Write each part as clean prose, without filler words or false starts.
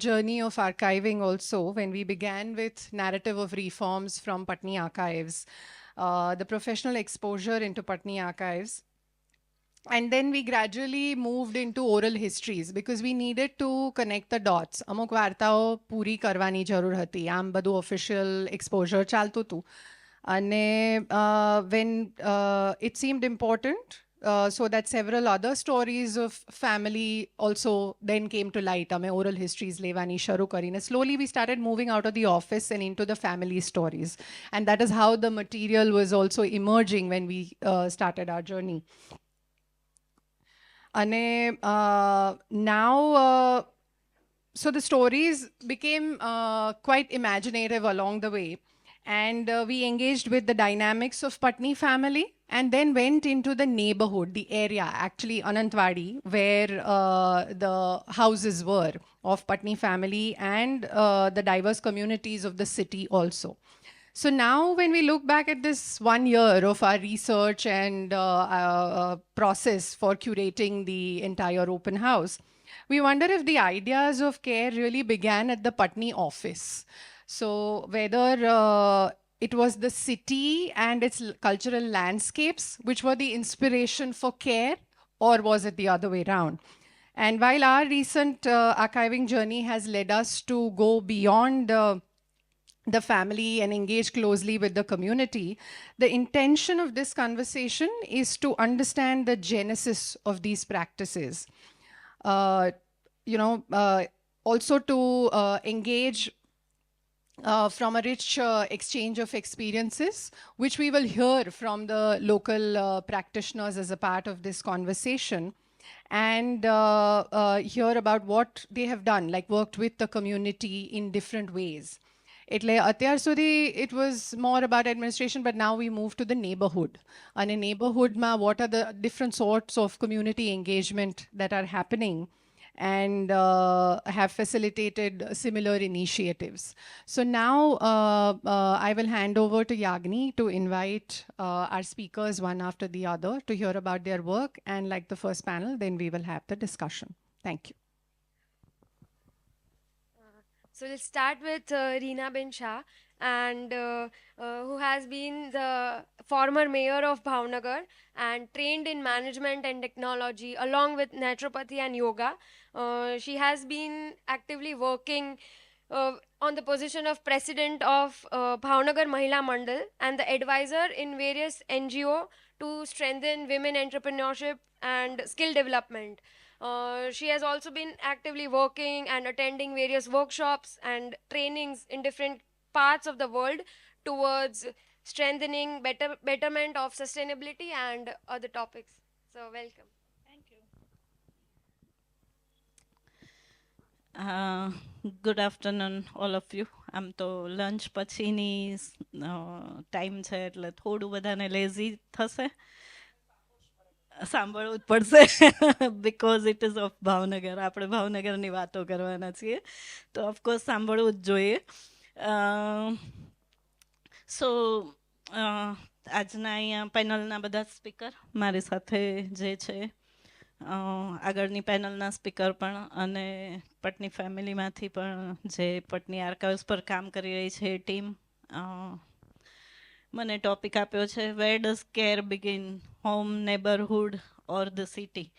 journey of archiving also, when we began with narrative of reforms from Patni archives, the professional exposure into Patni archives. And then we gradually moved into oral histories because we needed to connect the dots. અમુક વાર્તાઓ પૂરી કરવાની જરૂર હતી. આમ બધું official exposure ચાલતું હતું. અને when it seemed important, so that several other stories of family also then came to light. અમે oral histories લેવાની શરૂ કરીને slowly we started moving out of the office and into the family stories. And that is how the material was also emerging when we started our journey. And now, so the stories became quite imaginative along the way. And we engaged with the dynamics of Patni family and then went into the neighborhood, the area, actually Anantwadi, where the houses were of Patni family and the diverse communities of the city also. So now when we look back at this 1 year of our research and process for curating the entire open house, we wonder if the ideas of care really began at the Patni office. So whether it was the city and its cultural landscapes which were the inspiration for care, or was it the other way around? And while our recent archiving journey has led us to go beyond the family and engage closely with the community, the intention of this conversation is to understand the genesis of these practices. Also to engage from a rich exchange of experiences, which we will hear from the local practitioners as a part of this conversation, and hear about what they have done, like worked with the community in different ways. એટલે અત્યાર સુધી it was more about administration, but now we move to the neighborhood. And in neighborhoodમાં what are the different sorts of community engagement that are happening and have facilitated similar initiatives. So now I will hand over to Yagni to invite our speakers one after the other to hear about their work. And like the first panel, then we will have the discussion. Thank you. So let's start with Reena Ben Shah, and who has been the former mayor of Bhavnagar and trained in management and technology along with naturopathy and yoga. She has been actively working on the position of president of Bhavnagar Mahila Mandal and the advisor in various NGO to strengthen women entrepreneurship and skill development. She has also been actively working and attending various workshops and trainings in different parts of the world towards strengthening betterment of sustainability and other topics. So welcome. Thank you. Good afternoon all of you. આમ તો lunch પછીની time છે એટલે થોડું બધાને lazy થશે, સાંભળવું જ પડશે because it ease of Bhavnagar. આપણે ભાવનગરની વાતો કરવાના છીએ તો ઓફકોર્સ સાંભળવું જ જોઈએ. સો આજના અહીંયા પેનલના બધા સ્પીકર મારી સાથે જે છે, આગળની પેનલના સ્પીકર પણ અને પટની ફેમિલીમાંથી પણ જે પટની આર્કાઇવ્સ પર કામ કરી રહી છે એ ટીમ, મને ટોપિક આપ્યો છે where does care begin, home, neighbourhood or the city.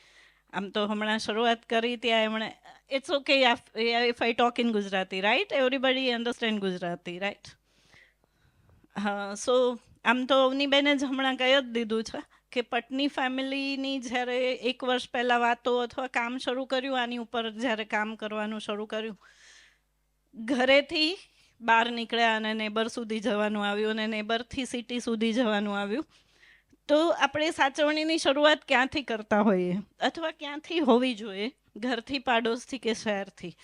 આમ તો હમણાં શરૂઆત કરી ત્યાં એમણે it's okay if I talk in Gujarati, right? Everybody understand Gujarati, right? So આમ તો અવનીબેને જ હમણાં કહી જ દીધું છે કે પટની ફેમિલીની જ્યારે 1 વર્ષ પહેલાં વાતો અથવા કામ શરૂ કર્યું, આની ઉપર જ્યારે કામ કરવાનું શરૂ કર્યું, ઘરેથી બહાર નીકળ્યા અને નેબર સુધી જવાનું આવ્યું અને નેબરથી સિટી સુધી જવાનું આવ્યું. તો આપણે સાચવણીની શરૂઆત ક્યાંથી કરતા હોઈએ અથવા ક્યાંથી હોવી જોઈએ, ઘરથી, પાડોશથી કે શહેરથી?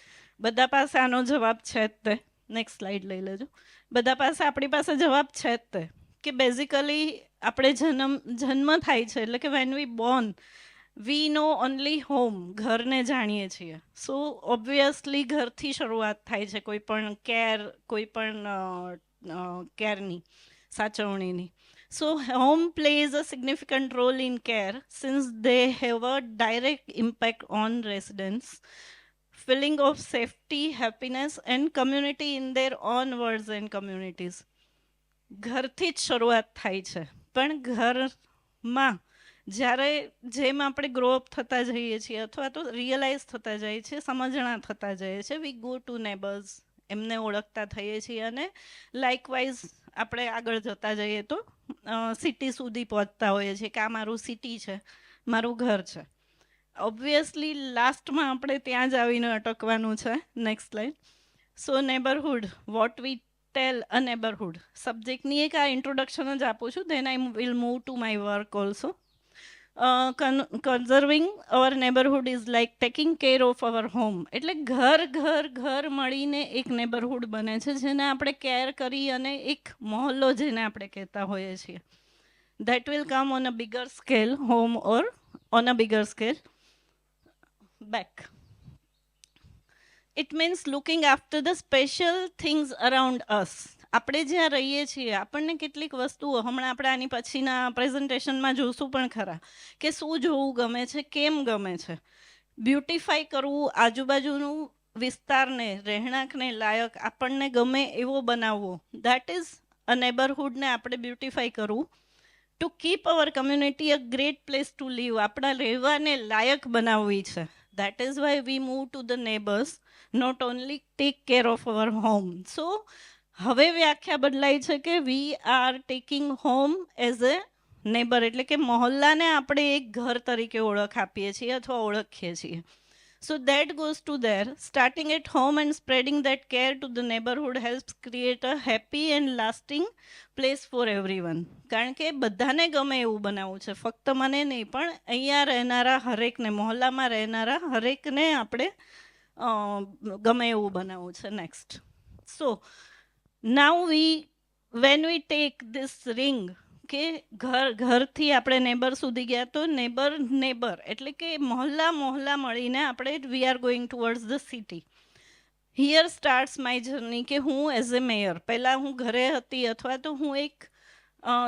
બધા પાસે આનો જવાબ છે જ તે. નેક્સ્ટ સ્લાઇડ લઈ લેજો. બધા પાસે આપણી પાસે જવાબ છે જ તે કે બેઝિકલી આપણે જન્મ થાય છે એટલે કે when we born we know only home, ઘરને જાણીએ છીએ. સો ઓબ્વિયસલી ઘરથી શરૂઆત થાય છે કોઈ પણ કેર, કોઈ પણ કેરની, સાચવણીની. So home plays a significant role in care since they have a direct impact on residents feeling of safety, happiness and community in their own words and communities. ઘરથી જ શરૂઆત થાય છે, પણ ઘરમાં જ્યારે જેમ આપણે ગ્રોઅપ થતા જઈએ છીએ અથવા તો રિયલાઇઝ થતા જઈએ છીએ, સમજણા થતા જઈએ છીએ, વી ગો ટુ નેબર્સ, એમને ઓળખતા થઈએ છીએ અને લાઇકવાઇઝ આપણે આગળ જતા જઈએ તો સિટી સુધી પહોંચતા હોઈએ છીએ કે આ મારું સિટી છે, મારું ઘર છે. ઓબ્વિયસલી લાસ્ટમાં આપણે ત્યાં જ આવીને અટકવાનું છે. Next line. So neighbourhood, what we tell a neighbourhood. સબ્જેક્ટની એક આ ઇન્ટ્રોડક્શન જ આપું છું, then I will move to my work also. Conserving our neighbourhood is like taking care of our home. એટલે ઘર ઘર ઘર મળીને એક નેબરહુડ બને છે, જેને આપણે કેર કરી અને એક મહોલ્લો જેને આપણે કહેતા હોઈએ છીએ. That will come on a bigger scale, home or on a bigger scale. Back. It means looking after the special things around us. આપણે જ્યાં રહીએ છીએ આપણને કેટલીક વસ્તુઓ, હમણાં આપણે આની પછીના પ્રેઝન્ટેશનમાં જોઈશું પણ ખરા કે શું જોવું ગમે છે, કેમ ગમે છે. બ્યુટિફાઈ કરવું, આજુબાજુનું વિસ્તારને, રહેણાંકને લાયક આપણને ગમે એવો બનાવવો, દેટ ઇઝ અ નેબરહુડને આપણે બ્યુટિફાઈ કરવું. To keep our community a great place to live, આપણા રહેવાને લાયક બનાવવી છે. That is why we move to the neighbours, not only take care of our home. So હવે વ્યાખ્યા બદલાઈ છે કે we are taking home as a neighbour, એટલે કે મહોલ્લાને આપણે એક ઘર તરીકે ઓળખ આપીએ છીએ અથવા ઓળખીએ છીએ. So that goes to there. Starting at home and spreading that care to the neighbourhood helps create a happy and lasting place for everyone. કારણ કે બધાને ગમે એવું બનાવવું છે, ફક્ત મને નહીં પણ અહીંયા રહેનારા હરેકને, મહોલ્લામાં રહેનારા હરેકને આપણે ગમે એવું બનાવવું છે. Next. So now when we take this ring, કે ઘરથી આપણે નેબર સુધી ગયા, તો નેબર એટલે કે મહોલ્લા મળીને આપણે we are going towards the city. Here starts my journey, કે હું એઝ એ મેયર, પહેલાં હું ઘરે હતી અથવા તો હું એક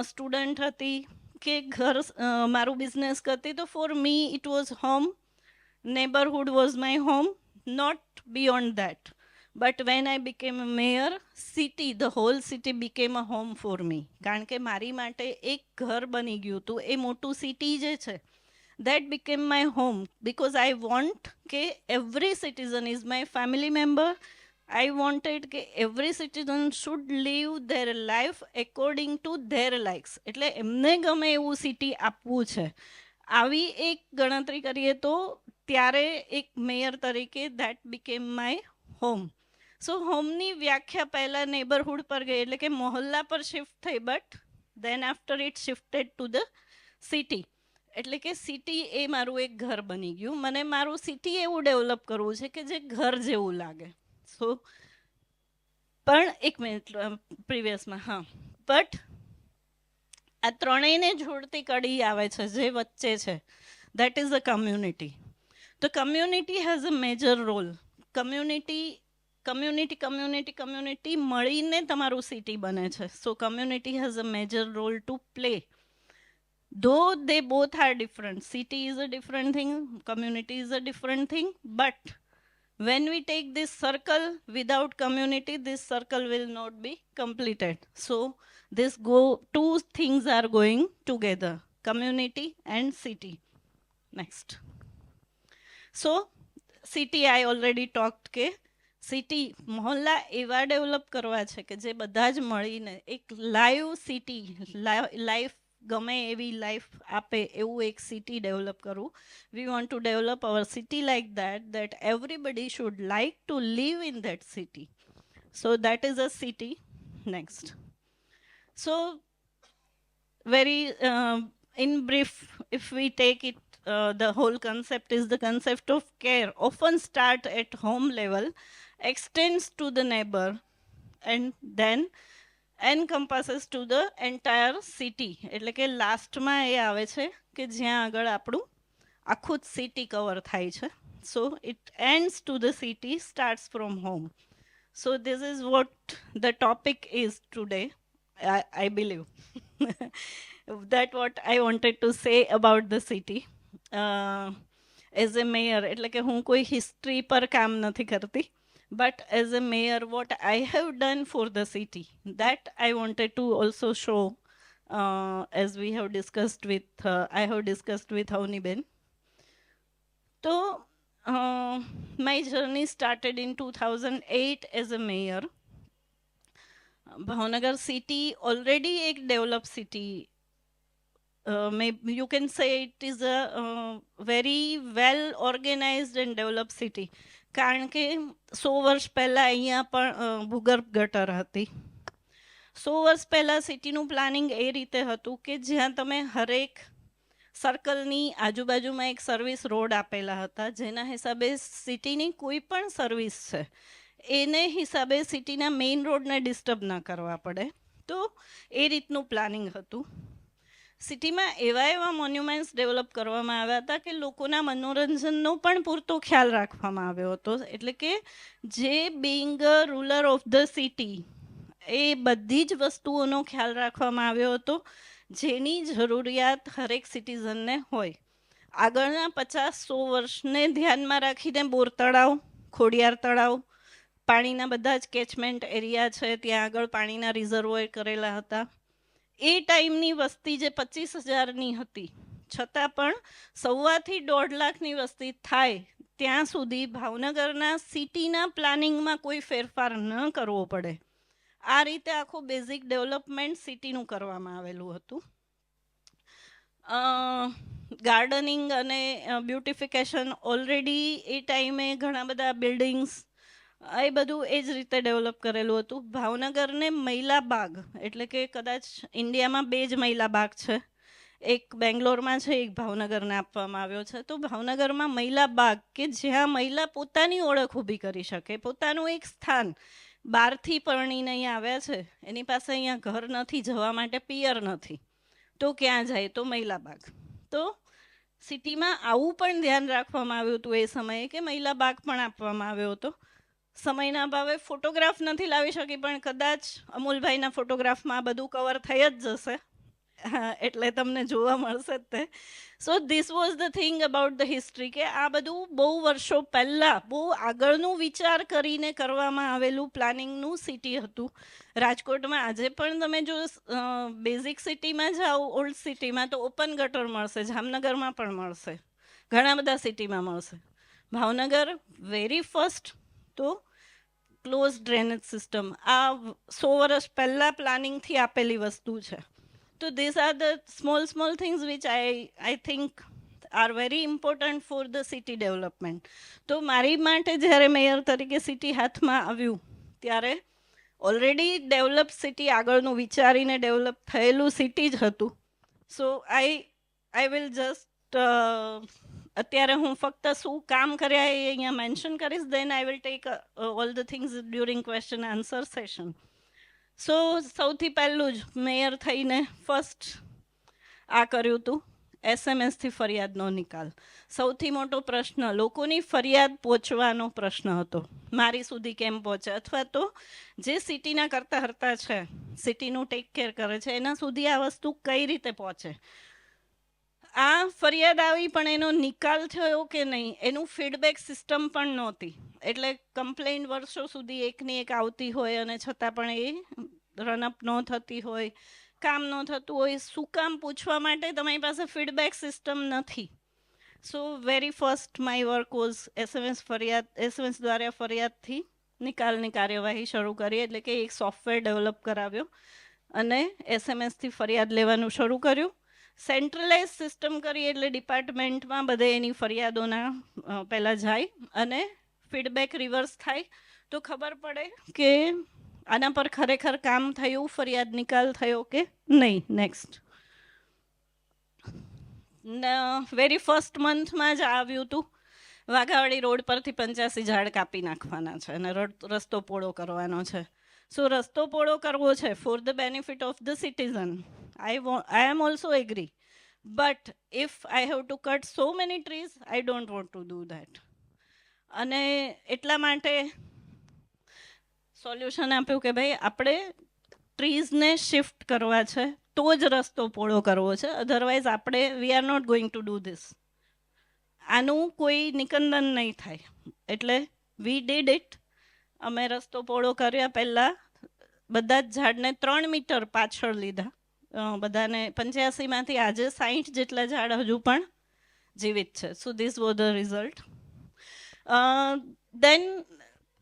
સ્ટુડન્ટ હતી કે મારું બિઝનેસ કરતી, તો for me it was home, neighbourhood was my home, not beyond that. But when I became a mayor, city, the whole city became a home for me. કારણ કે મારી માટે એક ઘર બની ગયું હતું, એ મોટું સિટી જે છે, that became my home, because I want કે every citizen is my family member. I wanted કે every citizen should live their life according to their likes. એટલે એમને ગમે એવું સિટી આપવું છે. આવી એક ગણતરી કરીએ તો ત્યારે એક મેયર તરીકે that became my home. સો હોમની વ્યાખ્યા પહેલાં નેબરહુડ પર ગઈ, એટલે કે મહોલ્લા પર શિફ્ટ થઈ, but then after it shifted to the city. એટલે કે સિટી એ મારું એક ઘર બની ગયું. મને મારું સિટી એવું ડેવલપ કરવું છે કે જે ઘર જેવું લાગે. સો પણ એક મિનિટ પ્રીવિયસમાં, હા, બટ આ ત્રણેયને જોડતી કડી આવે છે જે વચ્ચે છે, દેટ ઇઝ અ કમ્યુનિટી. તો community has a major role. Community મળીને તમારું સિટી બને છે. So community has a major role to play. Though they both are different, city is a different thing, community is a different thing, but when we take this circle without community, this circle will not be completed. So two things are going together, community and city. Next. So city I already talked કે city, મહોલ્લા એવા develop કરવા છે કે જે બધા જ મળીને એક લાઈવ સિટી, લાઈફ ગમે એવી લાઈફ આપે એવું એક સિટી ડેવલપ કરવું. We want to develop our city like that everybody should like to live in that city. So that is a city. Next. So very in brief, if we take it, the whole concept is the concept of care, often start at home level, extends to the neighbor, and then encompasses to the entire city. એટલે કે લાસ્ટમાં એ આવે છે કે જ્યાં આગળ આપણું આખું જ સિટી કવર થાય છે. So it ends to the city, starts from home. So this is what the topic is today. I believe that what I wanted to say about the city. As a mayor, એટલે કે હું કોઈ history પર કામ નથી કરતી, but as a mayor what I have done for the city, that I wanted to also show as we have discussed with I have discussed with Avniben. તો my journey started in 2008 as a mayor. Bhavnagar city already एक developed city. Maybe you can say it is a very well organized and developed city. કારણ કે 100 વર્ષ પહેલા અહીંયા પણ ભૂગર્ભ ગટર હતી. 100 વર્ષ પહેલા સિટીનું પ્લાનિંગ એ રીતે હતું કે જ્યાં તમે હરેક સર્કલની આજુબાજુમાં એક સર્વિસ રોડ આપેલા હતા, જેના હિસાબે સિટીની કોઈ પણ સર્વિસ છે એને હિસાબે સિટીના મેઇન રોડને ડિસ્ટર્બ ન કરવા પડે. તો એ રીતનું પ્લાનિંગ હતું. સિટીમાં એવા મોન્યુમેન્ટ્સ ડેવલપ કરવામાં આવ્યા હતા કે લોકોના મનોરંજનનો પણ પૂરતો ખ્યાલ રાખવામાં આવ્યો હતો. એટલે કે જે being a ruler of the city એ બધી જ વસ્તુઓનો ખ્યાલ રાખવામાં આવ્યો હતો જેની જરૂરિયાત હરેક સિટીઝનને હોય. આગળના 50-100 વર્ષને ધ્યાનમાં રાખીને બોર તળાવ, ખોડિયાર તળાવ, પાણીના બધા જ કેચમેન્ટ એરિયા છે ત્યાં આગળ પાણીના રિઝર્વોયર કરેલા હતા. એ ટાઈમની વસ્તી જે 25,000ની હતી, છતાં પણ 1.25 થી 1.5 લાખની વસ્તી થાય ત્યાં સુધી ભાવનગરના સિટીના પ્લાનિંગમાં કોઈ ફેરફાર ન કરવો પડે, આ રીતે આખું બેઝિક ડેવલપમેન્ટ સિટીનું કરવામાં આવેલું હતું. ગાર્ડનિંગ અને બ્યુટિફિકેશન ઓલરેડી એ ટાઈમે ઘણા બધા બિલ્ડિંગ્સ એ બધું એ જ રીતે ડેવલપ કરેલું હતું. ભાવનગરને મહિલા બાગ, એટલે કે કદાચ ઇન્ડિયામાં 2 જ મહિલા બાગ છે, એક બેંગ્લોરમાં છે, એક ભાવનગરને આપવામાં આવ્યો છે. તો ભાવનગરમાં મહિલા બાગ કે જ્યાં મહિલા પોતાની ઓળખ ઊભી કરી શકે, પોતાનું એક સ્થાન, બહારથી પરણીને અહીંયા આવ્યા છે, એની પાસે અહીંયા ઘર નથી, જવા માટે પિયર નથી, તો ક્યાં જાય? તો મહિલા બાગ. તો સિટીમાં આવું પણ ધ્યાન રાખવામાં આવ્યું હતું એ સમયે કે મહિલા બાગ પણ આપવામાં આવ્યો હતો. સમયના અભાવે ફોટોગ્રાફ નથી લાવી શકી, પણ કદાચ અમૂલભાઈના ફોટોગ્રાફમાં બધું કવર થઈ જ જશે, એટલે તમને જોવા મળશે જ તે. સો this was the thing about the history, કે આ બધું બહુ વર્ષો પહેલાં બહુ આગળનું વિચાર કરીને કરવામાં આવેલું પ્લાનિંગનું સિટી હતું. રાજકોટમાં આજે પણ તમે જો બેઝિક સિટીમાં જાઓ, ઓલ્ડ સિટીમાં, તો ઓપન ગટર મળશે, જામનગરમાં પણ મળશે, ઘણા બધા સિટીમાં મળશે. ભાવનગર વેરી ફર્સ્ટ તો ક્લોઝ ડ્રેનેજ સિસ્ટમ આ 100 વર્ષ પહેલાં પ્લાનિંગથી આપેલી વસ્તુ છે. તો this are the small things which I think are very important for the city development. તો મારી માટે જ્યારે મેયર તરીકે સિટી હાથમાં આવ્યું ત્યારે ઓલરેડી ડેવલપ સિટી, આગળનું વિચારીને ડેવલપ થયેલું સિટી જ હતું. સો આઈ વિલ જસ્ટ અત્યારે હું ફક્ત શું કામ કર્યા એ અહીંયા મેન્શન કરીશ, then I will take all the things during question answer session. So સૌથી પહેલું જ મેયર થઈને ફર્સ્ટ આ કર્યું હતું, એસએમએસથી ફરિયાદનો નિકાલ. સૌથી મોટો પ્રશ્ન લોકોની ફરિયાદ પહોંચવાનો પ્રશ્ન હતો, મારી સુધી કેમ પહોંચે, અથવા તો જે સિટીના કરતા હરતા છે, સિટીનું ટેક કેર કરે છે, એના સુધી આ વસ્તુ કઈ રીતે પહોંચે. આ ફરિયાદ આવી પણ એનો નિકાલ થયો કે નહીં એનું ફીડબેક સિસ્ટમ પણ નહોતી. એટલે કમ્પ્લેન્ટ વર્ષો સુધી એકની એક આવતી હોય અને છતાં પણ એ રનઅપ ન થતી હોય, કામ ન થતું હોય. શું કામ પૂછવા માટે તમારી પાસે ફીડબેક સિસ્ટમ નથી. સો very first my work was SMS દ્વારા ફરિયાદથી નિકાલની કાર્યવાહી શરૂ કરી. એટલે કે એક સોફ્ટવેર ડેવલપ કરાવ્યો અને એસએમએસથી ફરિયાદ લેવાનું શરૂ કર્યું. સેન્ટ્રલાઇઝ સિસ્ટમ કરી એટલે ડિપાર્ટમેન્ટમાં બધે એની ફરિયાદોના પહેલાં જાય અને ફીડબેક રિવર્સ થાય તો ખબર પડે કે આના પર ખરેખર કામ થયું, ફરિયાદ નિકાલ થયો કે નહીં. નેક્સ્ટ વેરી ફર્સ્ટ મંથમાં જ આવ્યું હતું, વાઘાવાડી રોડ પરથી 85 ઝાડ કાપી નાખવાના છે અને રસ્તો પહોળો કરવાનો છે. સો રસ્તો પહોળો કરવો છે for the benefit of the citizen. I am also agree, but if I have to cut so many trees, I don't want to do that. અને એટલા માટે સોલ્યુશન આપ્યું કે ભાઈ આપણે ટ્રીઝને શિફ્ટ કરવા છે તો જ રસ્તો પહોળો કરવો છે, અધરવાઇઝ આપણે we are not going to do this. આનું કોઈ નિકંદન નહીં થાય. એટલે વી ડીડ ઇટ. અમે રસ્તો પહોળો કર્યા પહેલાં બધા જ ઝાડને 3 મીટર પાછળ લીધા. બધાને 85માંથી આજે 60 જેટલા ઝાડ હજુ પણ જીવિત છે. So this was the result. Then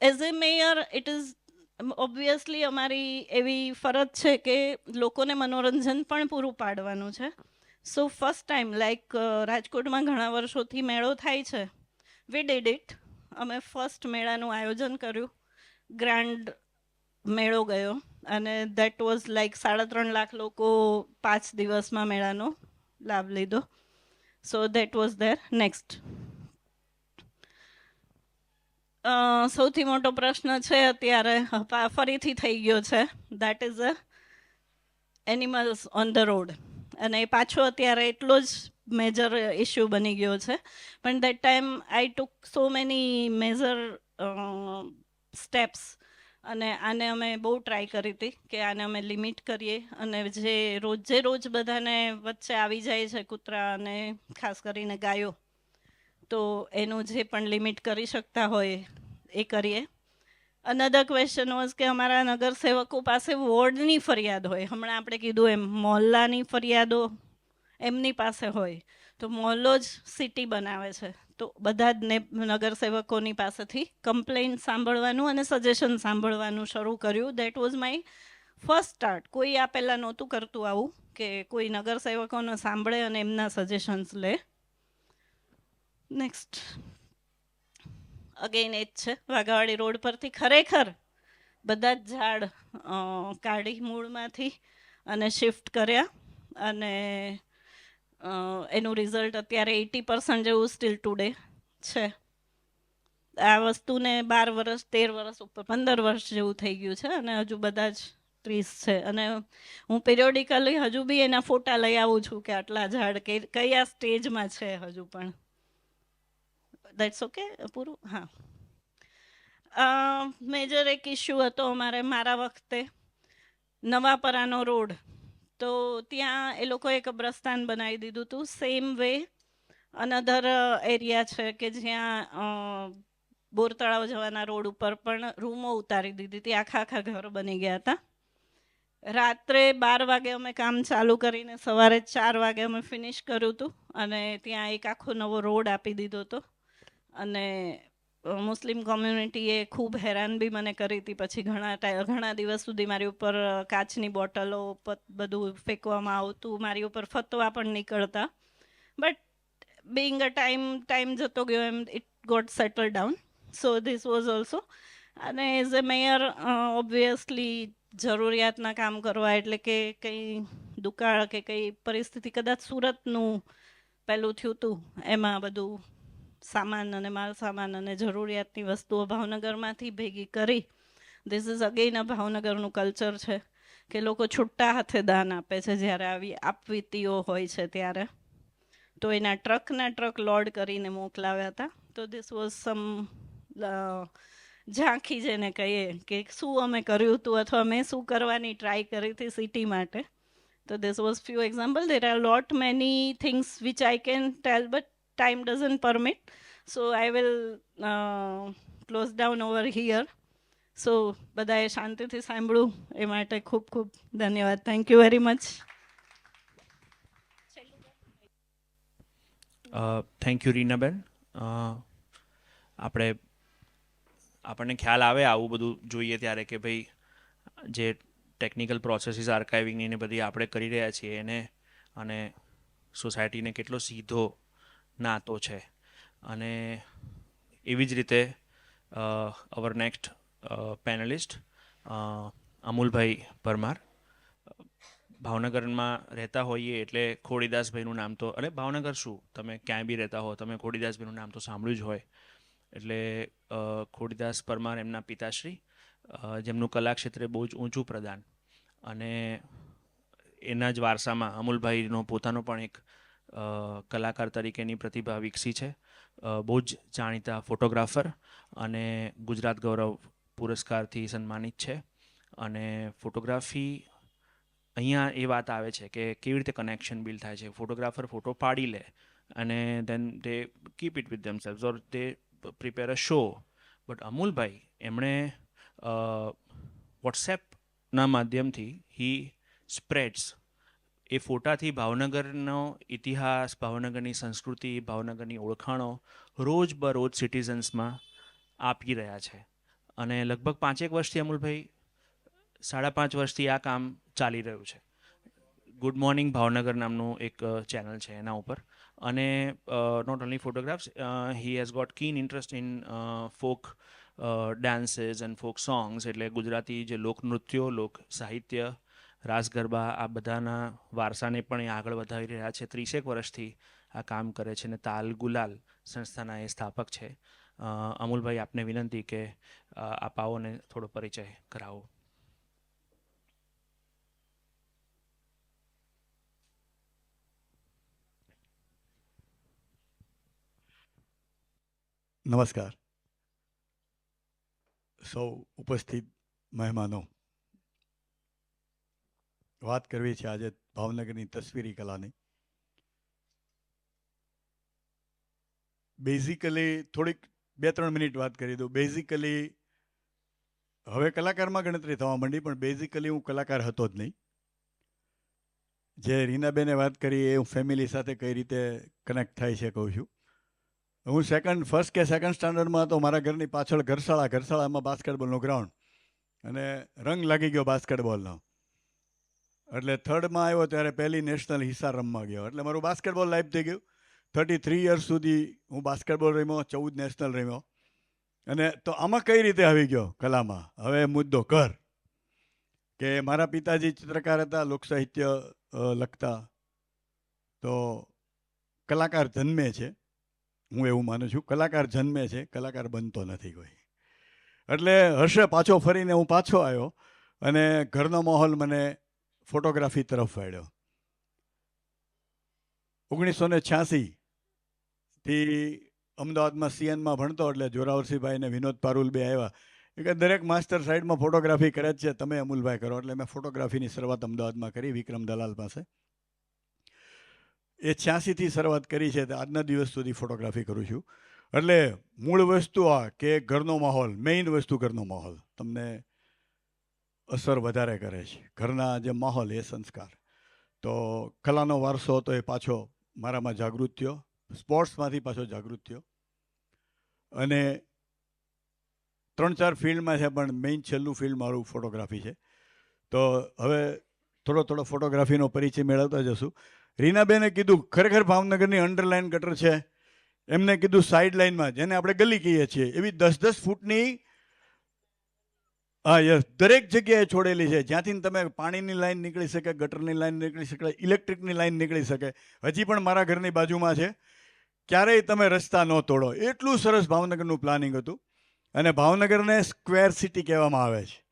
as a mayor it is obviously અમારી એવી ફરજ છે કે લોકોને મનોરંજન પણ પૂરું પાડવાનું છે. સો ફર્સ્ટ ટાઈમ લાઈક રાજકોટમાં ઘણા વર્ષોથી મેળો થાય છે. We did it. અમે ફર્સ્ટ મેળાનું આયોજન કર્યું. ગ્રાન્ડ મેળો ગયો અને દેટ વોઝ લાઈક 3.5 લાખ લોકો 5 દિવસમાં મેળાનો લાભ લીધો. So that was there. Next, સૌથી મોટો પ્રશ્ન છે અત્યારે ફરીથી થઈ ગયો છે, that is a animals on the road. અને એ પાછો અત્યારે એટલો જ મેજર ઇશ્યુ બની ગયો છે. પણ that time I took so many major steps અને આને અમે બહુ ટ્રાય કરી હતી કે આને અમે લિમિટ કરીએ. અને જે રોજ બધાને વચ્ચે આવી જાય છે કૂતરા અને ખાસ કરીને ગાયો, તો એનું જે પણ લિમિટ કરી શકતા હોય એ કરીએ. અનધર ક્વેશ્ચન વોઝ કે અમારા નગરસેવકો પાસે વોર્ડની ફરિયાદ હોય. હમણાં આપણે કીધું એમ મોહલ્લાની ફરિયાદો એમની પાસે હોય, તો મોહલ્લો જ સિટી બનાવે છે. તો બધા જ નગરસેવકોની પાસેથી કમ્પ્લેઇન સાંભળવાનું અને સજેશન સાંભળવાનું શરૂ કર્યું. That was my first start. કોઈ આ પહેલાં નહોતું કરતું આવું કે કોઈ નગરસેવકોને સાંભળે અને એમના સજેશન્સ લે. નેક્સ્ટ, અગેન એ જ છે. વાઘાવાડી રોડ પરથી ખરેખર બધા જ ઝાડ કાઢી મૂળમાંથી અને શિફ્ટ કર્યા. અને એનું રિઝલ્ટ અત્યારે 80% જેવું સ્ટીલ ટુડે છે. આ વસ્તુને 12 વર્ષ 13 વર્ષ ઉપર 15 વર્ષ જેવું થઈ ગયું છે અને હજુ બધા જ ટ્રીસ છે. અને હું પિરિયોડિકલી હજુ બી એના ફોટા લઈ આવું છું કે આટલા ઝાડ કયા સ્ટેજમાં છે હજુ પણ. That's okay. પૂરું. હા, મેજર એક ઇશ્યુ હતો મારા વખતે નવાપરાનો રોડ. તો ત્યાં એ લોકોએ કબ્રસ્તાન બનાવી દીધું હતું. સેમ વે અનધર એરિયા છે કે જ્યાં બોર તળાવ જવાના રોડ ઉપર પણ રૂમો ઉતારી દીધી હતી. આખા ઘર બની ગયા હતા. રાત્રે 12 વાગે અમે કામ ચાલુ કરીને સવારે 4 વાગે અમે ફિનિશ કર્યું હતું. અને ત્યાં એક આખો નવો રોડ આપી દીધો હતો. અને મુસ્લિમ કોમ્યુનિટીએ ખૂબ હેરાન બી મને કરી હતી. પછી ઘણા દિવસ સુધી મારી ઉપર કાચની બોટલો બધું ફેંકવામાં આવતું, મારી ઉપર ફતવા પણ નીકળતા. બટ બિંગ અ ટાઈમ જતો ગયો એમ it got settled down. So this was also. અને એઝ એ મેયર ઓબ્વિયસલી જરૂરિયાતના કામ કરવા, એટલે કે કંઈ દુકાળ કે કંઈ પરિસ્થિતિ, કદાચ સુરતનું પહેલું થયું હતું, એમાં બધું સામાન અને માલ સામાન અને જરૂરિયાતની વસ્તુઓ ભાવનગરમાંથી ભેગી કરી. ધીસ ઇઝ અગેન અ ભાવનગરનું કલ્ચર છે કે લોકો છૂટા હાથે દાન આપે છે જ્યારે આવી આપવીતીઓ હોય છે ત્યારે. તો એના ટ્રક લોડ કરીને મોકલાવ્યા હતા. તો ધીસ વોઝ સમ ઝાંખી જેને કહીએ કે શું અમે કર્યું હતું અથવા મેં શું કરવાની ટ્રાય કરી હતી સિટી માટે. તો this was few example. There are lot many things which I can tail, but time doesn't permit, so I will close down over here. So બધાએ શાંતિથી સાંભળ્યું એ માટે ખૂબ ખૂબ ધન્યવાદ. Thank you very much. Thank you Reenaben. આપણને ખ્યાલ આવે આવું બધું જોઈએ ત્યારે કે ભાઈ જે ટેકનિકલ પ્રોસેસીસ આર્કાઇવિંગની ને બધી આપણે કરી રહ્યા છીએ એને અને સોસાયટીને કેટલો સીધો નાતો છે. અને એવી જ રીતે અવર નેક્સ્ટ પેનલિસ્ટ અમૂલભાઈ પરમાર. ભાવનગરમાં રહેતા હોઈએ એટલે ખોડીદાસભાઈનું નામ તો, અને ભાવનગર શું, તમે ક્યાંય બી રહેતા હો, તમે ખોડીદાસભાઈનું નામ તો સાંભળ્યું જ હોય. એટલે ખોડીદાસ પરમાર એમના પિતાશ્રી, જેમનું કલાક્ષેત્રે બહુ જ ઊંચું પ્રદાન. અને એના જ વારસામાં અમૂલભાઈનો પોતાનો પણ એક કલાકાર તરીકેની પ્રતિભા વિકસી છે. બહુ જ જાણીતા ફોટોગ્રાફર અને ગુજરાત ગૌરવ પુરસ્કારથી સન્માનિત છે. અને ફોટોગ્રાફી અહીંયા એ વાત આવે છે કે કેવી રીતે કનેક્શન બિલ્ડ થાય છે. ફોટોગ્રાફર ફોટો પાડી લે અને then they keep it with themselves or they prepare a show. But અમૂલભાઈ એમણે વોટ્સએપના માધ્યમથી હી સ્પ્રેડ્સ એ ફોટાથી ભાવનગરનો ઇતિહાસ, ભાવનગરની સંસ્કૃતિ, ભાવનગરની ઓળખાણો રોજ બરોજ સિટીઝન્સમાં આપી રહ્યા છે. અને લગભગ 5 વર્ષથી અમૂલભાઈ 5.5 વર્ષથી આ કામ ચાલી રહ્યું છે. ગુડ મોર્નિંગ ભાવનગર નામનું એક ચેનલ છે એના ઉપર. અને not only photographs, he has got keen interest in folk dances and folk songs, એટલે ગુજરાતી જે લોકનૃત્યો, લોક સાહિત્ય, રાસ ગરબા, આ બધાના વારસાને પણ એ આગળ વધાવી રહ્યા છે. 30 વર્ષથી આ કામ કરે છે અને તાલ ગુલાલ સંસ્થાના એ સ્થાપક છે. અમૂલભાઈ, આપને વિનંતી કે આપ આવો ને થોડો પરિચય કરાવો. નમસ્કાર સૌ ઉપસ્થિત મહેમાનો. વાત કરવી છે આજે ભાવનગરની તસવીરી કલાની. બેઝિકલી થોડીક 2-3 મિનિટ વાત કરી દઉં. બેઝિકલી હવે કલાકારમાં ગણતરી થવા માંડી, પણ બેઝિકલી હું કલાકાર હતો જ નહીં. જે રીનાબેને વાત કરી એ હું ફેમિલી સાથે કઈ રીતે કનેક્ટ થાય છે કહું છું. હું ફર્સ્ટ કે સેકન્ડ સ્ટાન્ડર્ડમાં હતો. મારા ઘરની પાછળ ઘરશાળામાં બાસ્કેટબોલનો ગ્રાઉન્ડ, અને રંગ લાગી ગયો બાસ્કેટબોલનો. એટલે 3rd આવ્યો ત્યારે પહેલી નેશનલ હિસાર રમવા ગયો. એટલે મારું બાસ્કેટબોલ લાઈફ થઈ ગયું. 33 યર્સ સુધી હું બાસ્કેટબોલ રમ્યો, 14 નેશનલ રમ્યો. અને તો આમાં કઈ રીતે આવી ગયો કલામાં? હવે મુદ્દો કર કે મારા પિતાજી ચિત્રકાર હતા, લોકસાહિત્ય લખતા. તો કલાકાર જન્મે છે, હું એવું માનું છું. કલાકાર જન્મે છે, કલાકાર બનતો નથી કોઈ. એટલે હશે પાછો ફરીને હું પાછો આવ્યો અને ઘરનો માહોલ મને ફોટોગ્રાફી તરફ વાળ્યો. 1986થી અમદાવાદમાં CNમાં ભણતો, એટલે જોરાવરસિંહભાઈ ને વિનોદ પારુલ બે આવ્યા કે દરેક માસ્ટર સાઈડમાં ફોટોગ્રાફી કરે જ છે, તમે અમૂલભાઈ કરો. એટલે મેં ફોટોગ્રાફીની શરૂઆત અમદાવાદમાં કરી, વિક્રમ દલાલ પાસે. એ 86થી શરૂઆત કરી છે, આજના દિવસ સુધી ફોટોગ્રાફી કરું છું. એટલે મૂળ વસ્તુ આ કે ઘરનો માહોલ, મેઇન વસ્તુ ઘરનો માહોલ તમને અસર વધારે કરે છે. ઘરના જે માહોલ એ સંસ્કાર. તો કલાનો વારસો હતો એ પાછો મારામાં જાગૃત થયો, સ્પોર્ટ્સમાંથી પાછો જાગૃત થયો. અને 3-4 ફિલ્ડમાં છે, પણ મેઇન છેલ્લું ફિલ્ડ મારું ફોટોગ્રાફી છે. તો હવે થોડો ફોટોગ્રાફીનો પરિચય મેળવતા જશું. રીનાબેને કીધું ખરેખર ભાવનગરની અંડરલાઇન ગટર છે. એમને કીધું સાઈડ લાઇનમાં, જેને આપણે ગલી કહીએ છીએ, એવી 10-10 ફૂટની દરેક જગ્યાએ છોડેલી છે, જ્યાંથી તમે પાણીની લાઈન નીકળી શકે, ગટરની લાઈન નીકળી શકે, ઇલેક્ટ્રિકની લાઈન નીકળી શકે. હજી પણ મારા ઘરની બાજુમાં છે. ક્યારેય તમે રસ્તા ન તોડો, એટલું સરસ ભાવનગરનું પ્લાનિંગ હતું. અને ભાવનગરને સ્ક્વેર સિટી કહેવામાં આવે છે.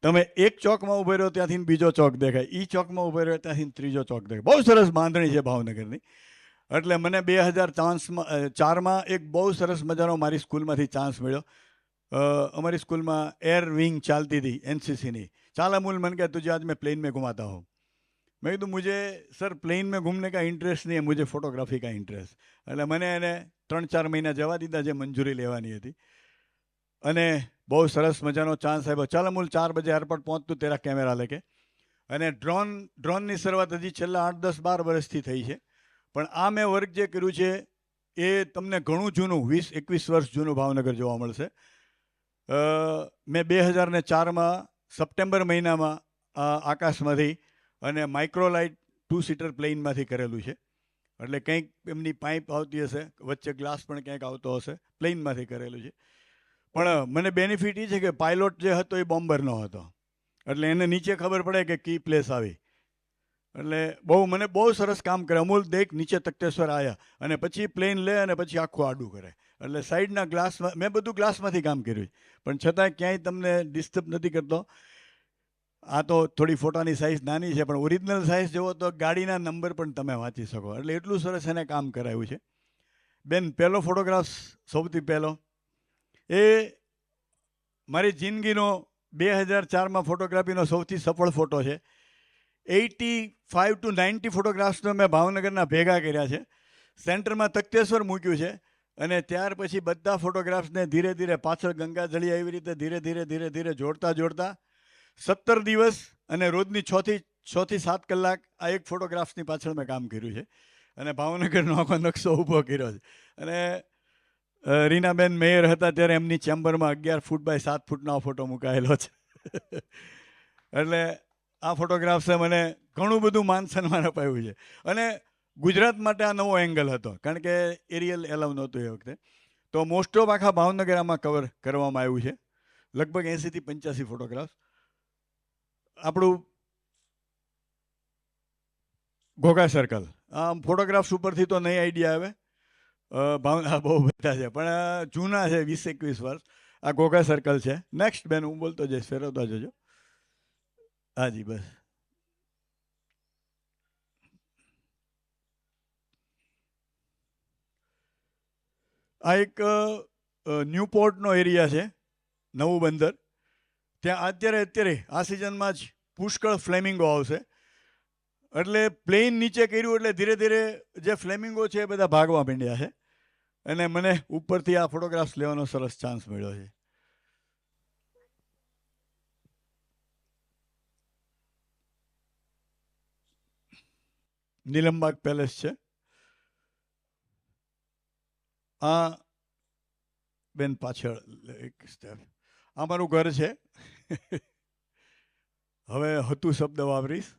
તમે એક ચોકમાં ઉભો રહ્યો ત્યાંથી બીજો ચોક દેખાય, ઈ ચોકમાં ઉભો રહ્યો ત્યાંથી ત્રીજો ચોક દેખાય. બહુ સરસ બાંધણી છે ભાવનગરની. એટલે મને 2004માં એક બહુ સરસ મજાનો મારી સ્કૂલમાંથી ચાન્સ મળ્યો. हमारी स्कूल में एयर विंग चलती थी एनसीसी. चाल अमूल मन कहते तुझे आज मैं प्लेन में घुमाता हूँ. मैं तो मुझे सर प्लेन में घूमने का इंटरेस्ट नहीं है, मुझे फोटोग्राफी का इंटरेस्ट. એટલે મને એને 3-4 મહિના જવા દીધા, જે મંજૂરી લેવાની હતી. અને બહુ સરસ મજાનો ચાન્સ આવ્યો. ચાલ અમૂલ 4 બજે એરપોર્ટ પહોંચતું તેરા કેમેરા લેકે. અને ડ્રોનની શરૂઆત હજી છેલ્લા 8-10-12 વર્ષથી થઈ છે. પણ આ મેં વર્ક જે કર્યું છે એ તમને ઘણું જૂનું 20-21 વર્ષ જૂનું ભાવનગર જોવા મળશે. મેં 2004માં સપ્ટેમ્બર મહિનામાં આકાશમાંથી અને માઇક્રોલાઇટ 2-સીટર પ્લેનમાંથી કરેલું છે. એટલે કંઈક એમની પાઇપ આવતી હશે, વચ્ચે ગ્લાસ પણ ક્યાંક આવતો હશે, પ્લેનમાંથી કરેલું છે. પણ મને બેનિફિટ એ છે કે પાયલોટ જે હતો એ બોમ્બરનો હતો, એટલે એને નીચે ખબર પડે કે કી પ્લેસ આવી. એટલે મને બહુ સરસ કામ કરે. અમૂલ દેખ નીચે તખ્તેશ્વર આવ્યા, અને પછી પ્લેન લે અને પછી આખું આડું કરે. એટલે સાઈડના ગ્લાસમાં મેં બધું ગ્લાસમાંથી કામ કર્યું છે, પણ છતાંય ક્યાંય તમને ડિસ્ટર્બ નથી કરતો. આ તો થોડી ફોટાની સાઇઝ નાની છે, પણ ઓરિજિનલ સાઇઝ જુઓ તો ગાડીના નંબર પણ તમે વાંચી શકો. એટલે એટલું સરસ એને કામ કરાવ્યું છે. બેન, પહેલો ફોટોગ્રાફ સૌથી પહેલો એ મારી જિંદગીનો 2004માં ફોટોગ્રાફીનો સૌથી સફળ ફોટો છે. 85 to 90 ફોટોગ્રાફ્સનો મેં ભાવનગરના ભેગા કર્યા છે. સેન્ટરમાં તખ્તેશ્વર મૂક્યું છે અને ત્યાર પછી બધા ફોટોગ્રાફ્સને ધીરે ધીરે પાછળ ગંગાજળી એવી રીતે ધીરે ધીરે ધીરે ધીરે જોડતા જોડતા 17 દિવસ અને રોજની 6 થી 7 કલાક આ એક ફોટોગ્રાફ્સની પાછળ મેં કામ કર્યું છે અને ભાવનગરનો આખો નકશો ઊભો કર્યો છે. અને રીનાબેન મેયર હતા ત્યારે એમની ચેમ્બરમાં 11 ફૂટ બાય 7 ફૂટનો આ ફોટો મુકાયેલો છે. એટલે આ ફોટોગ્રાફ્સે મને ઘણું બધું માન સન્માન અપાયું છે. અને ગુજરાત માટે આ નવો એંગલ હતો કારણ કે એરિયલ એલાવ નહોતું એ વખતે. તો મોસ્ટ ઓફ આખા ભાવનગર આમાં કવર કરવામાં આવ્યું છે. લગભગ 80 થી 85 ફોટોગ્રાફ્સ. આપણું ઘોઘા સર્કલ આમ ફોટોગ્રાફ્સ ઉપરથી તો નહીં આઈડિયા આવે, ભાવના બહુ બધા છે પણ જૂના છે 20-21 વર્ષ. આ ઘોઘા સર્કલ છે. નેક્સ્ટ બેન હું બોલતો જઈશ, ફેરવતા જજો. હાજી બસ. આ એક ન્યૂપોર્ટનો એરિયા છે, નવું બંદર. ત્યાં અત્યારે આ સિઝનમાં જ પુષ્કળ ફ્લેમિંગો આવશે. એટલે પ્લેન નીચે કર્યું એટલે ધીરે ધીરે જે ફ્લેમિંગો છે એ બધા ભાગવા માંડ્યા છે અને મને ઉપરથી આ ફોટોગ્રાફ્સ લેવાનો સરસ ચાન્સ મળ્યો છે. નીલમબાગ પેલેસ છે. આ બેન પાછળ એક સ્ટેપ, આ મારું ઘર છે. હવે હતું શબ્દ વાપરીશ.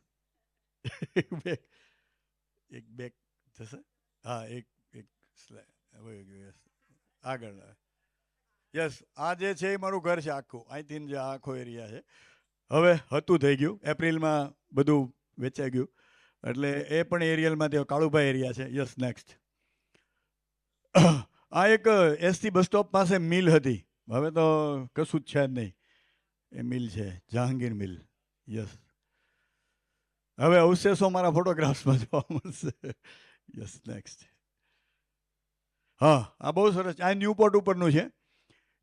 એક બેક થશે. હા એક આગળ. યસ, આ જે છે એ મારું ઘર છે આખું. અહીંથી જે આખો એરિયા છે હવે હતું થઈ ગયું. એપ્રિલમાં બધું વેચાઈ ગયું એટલે એ પણ એરિયલમાં કાળુભાઈ એરિયા છે. Yes next. આ એક એસટી બસ સ્ટોપ પાસે મિલ હતી, હવે તો કશું જ છે જ નહીં. એ મિલ છે જહાંગીર મિલ. યસ, હવે અવશેષો મારા ફોટોગ્રાફ્સમાં જોવા મળશે. Yes next. હા, આ બહુ સરસ. આ ન્યૂપોર્ટ ઉપરનું છે.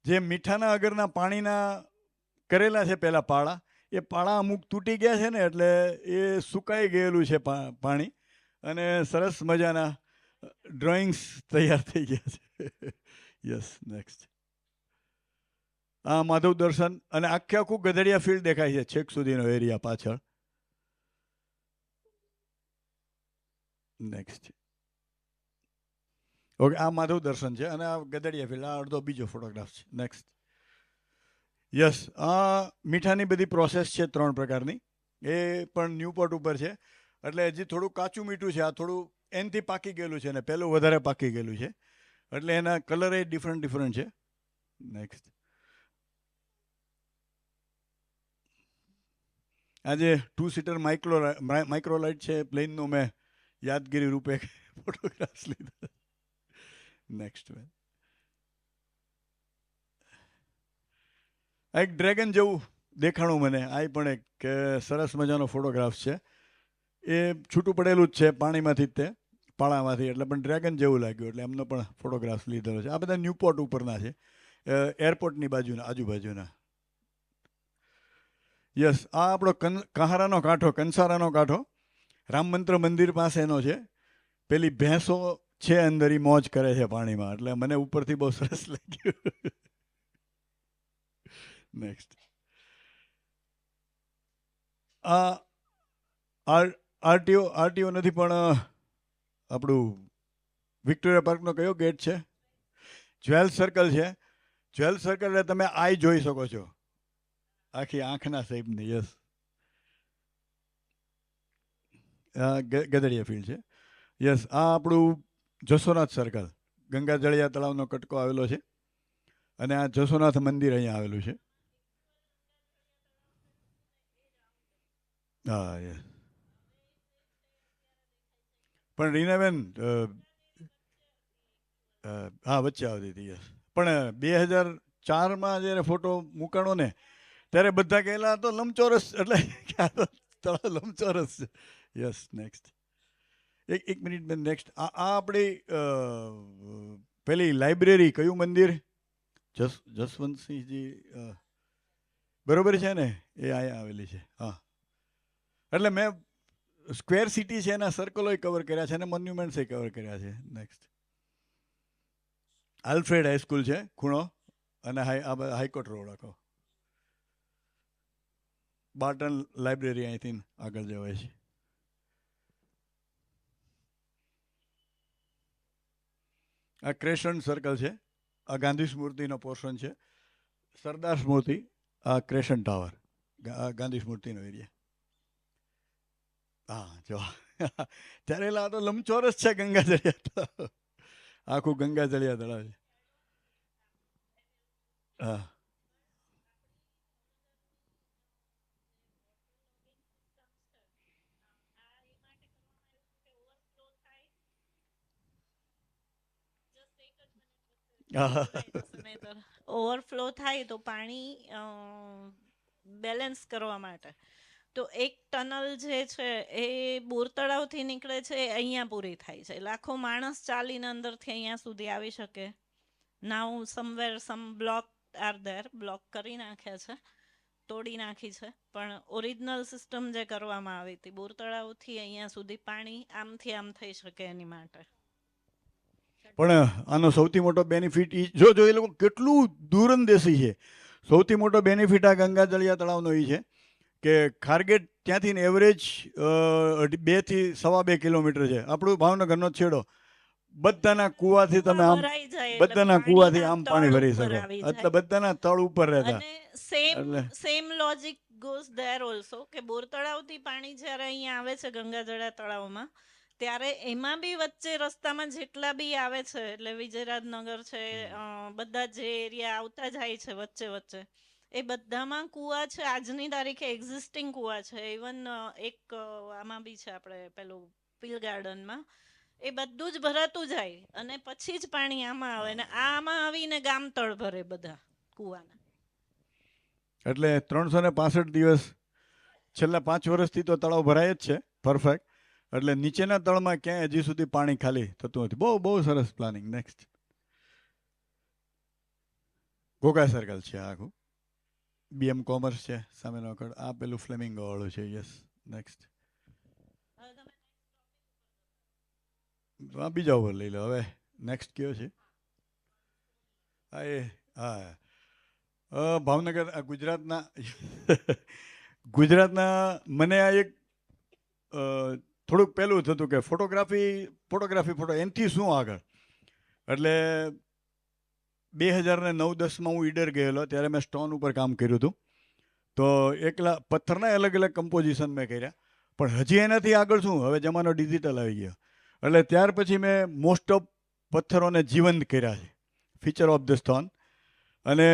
જે મીઠાના અગરના પાણીના કરેલા છે પહેલાં પાળા, એ પાળા અમુક તૂટી ગયા છે ને એટલે એ સુકાઈ ગયેલું છે પાણી અને સરસ મજાના ડ્રોઈંગ્સ તૈયાર થઈ ગયા છે. Yes next. આ માધવ દર્શન અને આખું ગધડિયા ફિલ્ડ દેખાય છે છેક સુધીનો એરિયા પાછળ. નેક્સ્ટ. ઓકે, આ માધવ દર્શન છે અને આ ગધડિયા ફિલ્ડ. આ અડધો બીજો ફોટોગ્રાફ છે. નેક્સ્ટ. યસ, આ મીઠાની બધી પ્રોસેસ છે 3 પ્રકારની. એ પણ ન્યૂપોર્ટ ઉપર છે એટલે હજી થોડું કાચું મીઠું છે. આ થોડું એનથી પાકી ગયેલું છે ને પહેલું વધારે પાકી ગયેલું છે એટલે એના કલર એ ડિફરન્ટ છે. નેક્સ્ટ. આજે 2 સીટર માઇક્રોલાઇટ છે પ્લેનનું, મેં યાદગીરી રૂપે ફોટોગ્રાફ્સ લીધા. નેક્સ્ટ. આ એક ડ્રેગન જેવું દેખાણું મને. આ પણ એક સરસ મજાનો ફોટોગ્રાફ છે. એ છૂટું પડેલું જ છે પાણીમાંથી જ, તે પાળામાંથી, એટલે પણ ડ્રેગન જેવું લાગ્યું એટલે એમનો પણ ફોટોગ્રાફ લીધેલો છે. આ બધા ન્યૂપોર્ટ ઉપરના છે, એરપોર્ટની આજુબાજુના. યસ, આ આપણો કહારાનો કાંઠો, કંસારાનો કાંઠો રામ મંદિર પાસેનો છે. પેલી ભેંસો છે અંદર, એ મોજ કરે છે પાણીમાં એટલે મને ઉપરથી બહુ સરસ લાગ્યું. નેક્સ્ટ. આ આરટીઓ નથી પણ આપણું વિક્ટોરિયા પાર્કનો કયો ગેટ છે? જ્વેલ સર્કલ છે. જ્વેલ સર્કલ એટલે તમે આઈ જોઈ શકો છો આખી આંખના શેપની. યસ, ગધડિયા ફિલ્ડ છે. યસ, આ આપણું જસોનાથ સર્કલ, ગંગાજળિયા તળાવનો કટકો આવેલો છે અને આ જસોનાથ મંદિર અહીંયા આવેલું છે. હા યસ. પણ રીનાબેન હા વચ્ચે આવતી હતી. યસ, પણ 2004માં જ્યારે ફોટો મૂકાણો ને ત્યારે બધા કહેલા તો લંબચોરસ, એટલે તળાવ લંબચોરસ છે. Yes next. એક મિનિટ બેન. નેક્સ્ટ. આ આપણી પેલી લાઇબ્રેરી, કયું મંદિર? જસવંતસિંહજી બરોબર છે ને, એ અહીંયા આવેલી છે. હા, એટલે મેં સ્ક્વેર સિટી છે એના સર્કલોય કવર કર્યા છે અને મોન્યુમેન્ટ્સે કવર કર્યા છે. નેક્સ્ટ આલ્ફ્રેડ હાઈસ્કૂલ છે ખૂણો અને હાઈકોર્ટ રોડ આખો. બાર્ટન લાઇબ્રેરી અહીંથી આગળ જવાય છે. આ ક્રેશન સર્કલ છે. આ ગાંધી સ્મૃતિનો પોર્શન છે. સરદાર સ્મૃતિ, આ ક્રેશન ટાવર, આ ગાંધી સ્મૃતિનો એરિયા. હા જો ત્યારે આ તો લંબચોરસ છે ગંગાજળિયા તળાવ. આખું ગંગાજળિયા તળાવ છે. હા ઓવરફ્લો થાય તો પાણી બેલેન્સ કરવા માટે તો એક ટનલ જે છે એ બોર તળાવથી નીકળે છે એ અહીંયા પૂરી થાય છે. લાખો માણસ ચાલીને અંદરથી અહીંયા સુધી આવી શકે. Now somewhere some block are there, block કરી નાખ્યા છે, તોડી નાખી છે, પણ ઓરિજિનલ સિસ્ટમ જે કરવામાં આવી હતી બોર તળાવથી અહીંયા સુધી પાણી આમથી આમ થઈ શકે એની માટે. પણ આનો સૌથી મોટો બેનિફિટ જો એ લોકો કેટલું દૂરંદેશી છે. સૌથી મોટો બેનિફિટ આ ગંગાજળિયા તળાવનો એ છે કે ખારગેટ ત્યાંથી એવરેજ 2 થી 2.5 કિલોમીટર છે. આપણું ભાવનગરનો છેડો, બધાના કુવાથી તમે આમ બધાના કુવાથી આમ પાણી ભરી શકો, એટલે બધાના તળ ઉપર રહેતા. Same logic goes there also કે બોર તળાવથી પાણી જ્યારે અહીંયા આવે છે ગંગાજળિયા તળાવમાં ત્યારે એમાં બી વચ્ચે રસ્તામાં જેટલા બી આવે છે એટલે વિજયરાજનગર છે, બધા જે એરિયા આવતા જાય છે વચ્ચે વચ્ચે એ બધામાં કુવા છે. આજની તારીખે એક્ઝિસ્ટિંગ કુવા છે. ઇવન એક આમાં બી છે આપણે પેલું પીલ ગાર્ડનમાં, એ બધું જ ભરાતું જાય અને પછી જ પાણી આમાં આવે ને આમાં આવીને ગામ તળ ભરે બધા કુવાના. એટલે 365 દિવસ છેલ્લા 5 વર્ષથી તો તળાવ ભરાય જ છે પરફેક્ટ. એટલે નીચેના તળમાં ક્યાંય હજી સુધી પાણી ખાલી થતું નથી. બહુ બહુ સરસ પ્લાનિંગ. નેક્સ્ટ ઘોઘા સર્કલ છે આખું. BM કોમર્સ છે સામેનો આગળ. આ પેલું ફ્લેમિંગો વાળું છે. યસ. નેક્સ્ટ બીજા ઉપર લઈ લો હવે. નેક્સ્ટ કયો છે? હા એ હા ભાવનગર ગુજરાતના મને આ એક થોડુંક પહેલું થતું કે ફોટો એનથી શું આગળ. એટલે 2009-10માં હું ઈડર ગયેલો ત્યારે મેં સ્ટોન ઉપર કામ કર્યું હતું. તો એકલા પથ્થરના અલગ અલગ કમ્પોઝિશન મેં કર્યા. પણ હજી એનાથી આગળ શું, હવે જમાનો ડિજિટલ આવી ગયો એટલે ત્યાર પછી મેં મોસ્ટ ઓફ પથ્થરોને જીવંત કર્યા છે, ફીચર ઓફ ધ સ્ટોન. અને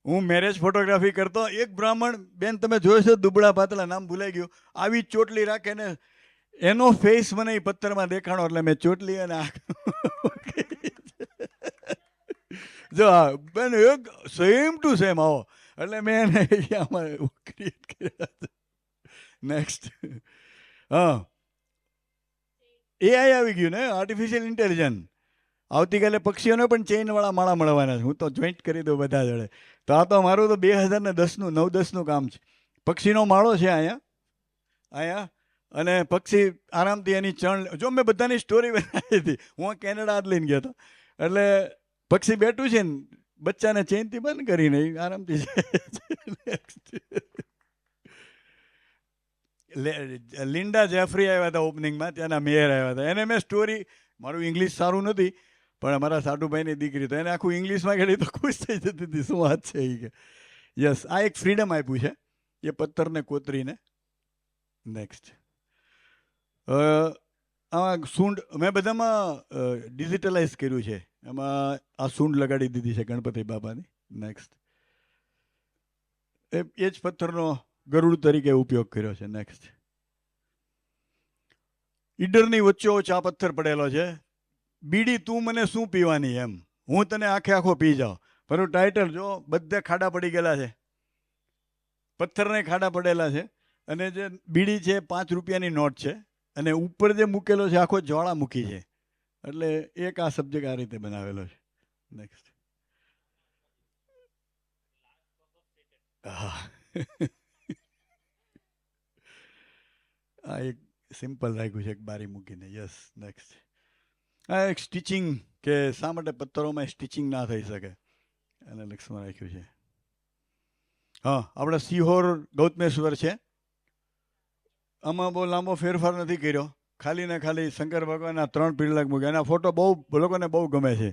હું મેરેજ ફોટોગ્રાફી કરતો. એક બ્રાહ્મણ બેન તમે જોયો છો, દુબળા પાતળા, નામ ભૂલાઈ ગયું, આવી ચોટલી રાખે ને એનો ફેસ મને એ પથ્થરમાં દેખાણો એટલે મેં ચોટલી અને જો બેન એક સેમ ટુ સેમ આવો એટલે મેં એને આમાં ક્રિએટ કર્યા. નેક્સ્ટ હા AI આવી ગયું ને, આર્ટિફિશિયલ ઇન્ટેલિજન્સ. આવતીકાલે પક્ષીઓને પણ ચેઇનવાળા માળા મળવાના છે. હું તો જોઈન્ટ કરી દઉં બધા જોડે. તો આ તો મારું તો 2009-10નું કામ છે. પક્ષીનો માળો છે અહીંયા અને પક્ષી આરામથી એની ચણ જો મેં બધાની સ્ટોરી બનાવી હતી. હું કેનેડા જ લઈને ગયો હતો. એટલે પક્ષી બેઠું છે ને બચ્ચાને ચેઇનથી બંધ કરીને આરામથી લિન્ડા જેફરી આવ્યા હતા ઓપનિંગમાં, ત્યાંના મેયર આવ્યા હતા. એને મેં સ્ટોરી, મારું ઇંગ્લિશ સારું નથી પણ અમારા સાટુભાઈની દીકરી તો એને આખું ઇંગ્લિશમાં કરી તો ખુશ થઈ જતી હતી. શું વાત છે એ કે યસ. આ એક ફ્રીડમ આપ્યું છે એ પથ્થરને કોતરીને. નેક્સ્ટ આમાં સૂંઢ મેં બધામાં ડિજિટલાઇઝ કર્યું છે. એમાં આ સૂંઢ લગાડી દીધી છે ગણપતિ બાપાની. નેક્સ્ટ એ જ પથ્થરનો ગરુડ તરીકે ઉપયોગ કર્યો છે. નેક્સ્ટ ઈડરની વચ્ચોવચ્ચ આ પથ્થર પડેલો છે. બીડી તું મને શું પીવાની, એમ હું તને આખો પી જાઉં. પરંતુ ટાઇટલ જો બધે ખાડા પડી ગયેલા છે, પથ્થરને ખાડા પડેલા છે. અને જે બીડી છે 5 રૂપિયાની નોટ છે અને ઉપર જે મૂકેલો છે આખો જ્વાળામુખી છે. એટલે એક આ સબ્જેક્ટ આ રીતે બનાવેલો છે. નેક્સ્ટ હા આ એક સિમ્પલ રાખ્યું છે, એક બારી મૂકીને. Yes, next. આ એક સ્ટિચિંગ, કે શા માટે પથ્થરોમાં સ્ટિચિંગ ના થઈ શકે, એને લક્ષમાં રાખ્યું છે. હા, આપણા સિહોર ગૌતમેશ્વર છે, આમાં બહુ લાંબો ફેરફાર નથી કર્યો, ખાલી ને ખાલી શંકર ભગવાનના 3 પિળક મૂક્યા. એના ફોટો બહુ લોકોને બહુ ગમે છે,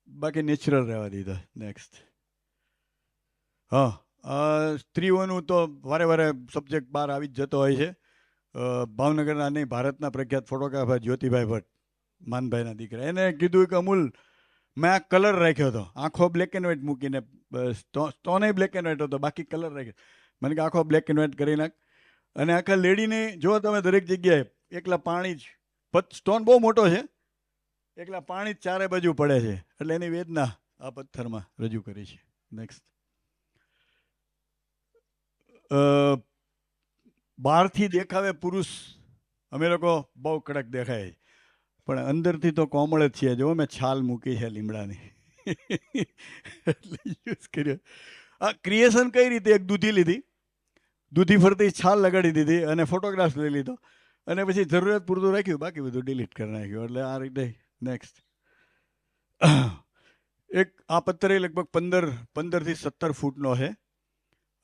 બાકી નેચરલ રહેવા દીધા. નેક્સ્ટ. હા, સ્ત્રીઓનું તો વારે વારે સબ્જેક્ટ બહાર આવી જ જતો હોય છે. ભાવનગરના નહીં, ભારતના પ્રખ્યાત ફોટોગ્રાફર જ્યોતિભાઈ ભટ્ટ, માનભાઈના દીકરા, એને કીધું કે અમૂલ મેં આ કલર રાખ્યો હતો, આખો બ્લેક એન્ડ વ્હાઇટ મૂકીને, સ્ટોન બ્લેક એન્ડ વ્હાઇટ હતો, બાકી કલર રાખ્યો. મને કે આખો બ્લેક એન્ડ વ્હાઇટ કરી નાખ. અને આખા લેડીને જો તમે દરેક જગ્યાએ એકલા પાણી જ, સ્ટોન બહુ મોટો છે, એકલા પાણી જ ચારે બાજુ પડે છે, એટલે એની વેદના આ પથ્થરમાં રજૂ કરી છે. નેક્સ્ટ. બહારથી દેખાવે પુરુષ અમે લોકો બહુ કડક દેખાય, પણ અંદરથી તો કોમળ જ છીએ. જો મેં છાલ મૂકી છે લીમડાની, એટલે યુઝ કર્યો. આ ક્રિએશન કઈ રીતે? એક દૂધી લીધી, દૂધી ફરતી છાલ લગાડી દીધી અને ફોટોગ્રાફ લઈ લીધો, અને પછી જરૂરિયાત પૂરતું રાખ્યું, બાકી બધું ડિલીટ કરી નાખ્યું. એટલે આ રીતે. નેક્સ્ટ. એક આ પથ્થર લગભગ 15 થી 17 ફૂટનો છે,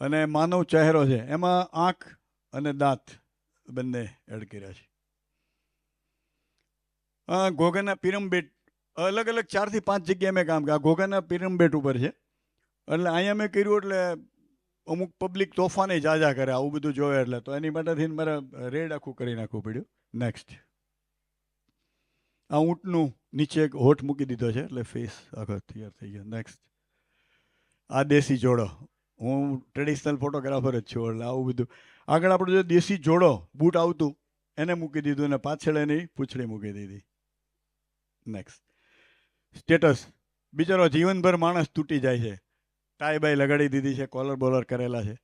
અને માનવ ચહેરો છે, એમાં આંખ અને દાંત બંને એડ કર્યા છે. ઘોઘાના પિરમબેટ અલગ અલગ 4 થી 5 જગ્યાએ મેં કામ કર્યું. આ ઘોઘાના પિરમબેટ ઉપર છે, એટલે અહીંયા મેં કર્યું, એટલે અમુક પબ્લિક તોફાને જાજા કરે આવું બધું જોવે, એટલે તો એની માટેથી મારે રેડ આખું કરી નાખવું પડ્યું. નેક્સ્ટ. આ ઊંટનું નીચે એક હોઠ મૂકી દીધો છે, એટલે ફેસ આખો તૈયાર થઈ ગયો. નેક્સ્ટ. આ દેશી જોડો, હું ટ્રેડિશનલ ફોટોગ્રાફર જ છું, એટલે આવું બધું. આગળ આપણે જો દેશી જોડો બૂટ આવતું એને મૂકી દીધું, અને પાછળ એની પૂંછડી મૂકી દીધી. નેક્સ્ટ. સ્ટેટસ. બિચારો જીવનભર માણસ તૂટી જાય છે, ટાઈ બાઈ લગાડી દીધી છે, કોલર બોલર કરેલા છે,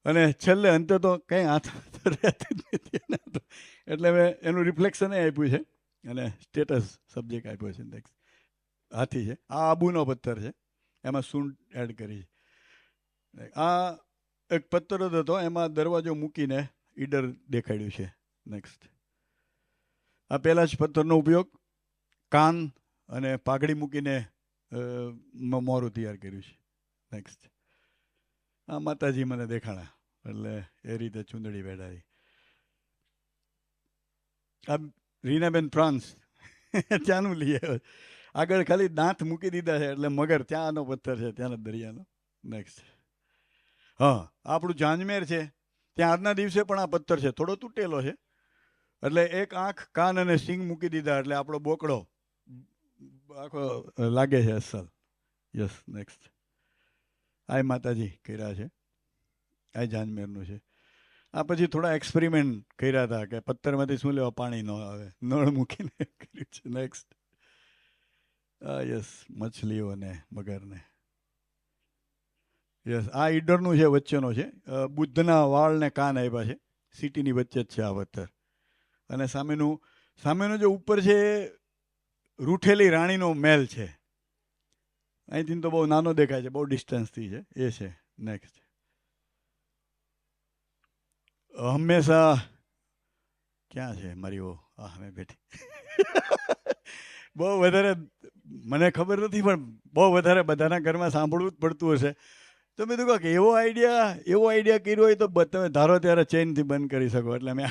અને છેલ્લે અંતે તો કંઈ હાથ રહેતી જ નથી. એટલે મેં એનું રિફ્લેક્શન આપ્યું છે, અને સ્ટેટસ સબ્જેક્ટ આપ્યો છે. નેક્સ્ટ. હાથી છે, આ આબુનો પથ્થર છે, એમાં સૂંઢ એડ કરી છે. આ એક પથ્થર જ હતો, એમાં દરવાજો મૂકીને ઈડર દેખાડ્યું છે. નેક્સ્ટ. આ પહેલાં જ પથ્થરનો ઉપયોગ કાન અને પાઘડી મૂકીને મોરું તૈયાર કર્યું છે. નેક્સ્ટ. આ માતાજી મને દેખાણા, એટલે એ રીતે ચૂંદડી વેડાવી. આ રીનાબેન ફ્રાન્સ ત્યાંનું લઈ આવ્યો. આગળ ખાલી દાંત મૂકી દીધા છે, એટલે મગર ત્યાંનો પથ્થર છે, ત્યાંનો દરિયાનો. નેક્સ્ટ. હા, આપણું જાંજમેર છે, ત્યાં આજના દિવસે પણ આ પથ્થર છે, થોડો તૂટેલો છે, એટલે એક આંખ, કાન અને સિંગ મૂકી દીધા, એટલે આપણો બોકડો આખો લાગે છે અસલ. યસ. નેક્સ્ટ. આ માતાજી કર્યા છે, આ જાંજમેરનું છે. આ પછી થોડા એક્સપેરિમેન્ટ કર્યા હતા કે પથ્થરમાંથી શું લેવા, પાણી ન આવે, નળ મૂકીને કર્યું છે. નેક્સ્ટ. યસ, મછલીઓને મગરને. યસ, આ ઈડરનું છે, વચ્ચેનો છે. બુદ્ધના વાળ ને કાન આપ્યા છે, સિટીની વચ્ચે જ છે આ પથ્થર. અને સામેનું જે ઉપર છે રૂઠેલી રાણીનો મહેલ છે. અહીંથી તો બહુ નાનો દેખાય છે, બહુ ડિસ્ટન્સથી છે, એ છે. નેક્સ્ટ. હંમેશા ક્યાં છે મારી ઓ મેં બેઠી બહુ વધારે મને ખબર નથી, પણ બહુ વધારે બધાના ઘરમાં સાંભળવું જ પડતું હશે. તો મેં કહ્યું કે એવો આઈડિયા કર્યો હોય તો તમે ધારો ત્યારે ચેઇનથી બંધ કરી શકો. એટલે મેં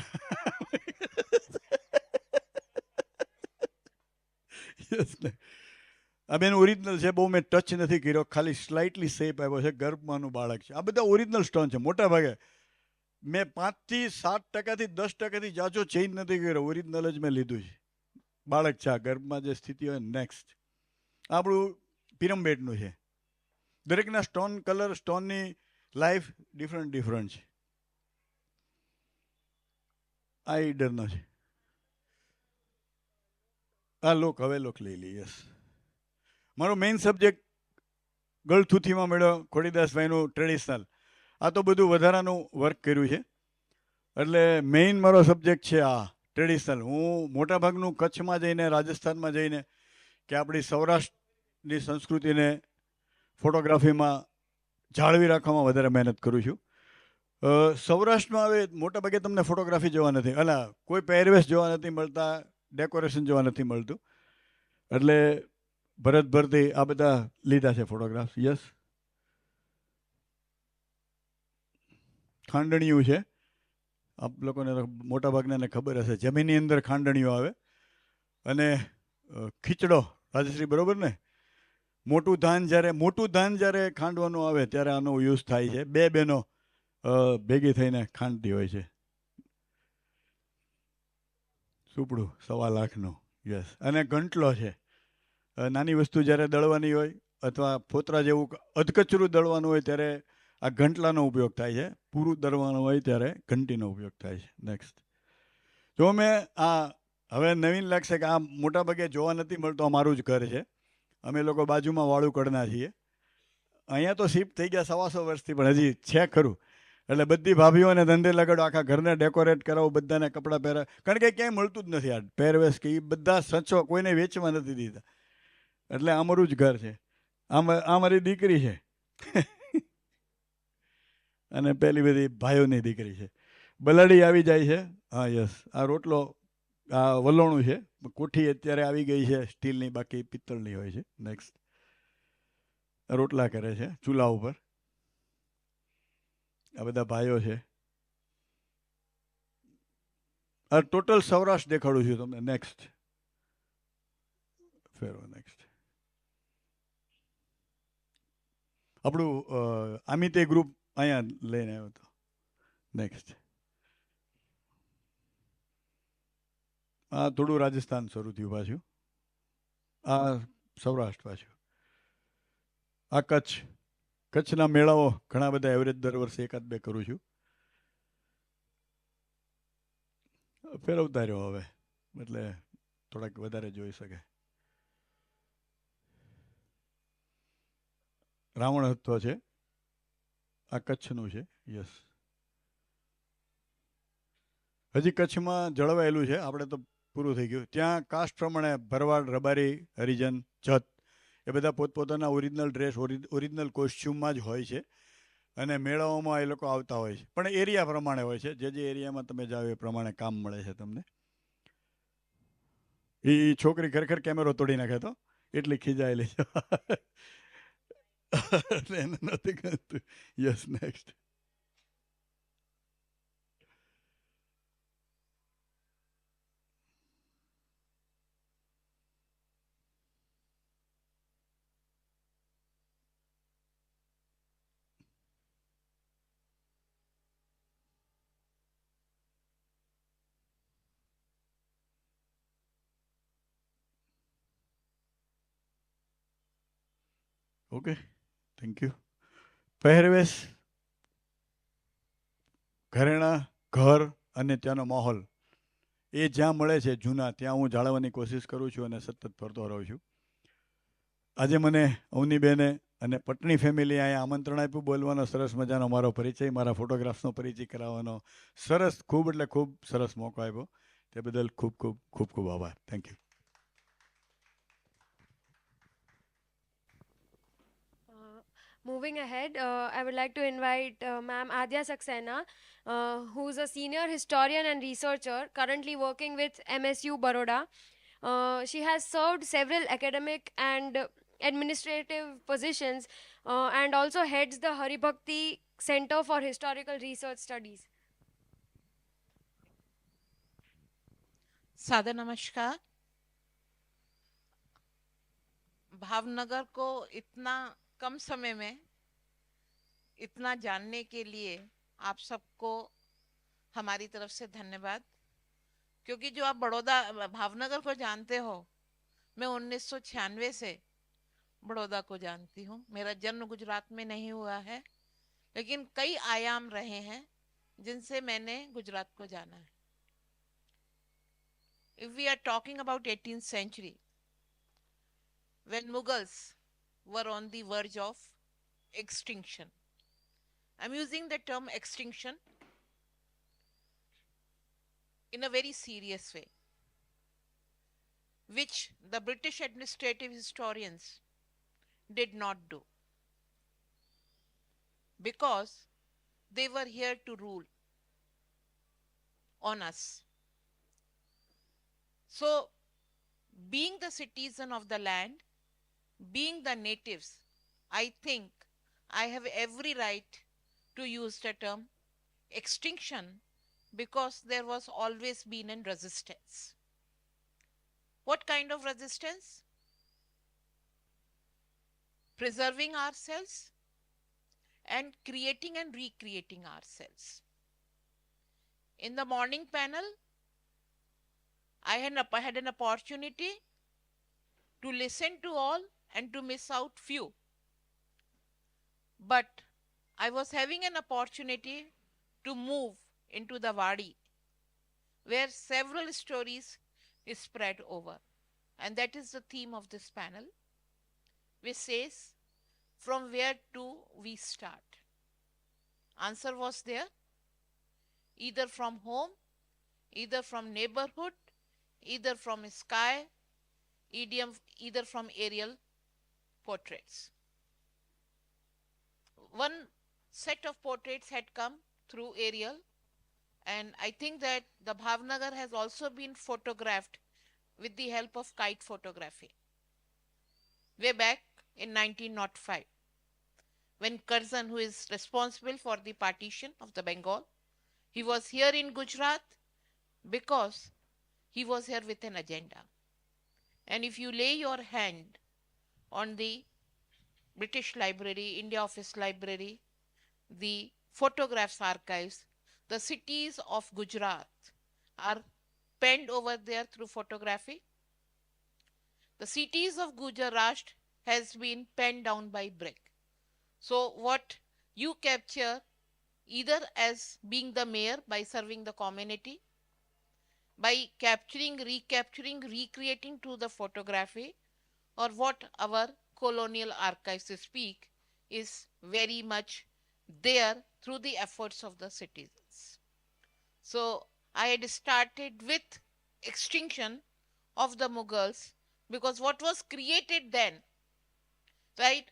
આ બેન ઓરિજિનલ છે, બહુ મેં ટચ નથી કર્યો, ખાલી સ્લાઇટલી શેપ આવ્યો છે. ગર્ભમાંનું બાળક છે. આ બધા ઓરિજિનલ સ્ટોન છે મોટા ભાગે. મેં 5 થી 7% થી 10% જાજો ચેન્જ નથી કર્યો, ઓરિજિનલ જ મેં લીધું છે. બાળક છે, આ ગર્ભમાં જે સ્થિતિ હોય. નેક્સ્ટ. આપણું પિરમબેટનું છે. દરેકના સ્ટોન કલર, સ્ટોનની લાઈફ ડિફરન્ટ છે. આ ઈડરનો છે. આ લોક લઈ લઈએ. યસ. મારો મેઇન સબ્જેક્ટ ગળથુથીમાં મળ્યો, ખોડીદાસભાઈનું ટ્રેડિશનલ. આ તો બધું વધારાનું વર્ક કર્યું છે, એટલે મેઇન મારો સબ્જેક્ટ છે આ ટ્રેડિશનલ. હું મોટાભાગનું કચ્છમાં જઈને, રાજસ્થાનમાં જઈને, કે આપણી સૌરાષ્ટ્રની સંસ્કૃતિને ફોટોગ્રાફીમાં જાળવી રાખવામાં વધારે મહેનત કરું છું. સૌરાષ્ટ્રમાં હવે મોટાભાગે તમને ફોટોગ્રાફી જોવા નથી, અલા કોઈ પહેરવેશ જોવા નથી મળતા, ડેકોરેશન જોવા નથી મળતું. એટલે ભરત ભરતી આ બધા લીધા છે ફોટોગ્રાફ્સ. યસ, ખાંડણીયું છે. આપ લોકોને તો મોટાભાગનાને ખબર હશે, જમીનની અંદર ખાંડણીઓ આવે. અને ખીચડો, રાજશ્રી બરોબર ને? મોટું ધાન જ્યારે ખાંડવાનું આવે ત્યારે આનો યુઝ થાય છે. બે બહેનો ભેગી થઈને ખાંડતી હોય છે. સુપડું 1.25 લાખનું. યસ, અને ગંટલો છે. નાની વસ્તુ જ્યારે દળવાની હોય અથવા ફોતરા જેવું અધકચરું દળવાનું હોય ત્યારે આ ઘંટલાનો ઉપયોગ થાય છે. પૂરું દળવાનું હોય ત્યારે ઘંટીનો ઉપયોગ થાય છે. નેક્સ્ટ. જો મેં હવે નવીન લાગશે કે આ મોટાભાગે જોવા નથી મળતો, અમારું જ ઘર છે. અમે લોકો બાજુમાં વાળુકડના છીએ. અહીંયા તો શિફ્ટ થઈ ગયા 125 વર્ષથી, પણ હજી છે ખરું. એટલે બધી ભાભીઓને ધંધે લગાડો, આખા ઘરને ડેકોરેટ કરાવો, બધાને કપડાં પહેરાવ, કારણ કે ક્યાંય મળતું જ નથી આ પહેરવેશ કે એ બધા સચો કોઈને વેચવા નથી દીધા. એટલે અમારું જ ઘર છે. આ મારી દીકરી છે અને પેલી બધી ભાઈઓની દીકરી છે. બલાડી આવી જાય છે. હા યસ, આ રોટલો, આ વલોણું છે. કોઠી અત્યારે આવી ગઈ છે સ્ટીલની, બાકી પિત્તળની હોય છે. નેક્સ્ટ. રોટલા કરે છે ચૂલા ઉપર. આ બધા ભાઈઓ છે. આ ટોટલ સૌરાષ્ટ્ર દેખાડું છું તમને. નેક્સ્ટ. ફેરો. નેક્સ્ટ. આપણું આમિતે ગ્રુપ અહીંયા લઈને આવ્યો હતો. નેક્સ્ટ. આ થોડું રાજસ્થાન શરૂ થયું પાછું. આ સૌરાષ્ટ્ર પાછું. આ કચ્છના મેળાઓ ઘણા બધા એવરેજ દર વર્ષે 1-2 કરું છું. ફેરવતા રહ્યો હવે, એટલે થોડાક વધારે જોઈ શકે. રાવણ હત્તો છે. આ કચ્છનું છે. યસ, હજી કચ્છમાં જળવાયેલું છે. આપણે તો પૂરું થઈ ગયું. ત્યાં કાસ્ટ પ્રમાણે ભરવાડ, રબારી, હરિજન, જત એ બધા પોતપોતાના ઓરિજિનલ ડ્રેસ, ઓરિજિનલ કોસ્ચ્યુમમાં જ હોય છે. અને મેળાઓમાં એ લોકો આવતા હોય છે, પણ એરિયા પ્રમાણે હોય છે. જે એરિયામાં તમે જાઓ એ પ્રમાણે કામ મળે છે તમને. એ છોકરી ખરેખર કેમેરો તોડી નાખે તો એટલી ખીજાયેલી છે. એને નથી ગમતું. Yes, next. Okay, thank you. પહેરવેશ, ઘરેણાં, ઘર અને ત્યાંનો માહોલ એ જ્યાં મળે છે જૂના, ત્યાં હું જાળવવાની કોશિશ કરું છું અને સતત ફરતો રહું છું. આજે મને અવનીબેને અને પટણી ફેમિલી અહીંયા આમંત્રણ આપ્યું બોલવાનો. સરસ મજાનો મારો પરિચય, મારા ફોટોગ્રાફ્સનો પરિચય કરાવવાનો સરસ, ખૂબ એટલે ખૂબ સરસ મોકો આપ્યો. તે બદલ ખૂબ ખૂબ ખૂબ ખૂબ આભાર. Thank you. Moving ahead, I would like to invite Ma'am Adya Saxena, who's a senior historian and researcher currently working with MSU Baroda. She has served several academic and administrative positions and also heads the Haribhakti Center for Historical Research Studies. सादर नमस्कार. भावनगर को इतना कम समय में इतना जानने के लिए आप सबको हमारी तरफ से धन्यवाद. क्योंकि जो आप बड़ौदा भावनगर को जानते हो, मैं 1996 से बड़ौदा को जानती हूँ. मेरा जन्म गुजरात में नहीं हुआ है, लेकिन कई आयाम रहे हैं जिनसे मैंने गुजरात को जाना है. If we are talking about 18th century, when Mughals were on the verge of extinction, I'm using the term extinction in a very serious way, which the British administrative historians did not do, because they were here to rule on us. So, being the citizen of the land, being the natives, I think I have every right to use the term extinction because there was always been a resistance. What kind of resistance? Preserving ourselves and creating and recreating ourselves. In the morning panel, I had an opportunity to listen to all and to miss out few. But I was having an opportunity to move into the Wadi, where several stories is spread over. And that is the theme of this panel, which says, from where do we start? Answer was there, either from home, either from neighborhood, either from sky, either from aerial portraits. One set of portraits had come through aerial, and I think that the Bhavnagar has also been photographed with the help of kite photography way back in 1905, when Curzon, who is responsible for the partition of the Bengal, he was here in Gujarat because he was here with an agenda. And if you lay your hand on the British Library, India Office Library, the photographs archives, the cities of Gujarat are penned over there through photography. The cities of Gujarat has been penned down by brick. So what you capture either as being the mayor by serving the community, by capturing, recapturing, recreating to the photography, or what our colonial archives speak is very much there through the efforts of the citizens. So I had started with extinction of the Mughals because what was created then, right,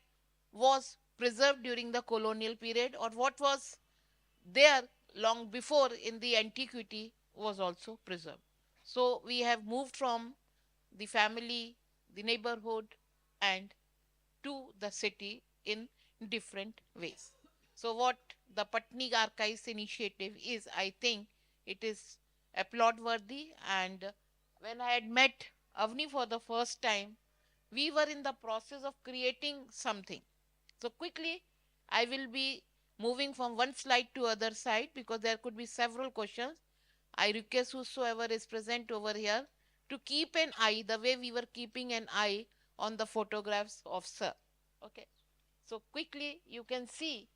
was preserved during the colonial period, or what was there long before in the antiquity was also preserved. So we have moved from the family, the neighborhood, and to the city in different ways. So what the Patni Archives initiative is, I think it is applaud worthy. And when I had met Avni for the first time, we were in the process of creating something. So quickly, I will be moving from one slide to other side because there could be several questions. I request whosoever is present over here to keep an eye the way we were keeping an eye on the photographs of Sir. Okay. So quickly you can see.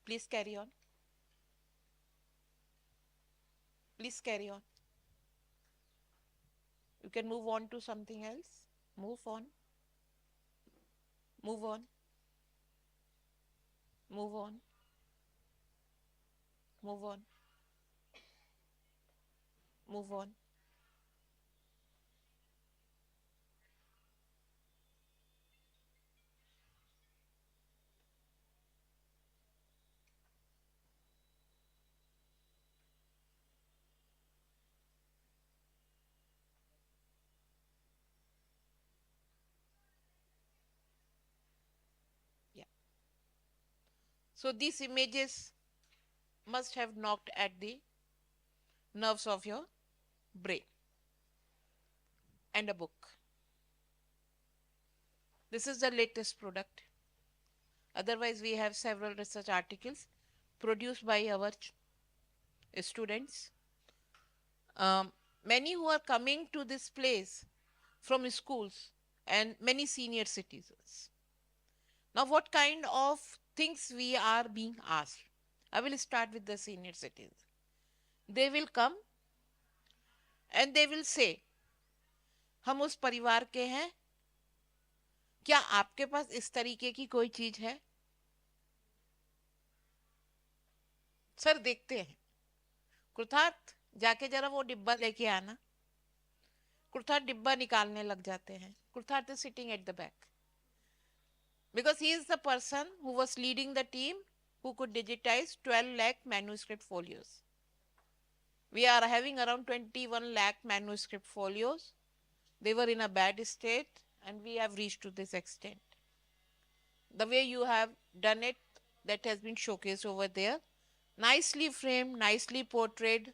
Please carry on. Please carry on. You can move on to something else. Move on. Move on. Move on. Move on. Move on. Yeah. So these images must have knocked at the nerves of your brain. And a book. This is the latest product. Otherwise, we have several research articles produced by our students. Many who are coming to this place from schools and many senior citizens. Now, what kind of things we are being asked? I will start with the senior citizens. They will come and they will say, हम उस परिवार के हैं, क्या आपके पास इस तरीके की कोई चीज है? सर देखते हैं. कृतार्थ जाके जरा वो डिब्बा लेके आना. कृतार्थ डिब्बा निकालने लग जाते हैं. कृतार्थ is sitting at the back because he is the person who was leading the team who could digitize 12 lakh manuscript folios. We are having around 21 lakh manuscript folios. They were in a bad state, and we have reached to this extent. The way you have done it, that has been showcased over there. Nicely framed, nicely portrayed,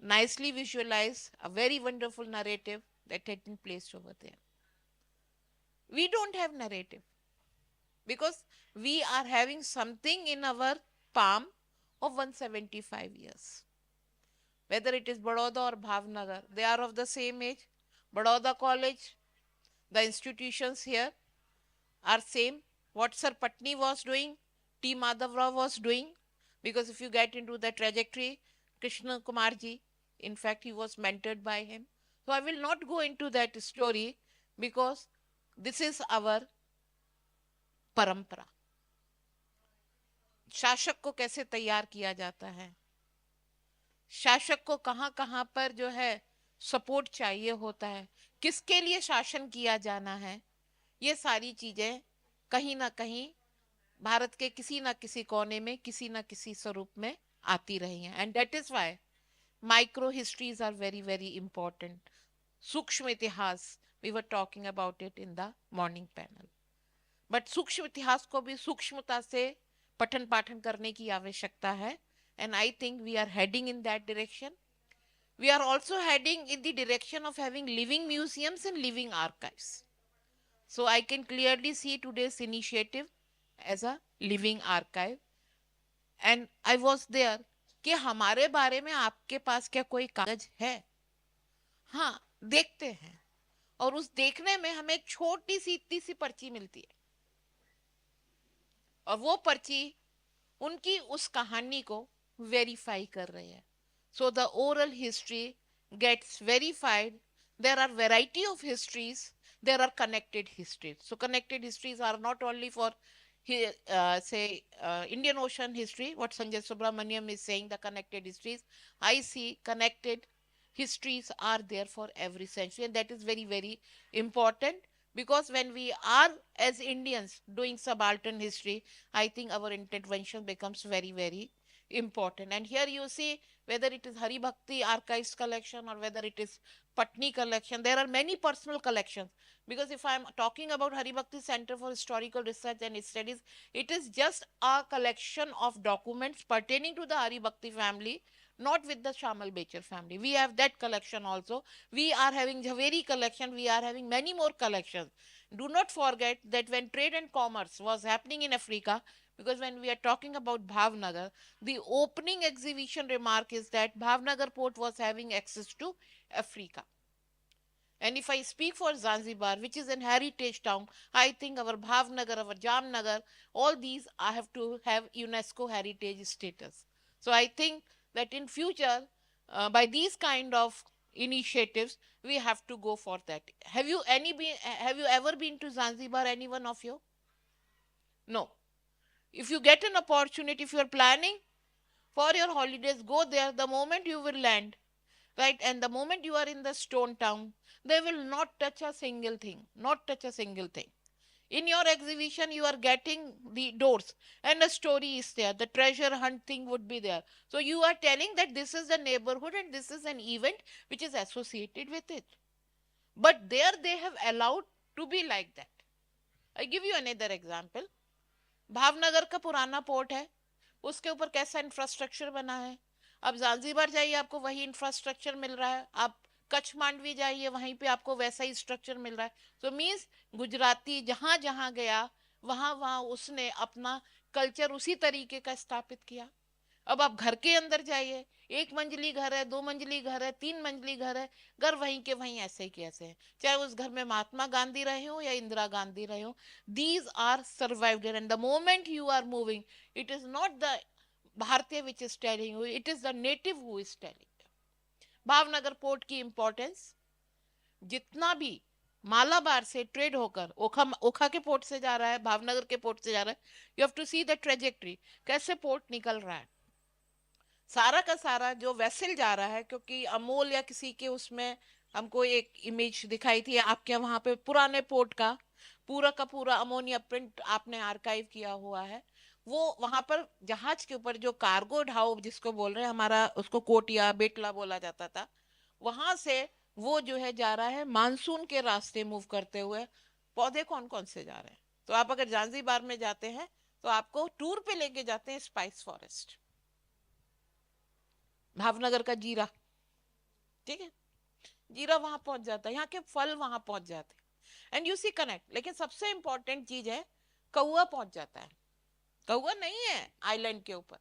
nicely visualized, a very wonderful narrative that had been placed over there. We don't have narrative because we are having something in our palm of 175 years. Whether it is Baroda or Bhavnagar, they are of the same age. Baroda College, the institutions here are same. What Sir Patni was doing, T. Madhav Rao was doing, because if you get into the trajectory, Krishna Kumar ji, in fact, he was mentored by him. So I will not go into that story because this is our परंपरा. शासक को कैसे तैयार किया जाता है, शासक को कहाँ कहाँ पर जो है सपोर्ट चाहिए होता है, किसके लिए शासन किया जाना है, ये सारी चीजें कहीं ना कहीं भारत के किसी ना किसी कोने में किसी ना किसी स्वरूप में आती रही हैं. And that is why micro histories are very very important. सूक्ष्म इतिहास, we were talking about it in the morning panel. But सूक्ष्म इतिहास को भी सूक्ष्मता से पठन पाठन करने की आवश्यकता है. And I think we are heading in that direction. We are also heading in the direction of having living museums and living archives. So I can clearly see today's initiative as a living archive. And I was there कि हमारे बारे में आपके पास क्या कोई कागज है? हाँ, देखते हैं. और उस देखने में हमें एक छोटी सी इतनी सी पर्ची मिलती है. और वो पर्ची उनकी उस कहानी को वेरीफाई कर रही है. So the oral history gets verified. There are variety of histories. There are connected histories. So connected histories are not only for Indian Ocean history, what Sanjay Subramaniam is saying, the connected histories. I see connected histories are there for every century, and that is very, very important, because when we are as Indians doing subaltern history, I think our intervention becomes very, very important. And here you see, whether it is Hari Bhakti Archives collection or whether it is Patni collection, there are many personal collections. Because if I am talking about Hari Bhakti Center for Historical Research and Studies, it is just a collection of documents pertaining to the Hari Bhakti family, not with the Shamal Becher family. We have that collection also. We are having Jhaveri collection. We are having many more collections. Do not forget that when trade and commerce was happening in Africa, because when we are talking about Bhavnagar, the opening exhibition remark is that Bhavnagar port was having access to Africa. And if I speak for Zanzibar, which is an heritage town, I think our Bhavnagar, our Jamnagar, all these have to have UNESCO heritage status. So I think that in future, by these kind of initiatives, we have to go for that. Have you ever been to Zanzibar, any one of you? No. If you get an opportunity, if you are planning for your holidays, go there the moment you will land, right? And the moment you are in the stone town, they will not touch a single thing, not touch a single thing. In your exhibition, you are getting the doors and a story is there. The treasure hunt thing would be there. So you are telling that this is the neighborhood and this is an event which is associated with it. But there they have allowed to be like that. I give you another example. Bhavnagar का पुराना port है, उसके ऊपर कैसा infrastructure बना है. अब Zanzibar जाइए, आपको वही इंफ्रास्ट्रक्चर मिल रहा है. आप कच्छ मांडवी जाइए, वहीं पे आपको वैसा ही स्ट्रक्चर मिल रहा है. सो मीन्स गुजराती जहां जहां गया वहां वहां उसने अपना कल्चर उसी तरीके का स्थापित किया. अब आप घर के अंदर जाइए, एक मंजिली घर है, दो मंजिली घर है, तीन मंजिली घर है, घर वहीं के वहीं ऐसे ही कैसे है. चाहे उस घर में महात्मा गांधी रहे हो या इंदिरा गांधी रहे हो, these are survived. And the moment you are moving, it is not the Bharatiya which is telling you, it is the native who is telling you. Bhavnagar port की इंपॉर्टेंस, जितना भी मालाबार से ट्रेड होकर ओखा के पोर्ट से जा रहा है, भावनगर के पोर्ट से जा रहा है, you have to see the trajectory, कैसे पोर्ट निकल रहा है. सारा का सारा जो वेसल जा रहा है, क्योंकि अमोल या किसी के उसमें हमको एक इमेज दिखाई थी आपके वहां पे पुराने पोर्ट का, पूरा का पूरा अमोनिया प्रिंट आपने आर्काइव किया हुआ है। वो वहां पर जहाज के ऊपर जो कार्गो ढाव जिसको बोल रहे हैं, हमारा उसको कोटिया बेटला बोला जाता था, वहां से वो जो है जा रहा है मानसून के रास्ते मूव करते हुए। पौधे कौन कौन से जा रहे हैं, तो आप अगर जांजीबार में जाते हैं तो आपको टूर पे लेके जाते हैं स्पाइस फॉरेस्ट, भावनगर का जीरा, ठीक है, जीरा वहां पहुंच जाता है, यहाँ के फल वहां पहुंच जाते हैं, एंड यू सी कनेक्ट। लेकिन सबसे इंपॉर्टेंट चीज है, कौआ पहुंच जाता है। कौआ नहीं है आइलैंड के ऊपर,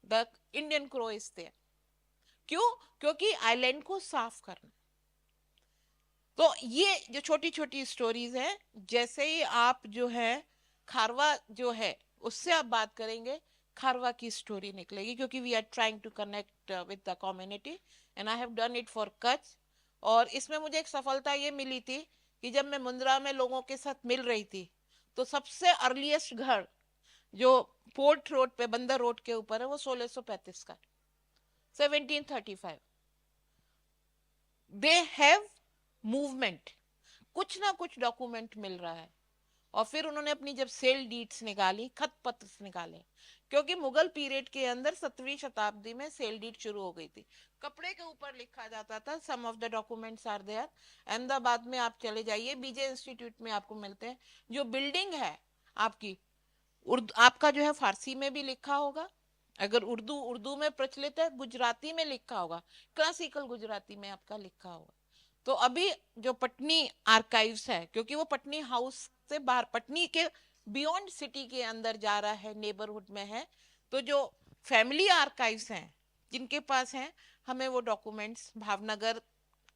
the Indian crow is there. क्यों? क्योंकि आइलैंड को साफ करना। तो ये जो छोटी छोटी स्टोरीज हैं, जैसे ही आप जो है खारवा जो है उससे आप बात करेंगे, खारवा की स्टोरी निकलेगी, क्योंकि we are trying to connect with the community and I have done it for Kutch. और इसमें मुझे एक सफलता ये मिली थी कि जब मैं मुंद्रा में लोगों के साथ मिल रही थी, तो सबसे अर्लीस्ट घर जो पोर्ट रोड पे बंदर रोड के ऊपर है वो 1635 का, 1735। दे हैव मूवमेंट, कुछ ना कुछ डॉक्यूमेंट मिल रहा है। और फिर उन्होंने अपनी जब सेल डीड्स निकाली, खत पत्र निकाले, क्योंकि मुगल पीरियड के अंदर 17वीं शताब्दी में सेल डीड शुरू हो गई थी। कपड़े के ऊपर लिखा जाता था, some of the documents are there. Ahmedabad में आप चले जाइए, बीजे इंस्टीट्यूट में आपको मिलते हैं। जो बिल्डिंग है आपकी, उर्दू आपका जो है फारसी में भी लिखा होगा, अगर उर्दू उर्दू में प्रचलित है, गुजराती में लिखा होगा, क्लासिकल गुजराती में आपका लिखा होगा। तो अभी जो पटनी आर्काइव्स है, क्योंकि वो पटनी हाउस से बाहर, पटनी के बियॉन्ड सिटी के अंदर जा रहा है, नेबरहुड में है, तो जो फैमिली आर्काइव्स हैं जिनके पास हैं, हमें वो डॉक्यूमेंट्स भावनगर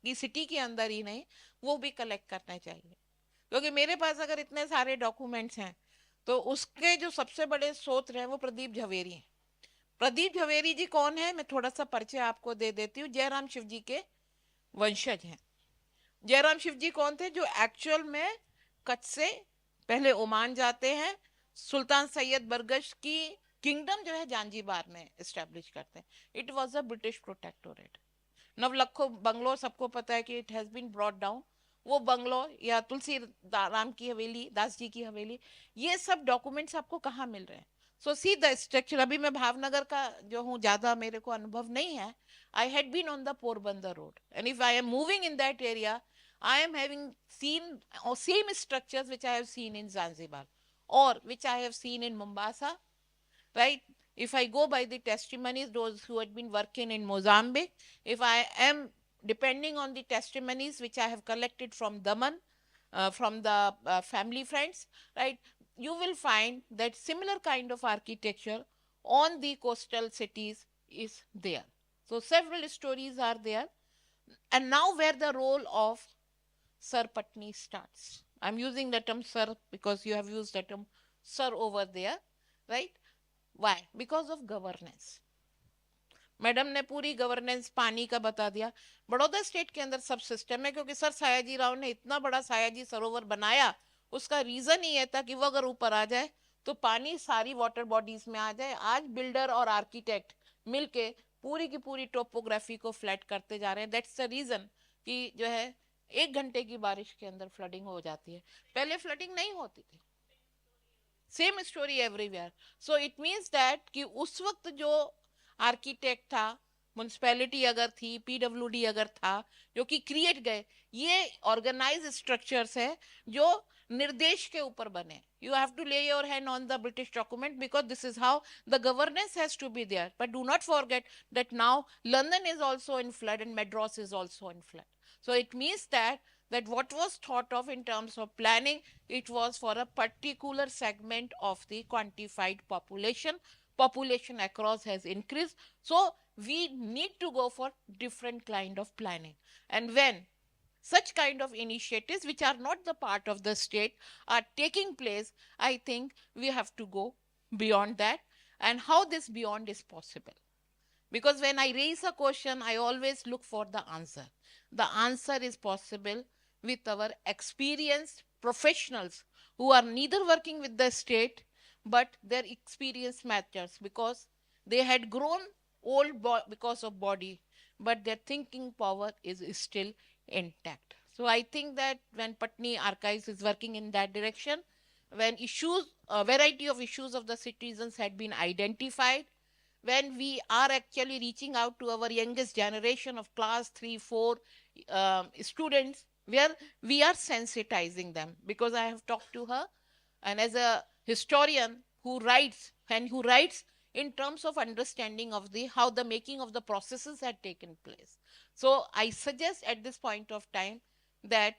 की सिटी के अंदर ही नहीं, वो भी कलेक्ट करना चाहिए। क्योंकि मेरे पास अगर इतने सारे डॉक्यूमेंट्स हैं, तो उसके जो सबसे बड़े स्रोत हैं वो प्रदीप झवेरी हैं। प्रदीप झवेरी जी कौन है, मैं थोड़ा सा परिचय आपको दे देती हूँ। जयराम शिव जी के वंशज हैं। जयराम शिव जी कौन थे? जो एक्चुअल में कच्छ से पहले ओमान जाते हैं, सुल्तान सैयद बरगश की किंगडम जो है जांजीबार में एस्टेब्लिश करते हैं। It was a British protectorate. Navlakha bungalow सबको पता है कि it has been brought down. वो बंगलो या तुलसी राम की हवेली, दास जी की हवेली, ये सब डॉक्यूमेंट्स आपको कहाँ मिल रहे हैं? सो सी द स्ट्रक्चर। अभी मैं भावनगर का जो हूँ, ज्यादा मेरे को अनुभव नहीं है। I had been on the Porbandar road, and if I am moving in that area, I am having seen same structures which I have seen in Zanzibar or which I have seen in Mombasa, right? If I go by the testimonies, those who had been working in Mozambique, if I am depending on the testimonies which I have collected from Daman, from the family friends, right? You will find that similar kind of architecture on the coastal cities is there. So several stories are there. And now where the role of Sir Patni starts. I'm using the term sir because you have used the term sir over there, right? Why? Because of governance. Madam ने पूरी governance पानी का बता दिया। Baroda state के अंदर सब system है, क्योंकि सर सयाजी राव ने इतना बड़ा सयाजी सरोवर बनाया, उसका रीजन ही ये था कि वो अगर ऊपर आ जाए तो पानी सारी वाटर बॉडीज में आ जाए। आज बिल्डर और आर्किटेक्ट मिलके पूरी की पूरी टोपोग्राफी को फ्लैट करते जा रहे हैं। दैट्स द रीजन कि जो है 1 घंटे की बारिश के अंदर फ्लडिंग हो जाती है, पहले फ्लडिंग नहीं होती थी। Same story everywhere. So it means that कि उस वक्त जो आर्किटेक्ट था, म्युनिसिपैलिटी अगर थी, पीडब्ल्यूडी अगर था, जो कि क्रिएट गए, ये ऑर्गेनाइज स्ट्रक्चर्स है जो निर्देश के ऊपर बने। You have to lay your hand on the British document because this is how the governance has to be there. But do not forget that now London is also in flood and Madras is also in flood. So it means that what was thought of in terms of planning, it was for a particular segment of the quantified population. Population across has increased, so we need to go for different kind of planning. And when such kind of initiatives which are not the part of the state are taking place, I think we have to go beyond that. And how this beyond is possible, because when I raise a question, I always look for the answer. The answer is possible with our experienced professionals who are neither working with the state, but their experience matters because they had grown old because of body, but their thinking power is still intact. So I think that when Patni Archives is working in that direction, when issues, a variety of issues of the citizens had been identified, when we are actually reaching out to our youngest generation of class 3, 4 students, where we are sensitizing them. Because I have talked to her, and as a historian who writes, and who writes in terms of understanding of the how the making of the processes had taken place. So I suggest at this point of time that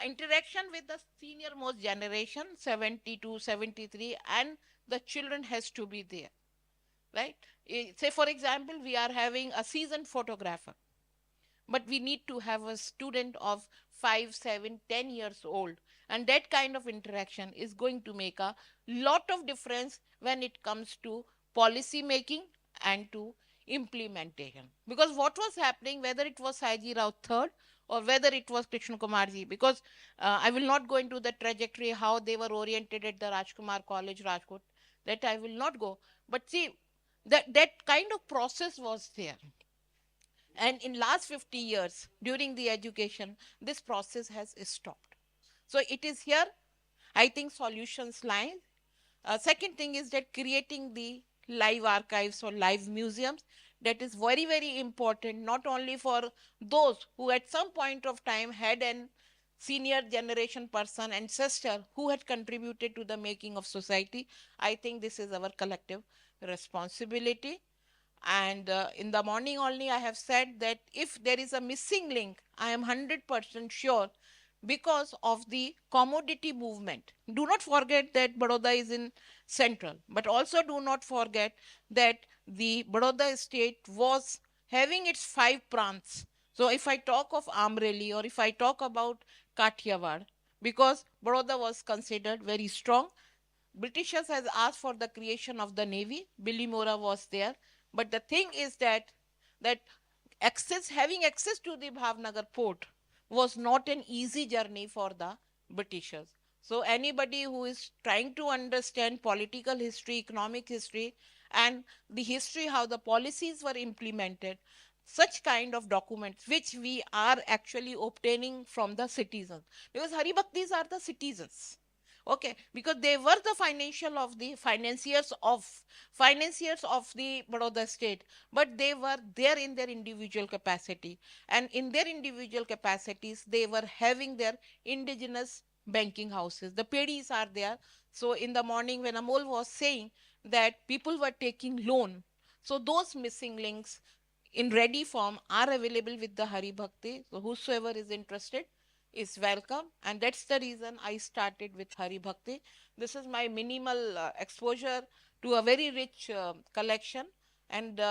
interaction with the senior most generation 72, 73, and the children has to be there, right? Say for example, we are having a seasoned photographer, but we need to have a student of 5, 7, 10 years old, and that kind of interaction is going to make a lot of difference when it comes to policy making and to implementation. Because what was happening, whether it was Saiji Rao third or whether it was Krishna Kumarji, because I will not go into the trajectory how they were oriented at the Rajkumar College, Rajkot, that I will not go. But see, that kind of process was there. And in last 50 years, during the education, this process has stopped. So it is here, I think, solutions lie. Second thing is that creating the live archives or live museums, that is very, very important, not only for those who at some point of time had an senior generation person, ancestor who had contributed to the making of society. I think this is our collective responsibility. And in the morning only, I have said that if there is a missing link, I am 100% sure because of the commodity movement. Do not forget that Baroda is in central, but also do not forget that the Baroda state was having its 5 prants. So if I talk of Amreli or if I talk about Kathiawad, because Baroda was considered very strong, Britishers has asked for the creation of the navy. Billy Mora was there, but the thing is that having access to the Bhavnagar port was not an easy journey for the Britishers. So anybody who is trying to understand political history, economic history, and the history how the policies were implemented, such kind of documents which we are actually obtaining from the citizens, because Haribhaktis are the citizens. Okay, because they were the financiers of the Baroda state, but they were there in their individual capacity, and in their individual capacities they were having their indigenous banking houses. The pedis are there. So in the morning when Amol was saying that people were taking loan, so those missing links in ready form are available with the Hari Bhakti. So whosoever is interested is welcome, and that's the reason I started with Hari Bhakti. This is my minimal exposure to a very rich collection, and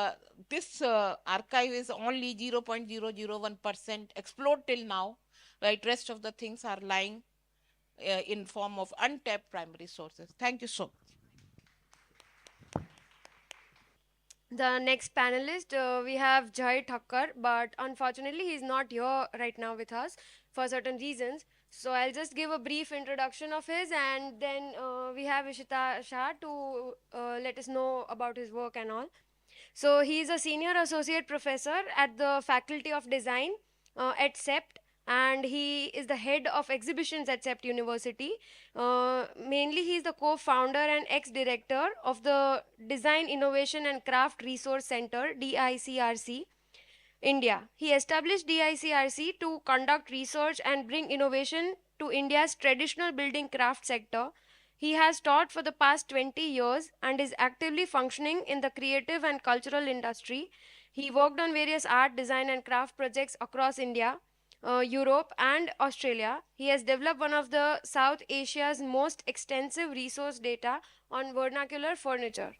this archive is only 0.001% explored till now, right? Rest of the things are lying in form of untapped primary sources. Thank you so much. The next panelist, we have Jai Thakkar, but unfortunately, he's not here right now with us for certain reasons. So I'll just give a brief introduction of his, and then we have Ishita Shah to let us know about his work and all. So he is a senior associate professor at the Faculty of Design at CEPT, and he is the head of exhibitions at CEPT University. Mainly, he is the co-founder and ex-director of the Design Innovation and Craft Resource Center, DICRC, India. He established DICRC to conduct research and bring innovation to India's traditional building craft sector. He has taught for the past 20 years and is actively functioning in the creative and cultural industry. He worked on various art, design, and craft projects across India, Europe, and Australia. He has developed one of the South Asia's most extensive resource data on vernacular furniture.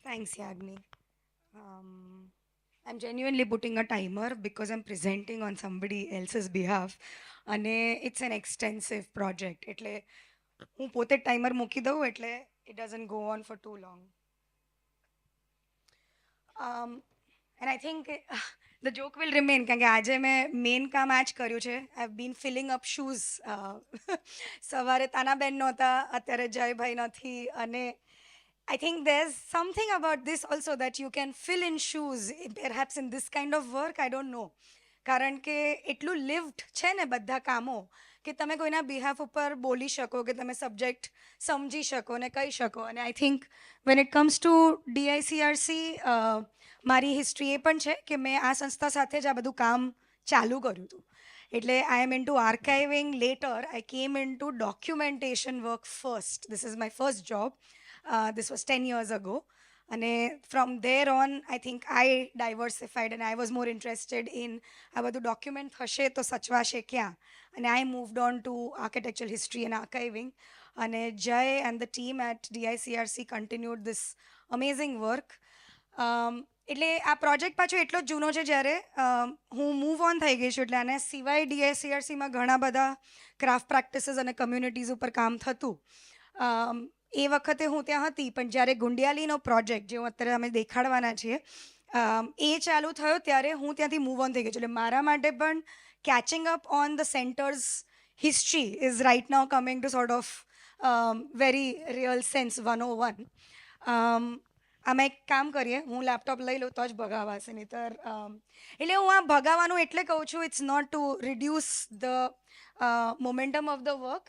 Thanks, Yagni. I'm genuinely putting a timer because I'm presenting on somebody else's behalf. And it's an extensive project. એટલે હું પોતે timer મૂકી દઉં એટલે it doesn't go on for too long. And I think the joke will remain કારણ કે આજે મેં મેઇન કામ આ જ કર્યું છે. I've been filling up shoes. સવારે તાનાબેન નહોતા, અત્યારે જયભાઈ નથી, અને I think there's something about this also that you can fill in shoes, perhaps in this kind of work, I don't know. કારણ કે એટલું લિવ્ડ છે ને બધા કામો કે તમે કોઈના બિહાફ ઉપર બોલી શકો કે તમે સબ્જેક્ટ સમજી શકો ને કહી શકો. અને I think when it comes to DICRC મારી હિસ્ટ્રી એ પણ છે કે મેં આ સંસ્થા સાથે જ આ બધું કામ ચાલુ કર્યું હતું. એટલે I am into archiving letter. I came into documentation work first. This is my first job. This was 10 years ago. And from there on, I think I diversified and I was more interested in આ બધું document થશે તો સચવાશે ક્યાં. And I moved on to architectural history and archiving. And Jay and the team at DICRC continued this amazing work. એટલે આ project પાછો એટલો જ જૂનો છે જ્યારે હું મૂવ ઓન થઈ ગઈ છું. એટલે આને સિવાય DICRCમાં ઘણા બધા ક્રાફ્ટ પ્રેક્ટિસીસ અને કમ્યુનિટીઝ ઉપર કામ થતું. એ વખતે હું ત્યાં હતી, પણ જ્યારે ગુંડિયાલીનો પ્રોજેક્ટ જે હું અત્યારે અમે દેખાડવાના છીએ એ ચાલુ થયો ત્યારે હું ત્યાંથી મૂવ ઓન થઈ ગઈ છું. એટલે મારા માટે પણ catching up on the centres history is right now coming to sort of very real sense 101. આમાં એક કામ કરીએ, હું લેપટોપ લઈ લઉં તો જ ભગાવાશે. નહીંતર એટલે હું આ ભગાવાનું એટલે કહું છું, it's not to reduce the momentum of the work,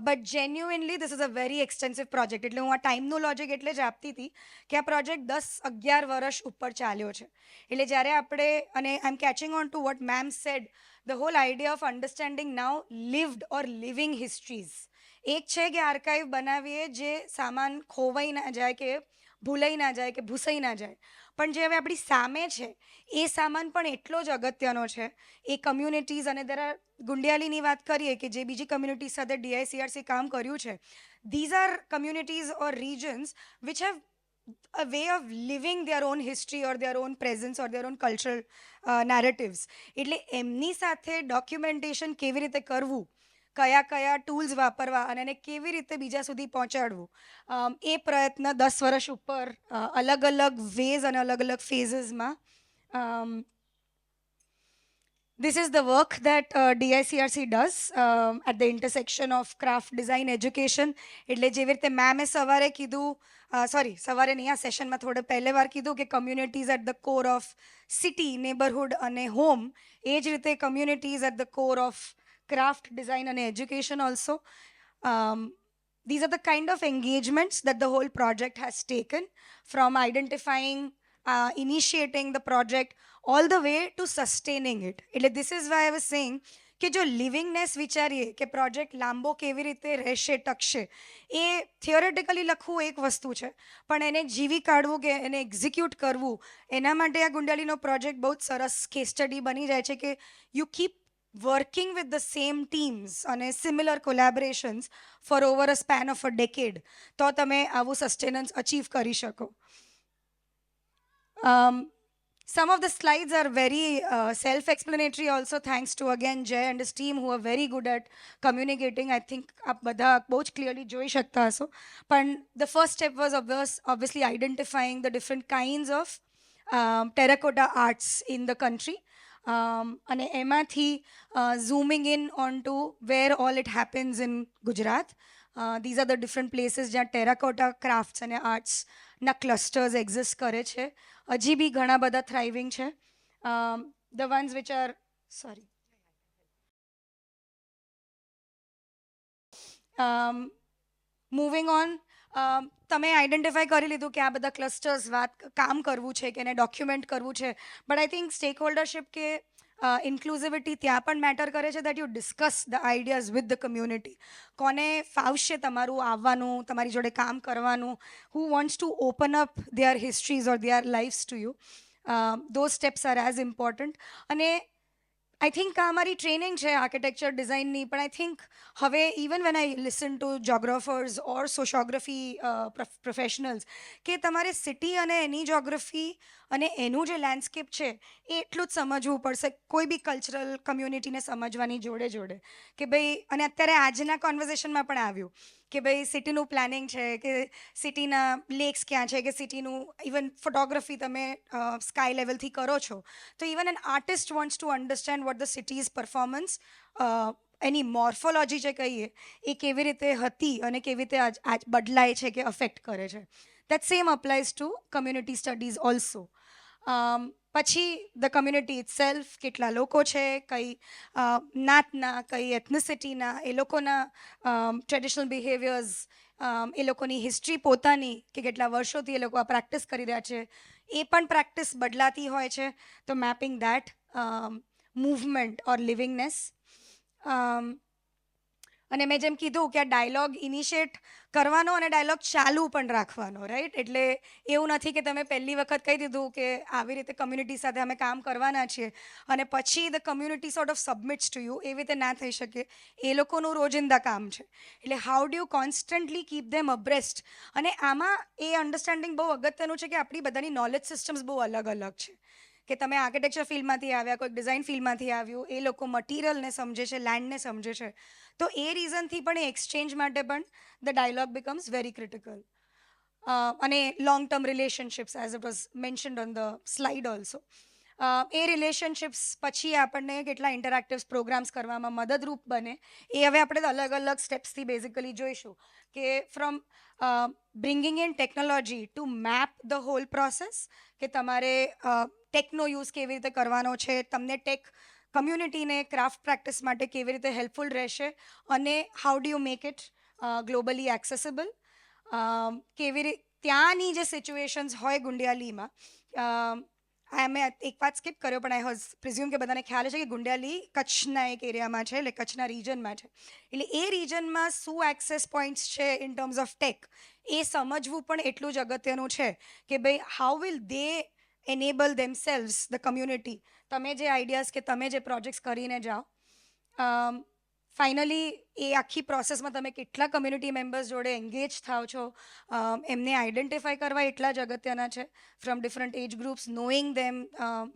but genuinely this is a very extensive project. એટલે હું આ ટાઈમનું લોજિક એટલે જ આપતી હતી કે આ પ્રોજેક્ટ 10-11 વર્ષ ઉપર ચાલ્યો છે. એટલે જ્યારે આપણે, અને I am catching on to what ma'am said, the whole idea of understanding now lived or living histories. એક છે કે આર્કાઇવ બનાવીએ જે સામાન ખોવાઈ ના જાય, કે ભૂલાઈ ના જાય, કે ભૂસાઈ ના જાય, પણ જે હવે આપણી સામે છે એ સામાન પણ એટલો જ અગત્યનો છે. એ કમ્યુનિટીઝ, અને ગુંડિયાલીની વાત કરીએ કે જે બીજી કમ્યુનિટીઝ સાથે DICRC કામ કર્યું છે, these are communities or regions which have a way of living their own history or their own presence or their own cultural narratives. એટલે એમની સાથે ડોક્યુમેન્ટેશન કેવી રીતે કરવું, કયા કયા ટૂલ્સ વાપરવા અને એને કેવી રીતે બીજા સુધી પહોંચાડવું, એ પ્રયત્ન 10 વર્ષ ઉપર અલગ અલગ વેઝ અને અલગ અલગ ફેઝીસમાં. This is the work that DICRC does at the intersection of craft design education. એટલે જેવી રીતે મેમે સવારે કીધું, સવારે નહીં, આ સેશનમાં થોડે પહેલે વાર કીધું કે communities at the core of city, neighbourhood અને હોમ, એ જ રીતે communities at the core of craft design and education also. These are the kind of engagements that the whole project has taken, from identifying, initiating the project, all the way to sustaining it. એટલે this is why I was saying કે જો લિવિંગનેસ વિચારીએ કે project લાંબો કેવી રીતે રહેશે, ટકશે, એ થિયોરેટિકલી લખવું એક વસ્તુ છે, પણ એને જીવી કાઢવું કે એને એક્ઝિક્યુટ કરવું, એના માટે આ ગુંડિયાલીનો પ્રોજેક્ટ બહુ જ સરસ કેસ સ્ટડી બની જાય છે કે you keep working with the same teams and similar collaborations for over a span of a decade, તો તમે આવું સસ્ટેનન્સ અચીવ કરી શકો. Some of the slides are very self-explanatory also, thanks to again Jay and his team who are very good at communicating. I think આપ બધા બહુ જ clearly જોઈ શકતા હશો. પણ the first step was obviously identifying the different kinds of terracotta arts in the country. અને એમાંથી zooming in onto where all it happens in Gujarat. These are the different places જ્યાં terracotta crafts અને artsના clusters exist કરે છે. હજી બી ઘણા બધા thriving છે. The ones which are, moving on, તમે આઈડેન્ટિફાઈ કરી લીધું કે આ બધા ક્લસ્ટર્સ કામ કરવું છે કે એને ડોક્યુમેન્ટ કરવું છે, but I think stake holdership કે ઇન્ક્લુઝિવિટી ત્યાં પણ મેટર કરે છે, that you discuss the ideas with the community. કોને ફાવશે તમારું આવવાનું, તમારી જોડે કામ કરવાનું, who wants to open up their histories or their lifes to you. Those steps are as important. અને I think અમારી ટ્રેનિંગ છે આર્કિટેક્ચર ડિઝાઇનની, પણ આઈ થિંક હવે even when I listen to geographers or sociography professionals, કે તમારે city અને એની geography અને એનું જે લેન્ડસ્કેપ છે એ એટલું જ સમજવું પડશે, કોઈ બી કલ્ચરલ કમ્યુનિટીને સમજવાની જોડે જોડે. કે ભાઈ, અને અત્યારે આજના કોન્વર્ઝેશનમાં પણ આવ્યું કે ભાઈ સિટીનું પ્લાનિંગ છે, કે સિટીના લેક્સ ક્યાં છે, કે સિટીનું ઇવન ફોટોગ્રાફી તમે સ્કાય લેવલથી કરો છો, તો even an artist wants to understand what the cities performance any morphology જે કહીએ એ કેવી રીતે હતી અને કેવી રીતે આજ બદલાય છે કે અફેક્ટ કરે છે. That same applies to community studies also. પછી ધ કમ્યુનિટી ઇટસેલ્ફ, કેટલા લોકો છે, કઈ નાતના, કઈ એથનિસિટીના, એ લોકોના ટ્રેડિશનલ બિહેવિયર્સ, એ લોકોની હિસ્ટ્રી પોતાની કે કેટલા વર્ષોથી એ લોકો આ પ્રેક્ટિસ કરી રહ્યા છે, એ પણ પ્રેક્ટિસ બદલાતી હોય છે. તો મેપિંગ દેટ મૂવમેન્ટ ઓર લિવિંગનેસ. અને મેં જેમ કીધું કે આ ડાયલોગ ઇનિશિએટ કરવાનો અને ડાયલોગ ચાલુ પણ રાખવાનો, રાઈટ? એટલે એવું નથી કે તમે પહેલી વખત કહી દીધું કે આવી રીતે કમ્યુનિટી સાથે અમે કામ કરવાના છીએ અને પછી the community sort of submits to you. એવી રીતે ના થઈ શકે. એ લોકોનું રોજિંદા કામ છે. એટલે how do you constantly keep them abreast? અને આમાં એ અન્ડરસ્ટેન્ડિંગ બહુ અગત્યનું છે કે આપણી બધાની નોલેજ સિસ્ટમ્સ બહુ અલગ અલગ છે. કે તમે આર્કિટેક્ચર ફિલ્ડમાંથી આવ્યા, કોઈક ડિઝાઇન ફિલ્ડમાંથી આવ્યું, એ લોકો મટીરિયલને સમજે છે, લેન્ડને સમજે છે. તો એ રીઝનથી પણ એ એક્સચેન્જ માટે પણ the dialogue becomes very critical. અને long term relationships, as it was mentioned on the slide also. એ રિલેશનશિપ્સ પછી આપણને કેટલા ઇન્ટરેક્ટિવ્સ પ્રોગ્રામ્સ કરવામાં મદદરૂપ બને, એ હવે આપણે અલગ અલગ સ્ટેપ્સથી બેઝિકલી જોઈશું. કે from bringing in technology to map the whole process, કે તમારે ટેકનો યુઝ કેવી રીતે કરવાનો છે, તમને ટેક કમ્યુનિટીને ક્રાફ્ટ પ્રેક્ટિસ માટે કેવી રીતે હેલ્પફુલ રહેશે, અને how do you make it globally accessible. કેવી રીતે ત્યાંની જે સિચ્યુએશન્સ હોય ગુંડિયાલીમાં, મેં એક વાત સ્કીપ કર્યો પણ આઈ વોઝ પ્રિઝ્યુમ કે બધાને ખ્યાલ છે કે ગુંડિયાલી કચ્છના એક એરિયામાં છે, એટલે કચ્છના રીજનમાં છે. એટલે એ રીજનમાં શું એક્સેસ પોઈન્ટ્સ છે ઇન ટર્મ્સ ઓફ ટેક, એ સમજવું પણ એટલું જ અગત્યનું છે કે ભાઈ how will they enable themselves, the community. તમે જે આઈડિયાઝ કે તમે જે પ્રોજેક્ટ્સ કરીને જાઓ, ફાઇનલી એ આખી પ્રોસેસમાં તમે કેટલા કમ્યુનિટી મેમ્બર્સ જોડે એન્ગેજ થાવ છો, એમને આઈડેન્ટિફાઈ કરવા એટલા જ અગત્યના છે. From different age groups, knowing them,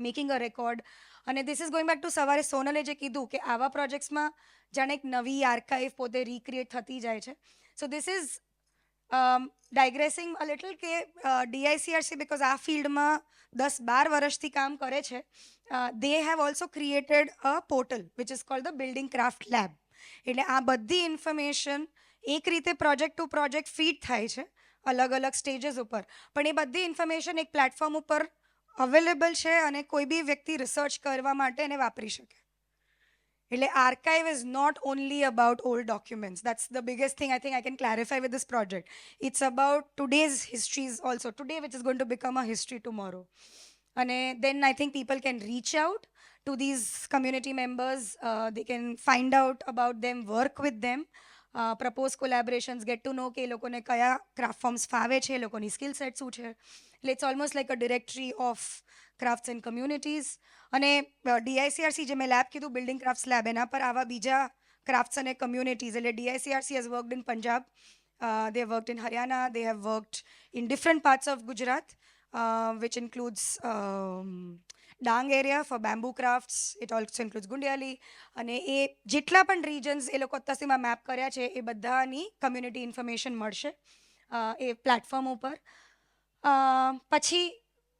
making a record. અને this is going back to સવારે સોનલે જે કીધું કે આવા પ્રોજેક્ટ્સમાં જાણે એક નવી આર્કાઇવ પોતે રિક્રિએટ થતી જાય છે. So this is digressing a little કે DICRC બિકોઝ આ ફિલ્ડમાં 10-12 વર્ષથી કામ કરે છે, they have also created a portal which is called the Building Craft Lab. એટલે આ બધી ઇન્ફોર્મેશન એક રીતે પ્રોજેક્ટ ટુ પ્રોજેક્ટ ફીડ થાય છે અલગ અલગ સ્ટેજીસ ઉપર, પણ એ બધી ઇન્ફોર્મેશન એક પ્લેટફોર્મ ઉપર અવેલેબલ છે અને કોઈ બી વ્યક્તિ રિસર્ચ કરવા માટે એને વાપરી શકે. એટલે archive is not only about old documents. That's the biggest thing I think I can clarify with this project. It's about today's histories also, today which is going to become a history tomorrow. અને then I think people can reach out to these community members. They can find out about them, work with them, propose collaborations, get to know કે એ લોકોને કયા craft forms ફાવે છે, એ લોકોની skill set શું છે. એટલે it's almost like a directory of crafts and communities. અને DICRC જે મેં લેબ કીધું, બિલ્ડિંગ ક્રાફ્ટ્સ લેબ, એના પર આવા બીજા ક્રાફ્ટ્સ અને કમ્યુનિટીઝ, એટલે DICRC has worked in Punjab, they have worked in Haryana, they have worked in different parts of Gujarat, which includes Dang area for bamboo crafts. It also includes Gundiyali. અને એ જેટલા પણ રીજન્સ એ લોકો અત્યાર સુધીમાં મેપ કર્યા છે એ બધાની કમ્યુનિટી ઇન્ફોર્મેશન મળશે એ પ્લેટફોર્મ ઉપર. પછી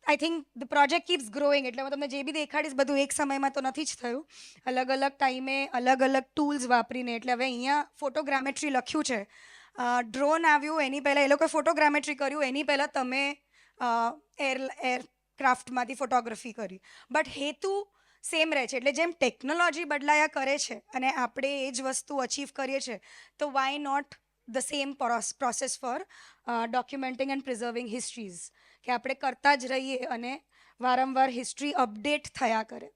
I think the project keeps growing. એટલે હું તમને જે બી દેખાડીશ બધું એક સમયમાં તો નથી જ થયું, અલગ અલગ ટાઈમે અલગ અલગ ટૂલ્સ વાપરીને. એટલે હવે અહીંયા ફોટોગ્રામેટ્રી લખ્યું છે, ડ્રોન આવ્યું એની પહેલાં એ લોકોએ ફોટોગ્રામેટ્રી કર્યું, એની પહેલાં તમે એરક્રાફ્ટમાંથી ફોટોગ્રાફી કરી, બટ હેતુ સેમ રહે છે. એટલે જેમ ટેકનોલોજી બદલાયા કરે છે અને આપણે એ જ વસ્તુ અચીવ કરીએ છીએ, તો why not the same process for documenting and preserving histories, કે આપણે કરતા જ રહીએ અને વારંવાર હિસ્ટ્રી અપડેટ થયા કરે.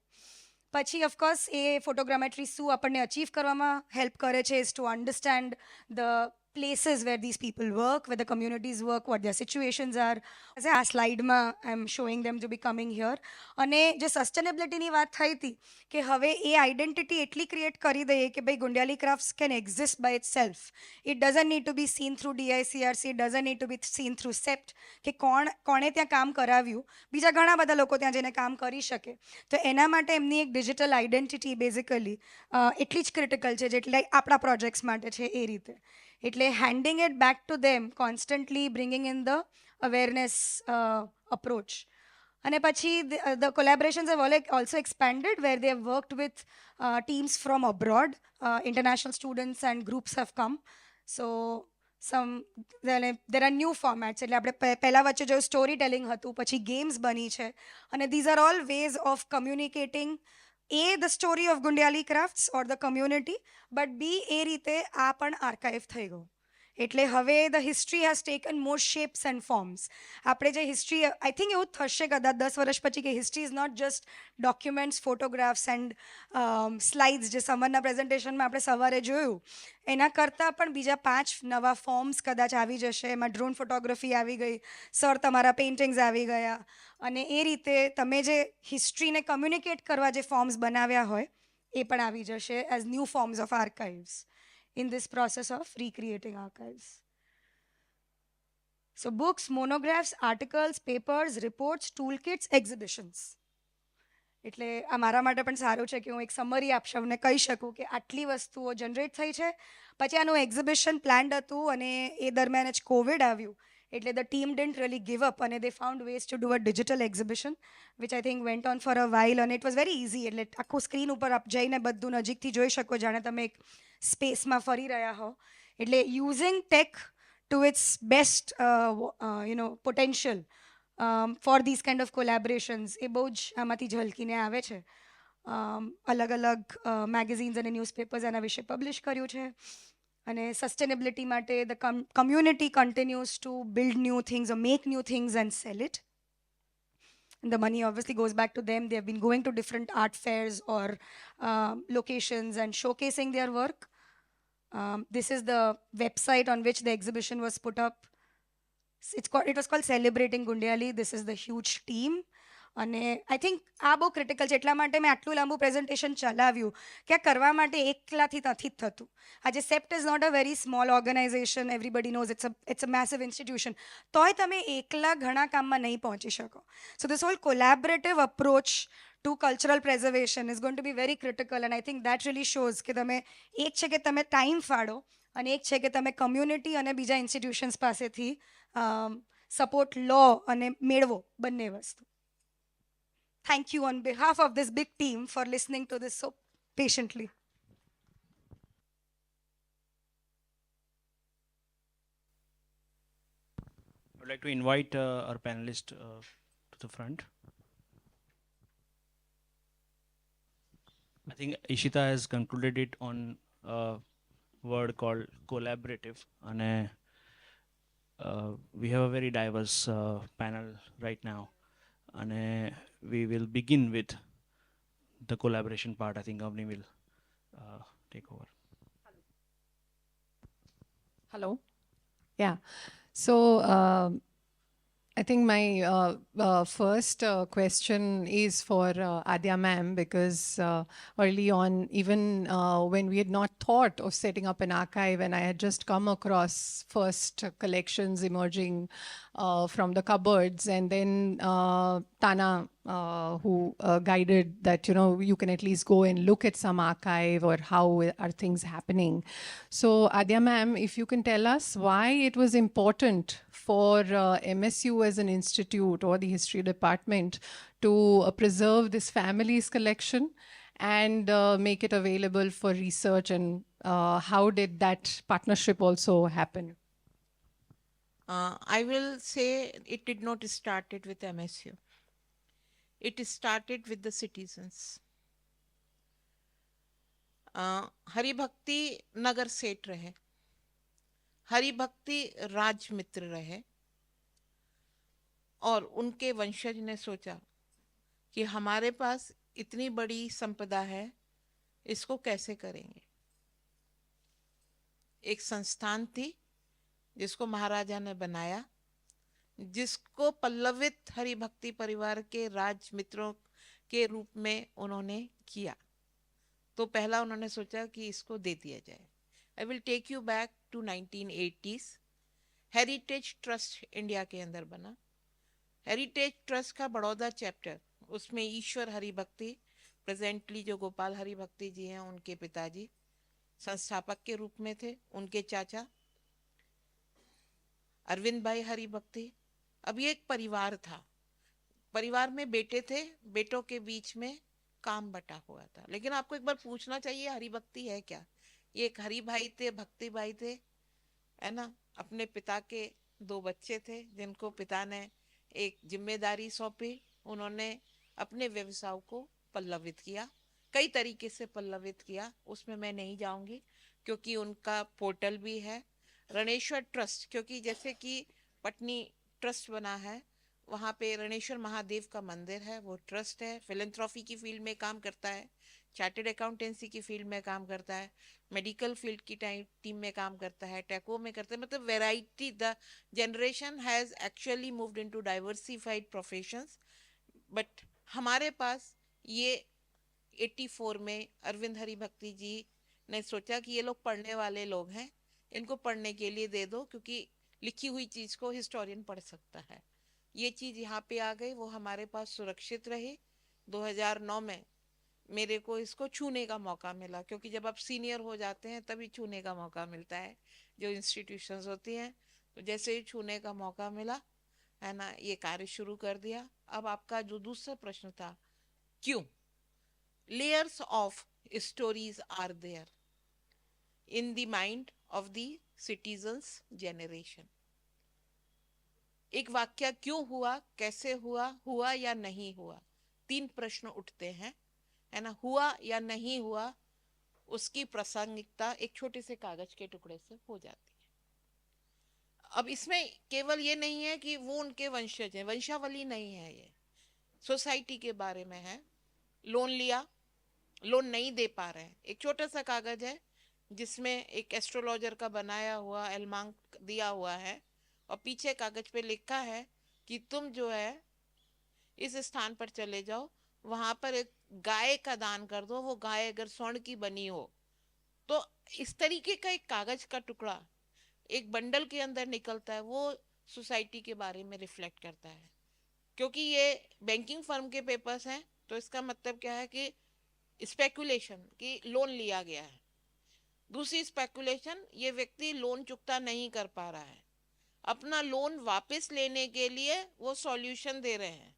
પછી ઓફકોર્સ એ ફોટોગ્રામેટ્રી શું આપણને અચીવ કરવામાં હેલ્પ કરે છે is to understand the places where these people work, where the communities work, what their situations are. આ સ્લાઇડમાં I am showing them to be coming here. અને જે સસ્ટેનેબિલિટીની વાત થઈ હતી કે હવે એ આઈડેન્ટિટી એટલી ક્રિએટ કરી દઈએ કે ભાઈ Gundiyali crafts can exist by itself. It doesn't need to be seen through DICRC, it doesn't need to be seen through CEPT, કે કોણે ત્યાં કામ કરાવ્યું, બીજા ઘણા બધા લોકો ત્યાં જઈને કામ કરી શકે. તો એના માટે એમની એક ડિજિટલ આઈડેન્ટિટી બેઝિકલી એટલી જ ક્રિટિકલ છે જેટલે આપણા પ્રોજેક્ટ્સ માટે છે એ રીતે. એટલે હેન્ડિંગ it back to them, constantly bringing in the awareness approach. અને પછી the collaborations have also expanded where they have worked with teams from abroad. International students and groups have come. So some there are new formats. એટલે આપણે પહેલા વચ્ચે જો story telling હતું, પછી games બની છે, અને these are all ways of communicating the story of Gundiali crafts or the community, but B એ રીતે આ પણ આર્કાઇવ થઈ ગયું. એટલે હવે the history has taken more shapes and forms. આપણે જે હિસ્ટ્રી, આઈ થિંક એવું થશે કદાચ 10 વર્ષ પછી કે history is not just documents, photographs and slides જે સમરના પ્રેઝન્ટેશનમાં આપણે સવારે જોયું, એના કરતાં પણ બીજા 5 નવા ફોર્મ્સ કદાચ આવી જશે. એમાં ડ્રોન ફોટોગ્રાફી આવી ગઈ, સર તમારા પેઇન્ટિંગ્સ આવી ગયા, અને એ રીતે તમે જે હિસ્ટ્રીને કમ્યુનિકેટ કરવા જે ફોર્મ્સ બનાવ્યા હોય એ પણ આવી જશે as new forms of archives in this process of recreating archives. So books, monographs, articles, papers, reports, toolkits, exhibitions. એટલે આ મારા માટે પણ સારું છે કે હું એક સમરી આપ સૌને કહી શકું કે આટલી વસ્તુઓ જનરેટ થઈ છે. પછી આનું એક્ઝિબિશન પ્લાન્ડ હતું અને એ દરમિયાન જ કોવિડ આવ્યું, એટલે the team didn't really give up અને they found ways to do a digital exhibition which I think went on for a while, અને ઇટ વોઝ વેરી ઇઝી. એટલે આખું સ્ક્રીન ઉપર આપ જઈને બધું નજીકથી જોઈ શકો, જાણે તમે એક સ્પેસમાં ફરી રહ્યા હો. એટલે using tech to its best potential for this kind of collaborations એ બહુ જ આમાંથી ઝલકીને આવે છે. અલગ અલગ મેગેઝિન્સ અને ન્યૂઝપેપર્સ એના વિશે પબ્લિશ કર્યું છે. અને સસ્ટેનેબિલિટી માટે the community continues to build new things or make new things and sell it. And the money obviously goes back to them. They have been going to different art fairs or locations and showcasing their work. This is the website on which the exhibition was put up. It was called Celebrating Gundiali. This is the huge team. અને I think આ બહુ critical છે, એટલા માટે મેં આટલું લાંબુ presentation ચલાવ્યું કે આ કરવા માટે એકલાથી નથી જ થતું. આજે CEPT is not a very small organization, everybody knows it's a massive institution, તોય તમે એકલા ઘણા કામમાં નહીં પહોંચી શકો. So this whole collaborative approach to cultural preservation is going to be very critical, and I think that really shows કે તમે એક છે કે તમે ટાઈમ ફાળો, અને એક છે કે તમે કમ્યુનિટી અને બીજા ઇન્સ્ટિટ્યુશન્સ પાસેથી સપોર્ટ લો અને મેળવો, બંને વસ્તુ. Thank you on behalf of this big team for listening to this so patiently. I would like to invite our panelist to the front. I think Ishita has concluded it on a word called collaborative. And we have a very diverse panel right now. And we will begin with the collaboration part. I think Avni will take over. Hello. Yeah. So I think my first question is for Adya ma'am, because early on, even when we had not thought of setting up an archive, and I had just come across first collections emerging from the cupboards, and then Tana who guided that, you know, you can at least go and look at some archive or how are things happening. So Adya ma'am, if you can tell us why it was important for MSU as an institute or the history department to preserve this family's collection and make it available for research, and how did that partnership also happen? I will say it did not start it with MSU. It started with the citizens. Hari भक्ति नगर सेठ रहे, हरि भक्ति राज मित्र रहे, और उनके वंशज ने सोचा कि हमारे पास इतनी बड़ी संपदा है, इसको कैसे करेंगे. एक संस्थान थी जिसको महाराजा ने बनाया, जिसको पल्लवित हरि भक्ति परिवार के राज मित्रों के रूप में उन्होंने किया. तो पहला उन्होंने सोचा कि इसको दे दिया जाए. I will take you back to 1980s. Heritage trust India के अंदर बना. हेरिटेज ट्रस्ट का बड़ौदा चैप्टर, उसमें ईश्वर हरि भक्ति, प्रेजेंटली जो गोपाल हरि भक्ति जी हैं उनके पिताजी संस्थापक के रूप में थे, उनके चाचा अरविंद भाई हरि भक्ति. अब ये एक परिवार था. परिवार में बेटे थे, बेटों के बीच में काम बटा हुआ था। लेकिन आपको एक बार पूछना चाहिए हरि भक्ति है क्या? ये एक हरि भाई थे, भक्ति भाई थे, है ना। अपने पिता के दो बच्चे थे जिनको पिता ने एक जिम्मेदारी सौंपी। उन्होंने अपने व्यवसाय को पल्लवित किया, कई तरीके से पल्लवित किया, उसमें मैं नहीं जाऊंगी क्योंकि उनका पोर्टल भी है रणेश्वर ट्रस्ट। क्योंकि जैसे कि पटनी ट्रस्ट बना है, वहाँ पे रणेश्वर महादेव का मंदिर है, वो ट्रस्ट है। फिलेंथ्रॉफी की फील्ड में काम करता है, चार्टेड अकाउंटेंसी की फील्ड में काम करता है, मेडिकल फील्ड की टीम में काम करता है, टेको में करता है। मतलब variety, the generation has actually moved into diversified professions. But हमारे पास ये 84 में अरविंद हरि भक्ति जी ने सोचा कि ये लोग पढ़ने वाले लोग हैं, इनको पढ़ने के लिए दे दो, क्योंकि लिखी हुई चीज को हिस्टोरियन पढ़ सकता है। ये चीज यहाँ पे आ गई, वो हमारे पास सुरक्षित रही। 2009 में मेरे को इसको छूने का मौका मिला, क्योंकि जब आप सीनियर हो जाते हैं तभी छूने का मौका मिलता है जो इंस्टीट्यूशंस होती हैं। तो जैसे ही छूने का मौका मिला, है ना, ये कार्य शुरू कर दिया। अब आपका जो दूसरा प्रश्न था, क्यों? layers of stories are there in the mind of the citizens generation. एक वाक्य क्यों हुआ, कैसे हुआ, हुआ या नहीं हुआ, 3 प्रश्न उठते हैं, है ना। हुआ या नहीं हुआ, उसकी प्रासंगिकता एक छोटे से कागज के टुकड़े से हो जाती है। अब इसमें केवल ये नहीं है कि वो उनके वंशज हैं, वंशावली नहीं है, ये सोसाइटी के बारे में है। लोन लिया, लोन नहीं दे पा रहे हैं, एक छोटा सा कागज है जिसमें एक एस्ट्रोलॉजर का बनाया हुआ एलमांक दिया हुआ है, और पीछे कागज पे लिखा है कि तुम जो है इस स्थान पर चले जाओ, वहां पर एक गाय का दान कर दो, वो गाय अगर स्वर्ण की बनी हो तो। इस तरीके का एक कागज का टुकड़ा एक बंडल के अंदर निकलता है, वो सोसाइटी के बारे में रिफ्लेक्ट करता है। क्योंकि ये बैंकिंग फर्म के पेपर्स हैं, तो इसका मतलब क्या है कि स्पेकुलेशन कि लोन लिया गया है। दूसरी स्पेकुलेशन, ये व्यक्ति लोन चुकता नहीं कर पा रहा है, अपना लोन वापस लेने के लिए वो सॉल्यूशन दे रहे हैं।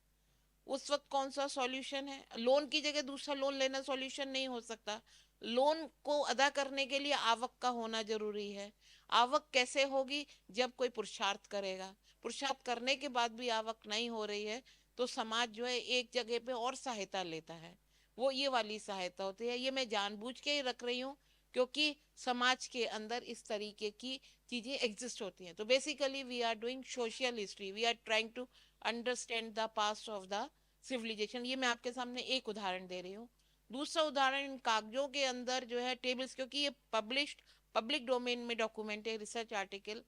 उस वक्त कौन सा सॉल्यूशन है? लोन की जगह दूसरा लोन लेना सॉल्यूशन नहीं हो सकता। लोन को अदा करने के लिए आवक का होना जरूरी है। आवक कैसे होगी? जब कोई पुरुषार्थ करेगा। पुरुषार्थ करने के बाद भी आवक नहीं हो रही है तो समाज जो है एक जगह पे और सहायता लेता है, वो ये वाली सहायता होती है। ये मैं जानबूझ के ही रख रही हूँ क्योंकि समाज के अंदर इस तरीके की चीजें एग्जिस्ट होती हैं। तो basically we are doing social history, we are trying to understand the past of the civilisation. ये मैं आपके सामने एक उदाहरण दे रही हूँ। दूसरा उदाहरण, इन कागजों के अंदर जो है टेबल्स, क्योंकि ये पब्लिश्ड पब्लिक डोमेन में डॉक्यूमेंट है, रिसर्च आर्टिकल।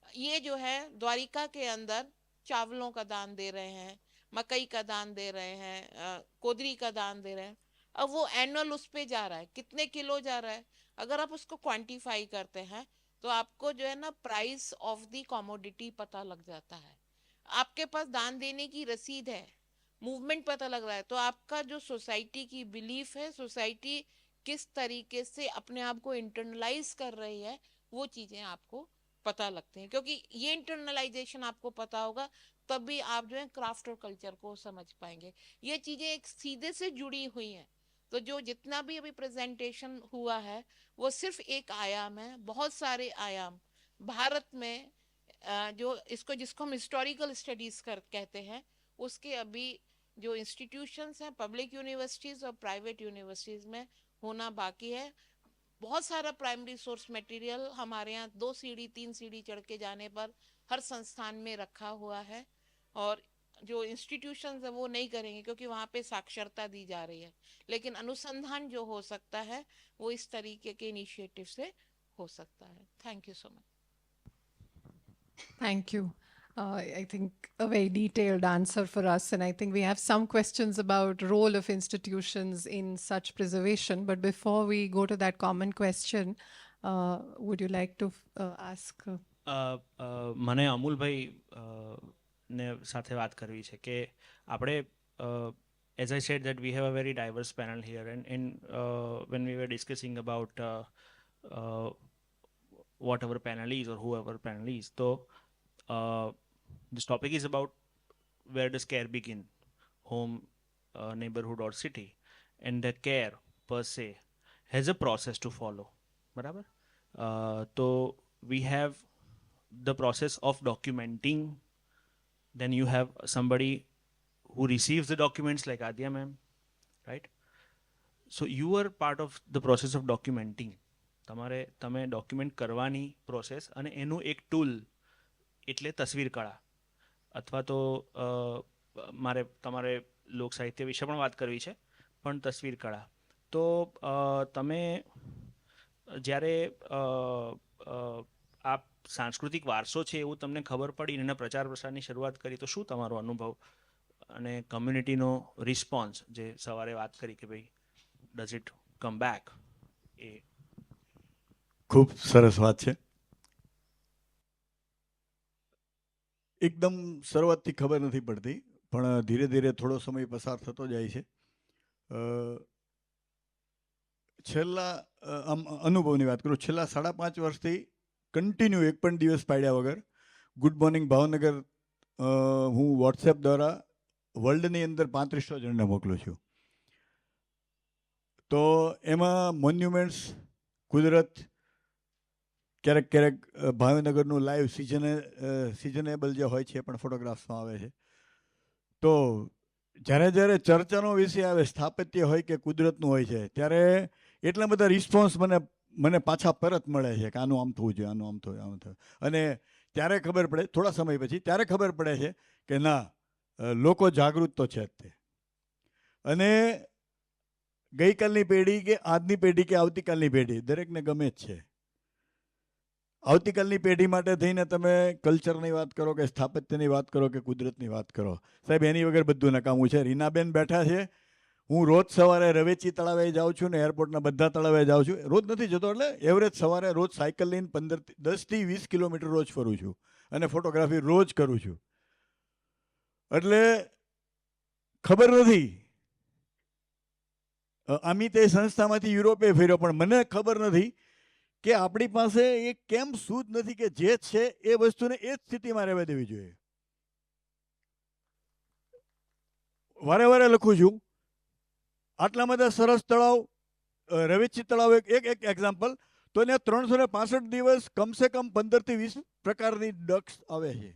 ये जो है द्वारिका के अंदर चावलों का दान दे रहे हैं, मकई का दान दे रहे हैं, कोदरी का दान दे रहे हैं। अब वो एनुअल उस पे जा रहा है, कितने किलो जा रहा है, अगर आप उसको क्वांटिफाई करते हैं तो आपको जो है ना प्राइस ऑफ द कमोडिटी पता लग जाता है। आपके पास दान देने की रसीद है, मूवमेंट पता लग रहा है, तो आपका जो सोसाइटी की बिलीफ है, सोसाइटी किस तरीके से अपने आप को इंटरनलाइज कर रही है, वो चीजें आपको पता लगते हैं। क्योंकि ये इंटरनलाइजेशन आपको पता होगा तब भी आप जो है क्राफ्ट और कल्चर को समझ पाएंगे। ये चीजें एक सीधे से जुड़ी हुई हैं। तो जो जितना भी अभी प्रेजेंटेशन हुआ है वो सिर्फ एक आयाम है, बहुत सारे आयाम भारत में जो इसको जिसको हम हिस्टोरिकल स्टडीज कर कहते हैं, उसके अभी जो इंस्टीट्यूशंस हैं, पब्लिक यूनिवर्सिटीज और प्राइवेट यूनिवर्सिटीज में होना बाकी है। बहुत सारा प्राइमरी सोर्स मटेरियल हमारे यहाँ 2 सीढ़ी 3 सीढ़ी चढ़ के जाने पर हर संस्थान में रखा हुआ है, और जो इंस्टीट्यूशंस है वो नहीं करेंगे क्योंकि वहाँ पे साक्षरता दी जा रही है। लेकिन अनुसंधान जो हो सकता है वो इस तरीके के इनिशिएटिव से हो सकता है। Thank you so much. Thank you. I think a very detailed answer for us, and I think we have some questions about role of institutions in such preservation. But before we go to that common question, would you like to ask? મને અમૂલભાઈ ને સાથે વાત કરવી છે કે આપણે as I said that we have a very diverse panel here, and when we were discussing about whatever panel is or whoever panel is, so this topic is about where does care begin, home, neighborhood or city, and the care per se has a process to follow. બરાબર? તો we have the process of documenting. Then you have somebody who receives the documents like Adya ma'am, right? So you are part of the process of documenting. તમે document કરવાની process અને એનું એક tool એટલે તસવીર કળા, અથવા તો તમારે લોક સાહિત્ય વિશે પણ વાત કરવી છે, પણ તસવીર કળા. તો તમે જ્યારે આ સાંસ્કૃતિક વારસો છે એવું તમને ખબર પડી અને પ્રચાર પ્રસારની શરૂઆત કરી, તો શું તમારો અનુભવ અને કમ્યુનિટીનો રિસ્પોન્સ, જે સવારે વાત કરી કે ભાઈ ડઝ ઇટ કમ બેક, એ ખૂબ સરસ વાત છે. એકદમ શરૂઆતથી ખબર નથી પડતી, પણ ધીરે ધીરે થોડો સમય પસાર થતો જાય છે. છેલ્લા આમ અનુભવની વાત કરું, છેલ્લા 5.5 વર્ષથી કન્ટિન્યુ એક પણ દિવસ પાડ્યા વગર ગુડ મોર્નિંગ ભાવનગર હું વોટ્સએપ દ્વારા વર્લ્ડની અંદર 3500 જણને મોકલું છું. તો એમાં મોન્યુમેન્ટ્સ, કુદરત, ક્યારેક ક્યારેક ભાવનગરનું લાઈવ સિઝનેબલ જે હોય છે એ પણ ફોટોગ્રાફ્સમાં આવે છે. તો જ્યારે જ્યારે ચર્ચાનો વિષય આવે, સ્થાપત્ય હોય કે કુદરતનું હોય છે, ત્યારે એટલા બધા રિસ્પોન્સ મને પાછા પરત મળે છે કે આનું આમ થવું જોઈએ, આનું આમ થવું, આમ થવું. અને ત્યારે ખબર પડે, થોડા સમય પછી ત્યારે ખબર પડે છે કે ના, લોકો જાગૃત તો છે જ તે. અને ગઈકાલની પેઢી કે આજની પેઢી કે આવતીકાલની પેઢી દરેકને ગમે જ છે. આવતીકાલની પેઢી માટે થઈને તમે કલ્ચરની વાત કરો કે સ્થાપત્યની વાત કરો કે કુદરતની વાત કરો, સાહેબ એની વગર બધું નકામું છે. રીનાબેન બેઠા છે, હું રોજ સવારે રવેચી તળાવે જાઉં છું ને એરપોર્ટના બધા તળાવે જાઉં છું. રોજ નથી જતો, એટલે એવરેજ સવારે રોજ સાયકલ લઈને 10થી 20 કિલોમીટર રોજ ફરું છું અને ફોટોગ્રાફી રોજ કરું છું. એટલે ખબર નથી, અમિત એ સંસ્થામાંથી યુરોપે ફર્યો, પણ મને ખબર નથી કે આપણી પાસે એ કેમ શું જ નથી કે જે છે એ વસ્તુને એ જ સ્થિતિમાં રહેવા દેવી જોઈએ. વારે વારે લખું છું, આટલા બધા સરસ તળાવ, રવેચી તળાવ એક એક્ઝામ્પલ, તો એને 365 દિવસ કમસે કમ 15 થી 20 પ્રકારની ડક્સ આવે છે.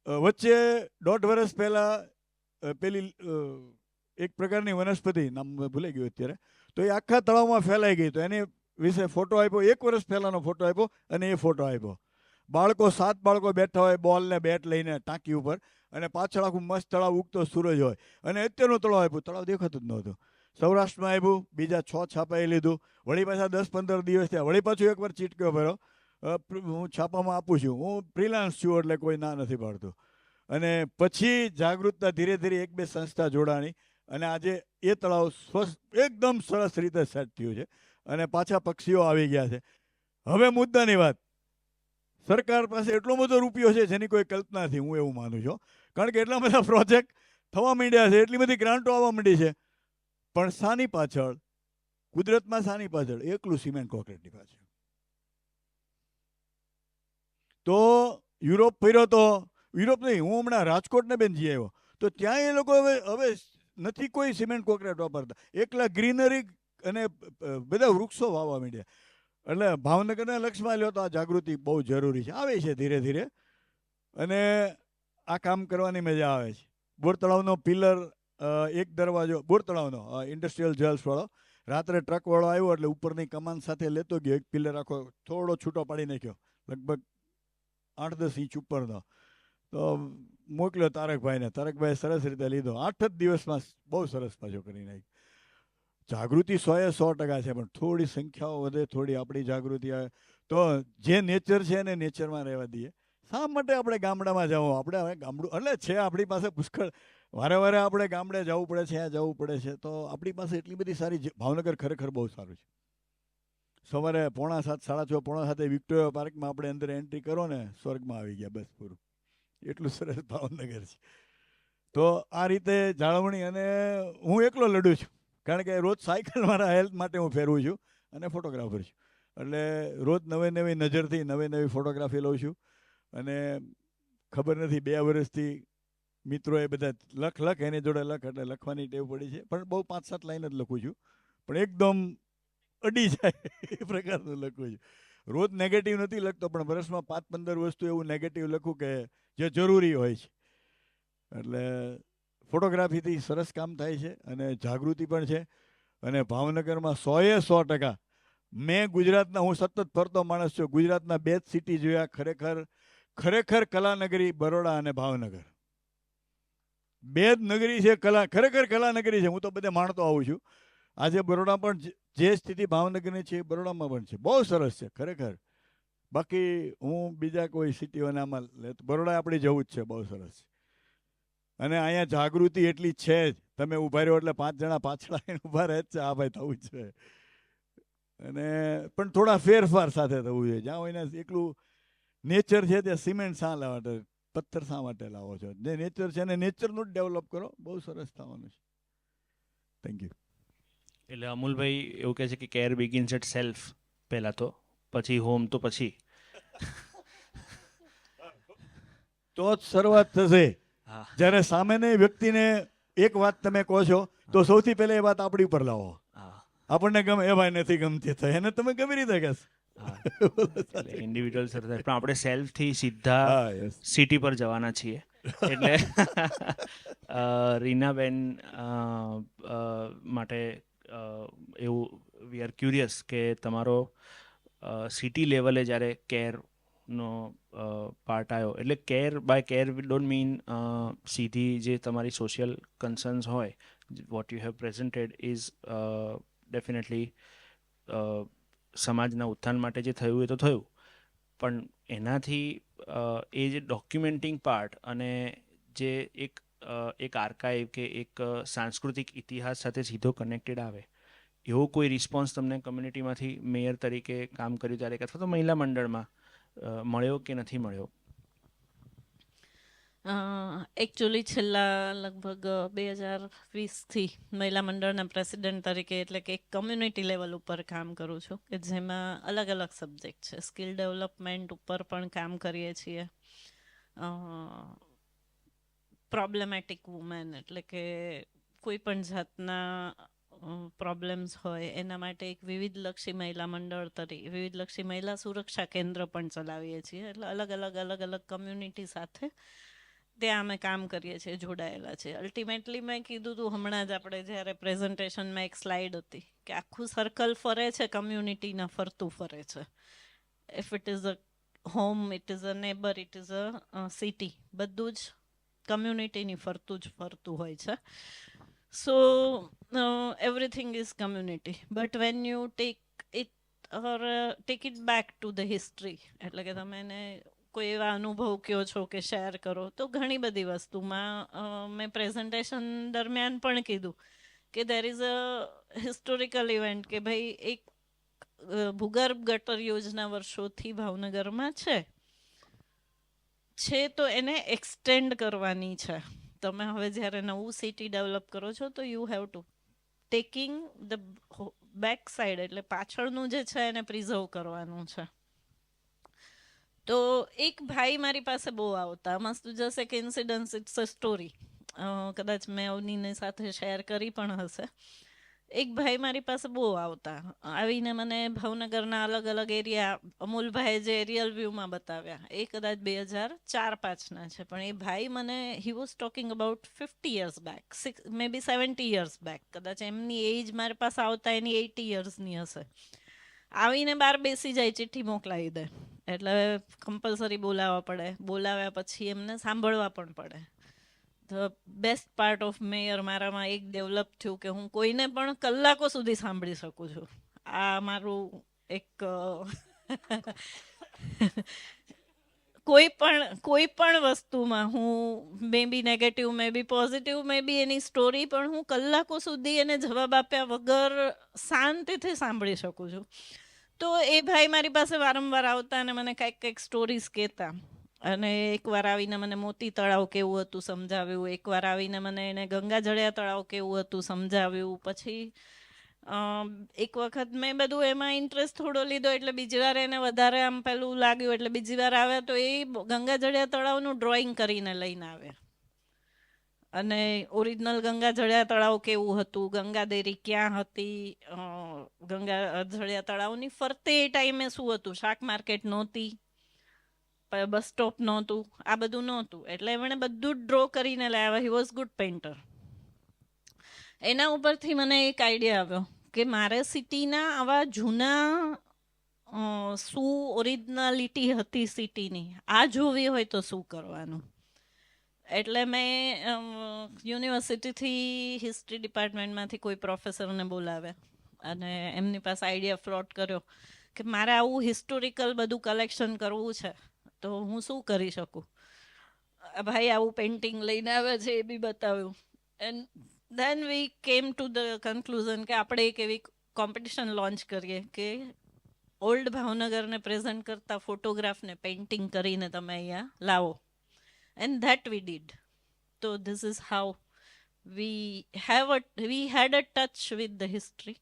વચ્ચે 1.5 વર્ષ પહેલા પેલી એક પ્રકારની વનસ્પતિ, નામ ભૂલાઈ ગયું અત્યારે, તો એ આખા તળાવમાં ફેલાઈ ગઈ. તો એની વિશે ફોટો આપ્યો, 1 વર્ષ પહેલાનો ફોટો આપ્યો અને એ ફોટો આપ્યો. બાળકો 7 બાળકો બેઠા હોય બોલ ને બેટ લઈને ટાંકી ઉપર, અને પાછળ આખું મસ્ત તળાવ, ઉગતો સૂરજ હોય. અને અત્યારનું તળાવ આપ્યું, તળાવ દેખાતું જ નહોતું. સૌરાષ્ટ્રમાં આવ્યું, બીજા 6 છાપાઈ લીધું, વળી પાછા 10-15 દિવસ થયા, વળી પાછું એકવાર ચીટક્યો ભર્યો. હું છાપામાં આપું છું, હું ફ્રીલાન્સ છું એટલે કોઈ ના નથી પાડતું. અને પછી જાગૃતતા ધીરે ધીરે 1-2 સંસ્થા જોડાણી અને આજે એ તળાવ એકદમ સરસ રીતે સેટ થયું છે અને પાછા પક્ષીઓ આવી ગયા છે. હવે મુદ્દાની વાત, સરકાર પાસે એટલો બધો રૂપિયો છે જેની કોઈ કલ્પના નથી, હું એવું માનું છું. કારણ કે એટલા બધા પ્રોજેક્ટ થવા માંડ્યા છે, એટલી બધી ગ્રાન્ટો આવવા માંડી છે, પણ શાની પાછળ, કુદરતમાં શાની પાછળ? એકલું સિમેન્ટ કોન્ક્રીટની પાછળ. તો યુરોપ ફર્યો તો, યુરોપ નહીં, હું હમણાં રાજકોટને બેન જઈ આવ્યો, તો ત્યાં એ લોકો હવે નથી કોઈ સિમેન્ટ કોન્ક્રીટ વાપરતા, એકલા ગ્રીનરી અને બધા વૃક્ષો વાવવા માંડ્યા. એટલે ભાવનગરના લક્ષ્યમાં લ્યો તો આ જાગૃતિ બહુ જરૂરી છે, આવે છે ધીરે ધીરે, અને આ કામ કરવાની મજા આવે છે. બોર તળાવનો પિલર, એક દરવાજો, બોર તળાવનો ઇન્ડસ્ટ્રીયલ જ્વેલ્સ વાળો, રાત્રે ટ્રક વાળો આવ્યો એટલે ઉપરની કમાન સાથે લેતો ગયો, એક પિલર આખો થોડો છૂટો પાડી નાખ્યો, લગભગ 8-10 ઇંચ ઉપરનો. તો મોકલ્યો તારકભાઈને, તારકભાઈ સરસ રીતે લીધો, 8 જ દિવસમાં બહુ સરસ પાછો કરી નાખ્યો. જાગૃતિ 100% છે, પણ થોડી સંખ્યાઓ વધે, થોડી આપણી જાગૃતિ આવે તો જે નેચર છે એને નેચરમાં રહેવા દઈએ. શા માટે આપણે ગામડામાં જવું? આપણે હવે ગામડું એટલે છે આપણી પાસે પુષ્કળ, વારે વારે આપણે ગામડે જવું પડે છે, ત્યાં જવું પડે છે, તો આપણી પાસે એટલી બધી સારી, ભાવનગર ખરેખર બહુ સારું છે. સવારે 6:45, 6:30, 6:45 વિક્ટોરિયા પાર્કમાં આપણે અંદર એન્ટ્રી કરો ને, સ્વર્ગમાં આવી ગયા, બસ પૂરું. એટલું સરસ ભાવનગર છે. તો આ રીતે જાળવણી, અને હું એકલો લડું છું, કારણ કે રોજ સાયકલ મારા હેલ્થ માટે હું ફેરવું છું અને ફોટોગ્રાફર છું, એટલે રોજ નવી નજરથી નવી ફોટોગ્રાફી લઉં છું. અને ખબર નથી, 2 વર્ષથી મિત્રો એ બધા લખ એની જોડે લખ એટલે લખવાની ટેવ પડી છે, પણ બહુ 5-7 લાઈન જ લખું છું, પણ એકદમ અડી જાય એ પ્રકારનું લખું છું. રોજ નેગેટિવ નથી લખતો, પણ વર્ષમાં 5-15 વસ્તુ એવું નેગેટિવ લખું કે જે જરૂરી હોય છે. એટલે ફોટોગ્રાફીથી સરસ કામ થાય છે અને જાગૃતિ પણ છે. અને ભાવનગરમાં 100% મેં ગુજરાતના, હું સતત ફરતો માણસ છું, ગુજરાતના 2 જ સિટી જોયા ખરેખર કલાનગરી બરોડા અને ભાવનગર. 2 જ નગરી છે ખરેખર કલાનગરી છે. હું તો બધે માણતો આવું છું. આજે બરોડા પણ જે સ્થિતિ ભાવનગરની છે એ બરોડામાં પણ છે. બહુ સરસ છે ખરેખર. બાકી હું બીજા કોઈ સિટીઓનામાં બરોડા આપણે જવું જ છે. બહુ સરસ છે. અને અહીંયા જાગૃતિ એટલી છે જ, તમે ઊભા રહ્યો એટલે 5 જણા પાછળ આવીને ઊભા રહે જ છે, આ ભાઈ થવું જ છે. અને પણ થોડા ફેરફાર સાથે થવું જોઈએ. જ્યાં હોય ને એકલું નેચર છે ત્યાં સિમેન્ટ શા લાવો, પથ્થર શા માટે લાવો છો? જે નેચર છે એને નેચરનું જ ડેવલપ કરો, બહુ સરસ થવાનું છે. Thank you. એટલે અમૂલભાઈ એવું કહે છે કે કેર બિગિન્સ એટ સેલ્ફ પહેલાં તો, પછી હોમ તો પછી. તો જ શરૂઆત થશે. હા જ્યારે સામેની વ્યક્તિને એક વાત તમે કહો છો તો સૌથી પહેલા એ વાત આપણી ઉપર લાવો. હા આપણને ગમે, એ ભાઈ નથી ગમતી, તો એને તમે કેવી રીતે કહેશો? હા એટલે ઇન્ડિવિજ્યુઅલ સરસ, પણ આપણે સેલ્ફથી સીધા હા, yes. સિટી પર જવાના છીએ. એટલે રીનાબેન માટે એવું વી આર ક્યુરિયસ કે તમારો સિટી લેવલે જ્યારે કેરનો પાર્ટ આવ્યો, એટલે care bye care we don't mean સીધી જે તમારી સોશિયલ કન્સર્ન્સ હોય, what you have presented is definitely સમાજના ઉત્થાન માટે જે થયું એ તો થયું, પણ એનાથી એ જે ડોક્યુમેન્ટિંગ પાર્ટ અને જે એક આર્કાઇવ કે એક સાંસ્કૃતિક ઇતિહાસ સાથે સીધો કનેક્ટેડ આવે, એવો કોઈ રિસ્પોન્સ તમને કમ્યુનિટીમાંથી મેયર તરીકે કામ કર્યું ત્યારે અથવા તો મહિલા મંડળમાં મળ્યો કે નથી મળ્યો? એકચ્યુઅલી છેલ્લા લગભગ 2020થી મહિલા મંડળના પ્રેસિડેન્ટ તરીકે, એટલે કે એક કમ્યુનિટી લેવલ ઉપર કામ કરું છું, કે જેમાં અલગ અલગ સબ્જેક્ટ છે. સ્કિલ ડેવલપમેન્ટ ઉપર પણ કામ કરીએ છીએ. પ્રોબ્લેમેટિક વુમેન, એટલે કે કોઈ પણ જાતના પ્રોબ્લેમ્સ હોય એના માટે એક વિવિધલક્ષી મહિલા મંડળ તરીકે વિવિધલક્ષી મહિલા સુરક્ષા કેન્દ્ર પણ ચલાવીએ છીએ. એટલે અલગ અલગ કમ્યુનિટી સાથે ત્યાં અમે કામ કરીએ છીએ, જોડાયેલા છે. અલ્ટિમેટલી મેં કીધું હતું હમણાં જ, આપણે જ્યારે પ્રેઝન્ટેશનમાં એક સ્લાઇડ હતી કે આખું સર્કલ ફરે છે, કમ્યુનિટીના ફરતું ફરે છે. If it is a home, it is a neighbour, it is a city, બધું જ કમ્યુનિટીની ફરતું હોય છે. સો everything is community, but when you take it back to the history, એટલે કે તમે એને કોઈ એવા અનુભવ કયો છો કે શેર કરો, તો ઘણી બધી વસ્તુમાં મેં પ્રેઝન્ટેશન દરમિયાન પણ કીધું કે there is a historical event, કે ભાઈ એક ભૂગર્ભ ગટર યોજના વર્ષોથી ભાવનગરમાં છે તો એને એક્સટેન્ડ કરવાની છે. તમે હવે જ્યારે નવું સિટી ડેવલપ કરો છો તો you have to taking the back side, એટલે પાછળનું જે છે એને પ્રિઝર્વ કરવાનું છે. તો એક ભાઈ મારી પાસે બહુ આવતા, મસ્ત જસ્ટ એક ઇન્સિડન્સ, ઇટ્સ અ સ્ટોરી, કદાચ મેં અવનીની સાથે શેર કરી પણ હશે. એક ભાઈ મારી પાસે બહુ આવતા, આવીને મને ભાવનગરના અલગ અલગ એરિયા, અમૂલભાઈ જે એરિયલ વ્યૂમાં બતાવ્યા એ કદાચ 2004-05ના છે, પણ એ ભાઈ મને, he was talking about 50 years back, maybe 70 years back, કદાચ એમની એજ મારી પાસે આવતા એની 80 yearsની હશે. આવીને બહાર બેસી જાય, ચિઠ્ઠી મોકલાવી દે, એટલે કમ્પલસરી બોલાવવા પડે. બોલાવ્યા પછી એમને સાંભળવા પણ પડે. The best part of mayor મારામાં એક ડેવલપ થયું કે હું કોઈને પણ કલાકો સુધી સાંભળી શકું છું. આ મારું એક કોઈ પણ વસ્તુમાં હું મે બી નેગેટિવ, મે બી પોઝિટિવ, મે બી એની સ્ટોરી, પણ હું કલાકો સુધી એને જવાબ આપ્યા વગર શાંતિથી સાંભળી શકું છું. તો એ ભાઈ મારી પાસે વારંવાર આવતા અને મને કંઈક સ્ટોરીઝ કહેતા. અને એકવાર આવીને મને મોતી તળાવ કેવું હતું સમજાવ્યું, એકવાર આવીને મને એને ગંગાજળિયા તળાવ કેવું હતું સમજાવ્યું. પછી એક વખત મેં બધું એમાં ઇન્ટરેસ્ટ થોડો લીધો, એટલે બીજી વાર એને વધારે આમ પેલું લાગ્યું, એટલે બીજી વાર આવ્યા તો એ ગંગાજળિયા તળાવનું ડ્રોઈંગ કરીને લઈને આવ્યા. અને ઓરિજિનલ ગંગા જળિયા તળાવ કેવું હતું, ગંગા દેરી ક્યાં હતી, ગંગા જળિયા તળાવની ફરતે એ ટાઈમે શું હતું, શાક માર્કેટ નહોતી, બસ સ્ટોપ નહોતું, આ બધું નહોતું. એટલે એમણે બધું જ ડ્રો કરીને લાવ્યા. He was good painter. એના ઉપરથી મને એક આઈડિયા આવ્યો કે મારે સિટીના આવા જૂના શું ઓરિજિનાલિટી હતી સિટીની, આ જોવી હોય તો શું કરવાનું. એટલે મેં યુનિવર્સિટીથી હિસ્ટ્રી ડિપાર્ટમેન્ટમાંથી કોઈ પ્રોફેસરને બોલાવ્યા અને એમની પાસે આઈડિયા ફ્લોટ કર્યો કે મારે આવું હિસ્ટોરિકલ બધું કલેક્શન કરવું છે તો હું શું કરી શકું. ભાઈ આવું પેઇન્ટિંગ લઈને આવે છે એ બી બતાવ્યું. And then V came to the conclusion કે આપણે એક એવી કોમ્પિટિશન લોન્ચ કરીએ કે ઓલ્ડ ભાવનગરને પ્રેઝન્ટ કરતા ફોટોગ્રાફને પેઇન્ટિંગ કરીને તમે અહીંયા લાવો. And that we did. So this is how we had a touch with the history.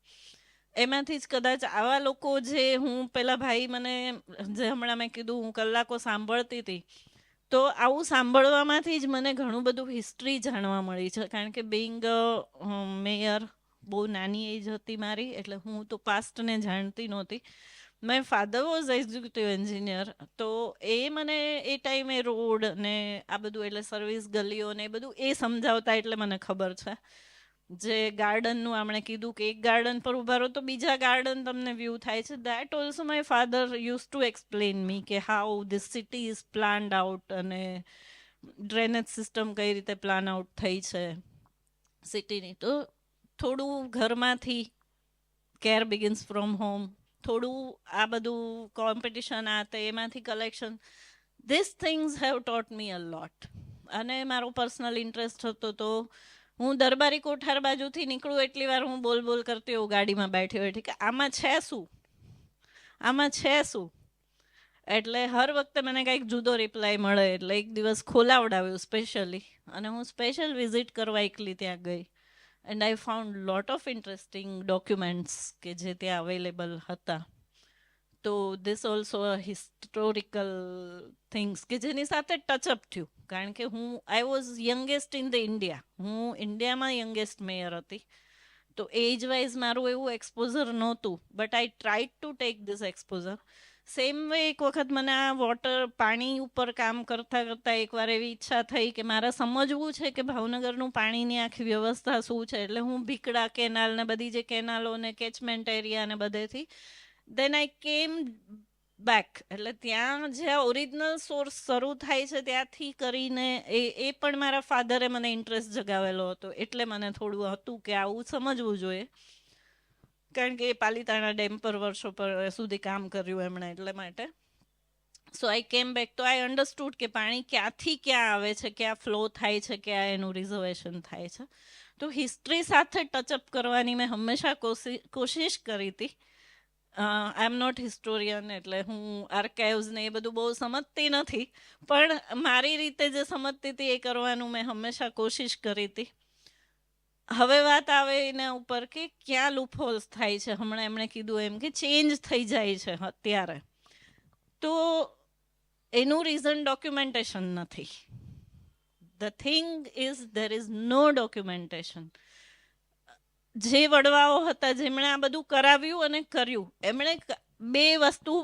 એમાંથી જ કદાચ આવા લોકો જે હું પેલા ભાઈ મને જે હમણાં મેં કીધું હું કલાકો સાંભળતી હતી, તો આવું સાંભળવામાંથી જ મને ઘણું બધું હિસ્ટ્રી જાણવા મળી છે. કારણ કે બિંગ મેયર બહુ નાની એજ હતી મારી, એટલે હું તો પાસ્ટને જાણતી નહોતી. My father was executive engineer, તો એ મને એ ટાઈમે રોડ ને આ બધું એટલે સર્વિસ ગલીઓ ને એ બધું એ સમજાવતા, એટલે મને ખબર છે. જે ગાર્ડનનું આપણે કીધું કે એક ગાર્ડન પર ઉભા રહો તો બીજા ગાર્ડન તમને વ્યૂ થાય છે, that also my father use to explain me કે how this city is planned out અને ડ્રેનેજ સિસ્ટમ કઈ રીતે પ્લાન આઉટ થઈ છે સિટીની. તો થોડું ઘરમાંથી કેર બિગિન્સ ફ્રોમ હોમ, થોડું આ બધું કોમ્પિટિશન આ તે એમાંથી collection, this things have taught me a lot. અને મારો પર્સનલ ઇન્ટરેસ્ટ હતો તો હું દરબારી કોઠાર બાજુથી નીકળું એટલી વાર હું બોલ કરતી હોઉં ગાડીમાં બેઠી હોય કે આમાં છે શું, આમાં છે શું. એટલે હર વખતે મને કંઈક જુદો રિપ્લાય મળે. એટલે એક દિવસ ખોલાવડાવ્યું સ્પેશિયલી, અને હું સ્પેશિયલ વિઝિટ કરવા એકલી ત્યાં ગઈ. And I found lot of interesting documents કે જે ત્યાં અવેલેબલ હતા. તો ધીસ ઓલ્સો હિસ્ટોરિકલ થિંગ્સ કે જેની સાથે ટચઅપ થયું. કારણ કે I was youngest in the India, હું ઇન્ડિયામાં યંગેસ્ટ મેયર હતી. તો એજ વાઇઝ મારું એવું એક્સપોઝર નહોતું, but I tried to take this exposure. Same way એક વખત મને આ પાણી ઉપર કામ કરતાં કરતાં એકવાર એવી ઈચ્છા થઈ કે મારે સમજવું છે કે ભાવનગરનું પાણીની આખી વ્યવસ્થા શું છે. એટલે હું ભીકડા કેનાલ ને બધી જે કેનાલો ને કેચમેન્ટ એરિયા ને બધેથી દેન આઈ કેમ બેક. એટલે ત્યાં જે ઓરિજિનલ સોર્સ શરૂ થાય છે ત્યાંથી કરીને એ પણ મારા ફાધરે મને ઇન્ટરેસ્ટ જગાવેલો હતો. એટલે મને થોડું હતું કે આવું સમજવું જોઈએ, કારણ કે પાલિતાણા ડેમ પર વર્ષો પર સુધી કામ કર્યું એમણે, એટલે માટે. સો આઈ કેમ બેક. તો આઈ અન્ડરસ્ટુડ કે પાણી ક્યાંથી ક્યાં આવે છે, ક્યાં ફ્લો થાય છે, ક્યાં એનું રિઝર્વેશન થાય છે. તો હિસ્ટ્રી સાથે ટચઅપ કરવાની મેં હંમેશા કોશિશ કરી હતી. આઈ એમ નોટ હિસ્ટોરિયન, એટલે હું આર્કાઇવ્સ ને એ બધું બહુ સમજતી નથી, પણ મારી રીતે જે સમજતી હતી એ કરવાનું મેં હંમેશા કોશિશ કરી હતી. હવે વાત આવે એના ઉપર કે ક્યાં લૂપહોલ્સ થાય છે. હમણાં એમણે કીધું એમ કે ચેન્જ થઈ જાય છે અત્યારે, તો એનું રીઝન ડોક્યુમેન્ટેશન નથી. The thing is there is no documentation. જે વડવાઓ હતા જેમણે આ બધું કરાવ્યું અને કર્યું, એમણે બે વસ્તુ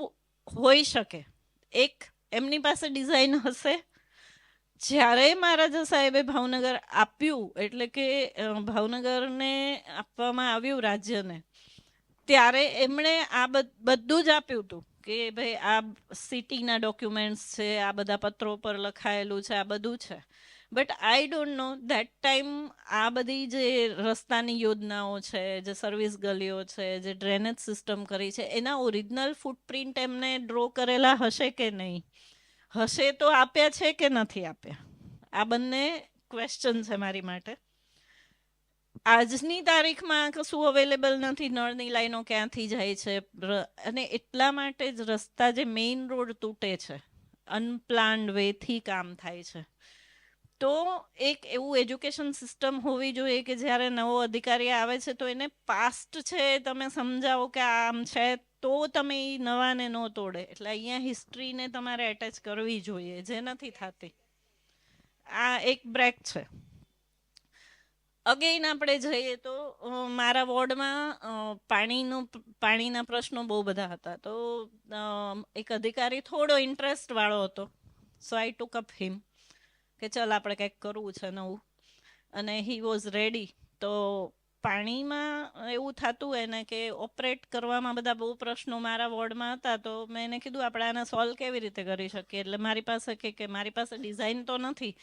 હોઈ શકે. એક, એમની પાસે ડિઝાઇન હશે. જ્યારે મહારાજા સાહેબે ભાવનગર આપ્યું, એટલે કે ભાવનગરને આપવામાં આવ્યું રાજ્યને, ત્યારે એમણે આ બધું જ આપ્યું હતું કે ભાઈ આ સિટીના ડોક્યુમેન્ટ્સ છે, આ બધા પત્રો પર લખાયેલું છે, આ બધું છે. But I don't know that time આ બધી જે રસ્તાની યોજનાઓ છે, જે સર્વિસ ગલીઓ છે, જે ડ્રેનેજ સિસ્ટમ કરી છે, એના ઓરિજિનલ ફૂટપ્રિન્ટ એમને ડ્રો કરેલા હશે કે નહીં, હશે તો આપ્યા છે કે નથી આપ્યા. આ બંને ક્વેશ્ચન છે મારી માટે. આજની તારીખમાં કશું અવેલેબલ નથી. નળની લાઈનો ક્યાંથી જાય છે, અને એટલા માટે જ રસ્તા જે મેઇન રોડ તૂટે છે, અનપ્લાન્ડ વેથી કામ થાય છે. તો એક એવું એજ્યુકેશન સિસ્ટમ હોવી જોઈએ કે જ્યારે નવો અધિકારી આવે છે તો એને પાસ્ટ છે તમે સમજાવો કે આમ છે, તો તમે એ નવાને ન તોડે. એટલે અહીંયા હિસ્ટ્રીને તમારે એટેચ કરવી જોઈએ, જે નથી થતી. આ એક બ્રેક છે. અગેઇન આપણે જઈએ તો મારા વોર્ડમાં પાણીના પ્રશ્નો બહુ બધા હતા. તો એક અધિકારી થોડો ઇન્ટરેસ્ટ વાળો હતો. સો આઈ ટુક અપ હિમ કે ચાલ આપણે કંઈક કરવું છે નવું, અને હી વોઝ રેડી. તો પાણીમાં એવું થતું એને કે ઓપરેટ કરવામાં બધા બહુ પ્રશ્નો મારા વોર્ડમાં હતા. તો મેં એને કીધું આપણે આને સોલ્વ કેવી રીતે કરી શકીએ. એટલે મારી પાસે કે મારી પાસે ડિઝાઇન તો નથી,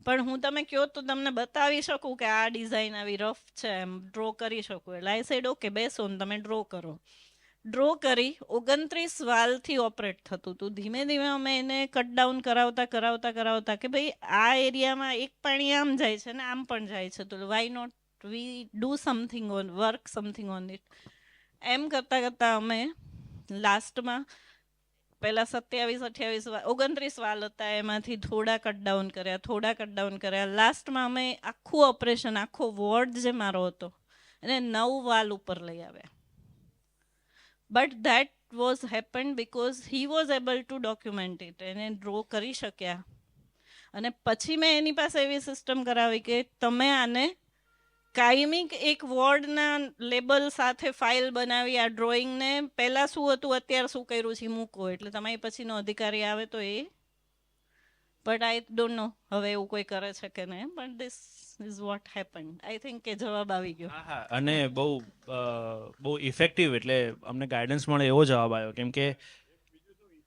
પણ હું તમે કહો તો તમને બતાવી શકું કે આ ડિઝાઇન આવી રફ છે, એમ ડ્રો કરી શકું. એટલે આઈ સેડ ઓકે બેસો ને તમે ડ્રો કરો. ડ્રો કરી 29 વાલથી ઓપરેટ થતું હતું. ધીમે ધીમે અમે એને કટ ડાઉન કરાવતા કે ભાઈ આ એરિયામાં એક પાણી આમ જાય છે ને આમ પણ જાય છે, તો why not we do something on it. એમ કરતાં અમે લાસ્ટમાં પહેલા 29 વાલ હતા, એમાંથી થોડા કટ ડાઉન કર્યા. લાસ્ટમાં અમે આખું ઓપરેશન, આખો વોર્ડ જે મારો હતો એને 9 વાલ ઉપર લઈ આવ્યા. But that was happen because he was able to document it. એને ડ્રો કરી શક્યા. અને પછી મેં એની પાસે એવી સિસ્ટમ કરાવી કે તમે આને કાયમી એક વોર્ડના લેબલ સાથે ફાઇલ બનાવી આ ડ્રોઈંગને પહેલાં શું હતું અત્યારે શું કર્યું છે મૂકો, એટલે તમારી પછીનો અધિકારી આવે તો એ. બટ આઈ ડોન્ટ નો હવે એવું કોઈ કરે છે કે નહીં, but this is what happen. I think કે જવાબ આવી ગયો. હા હા, અને બહુ ઇફેક્ટિવ, એટલે અમને ગાઈડન્સ મળે એવો જવાબ આવ્યો. કેમ કે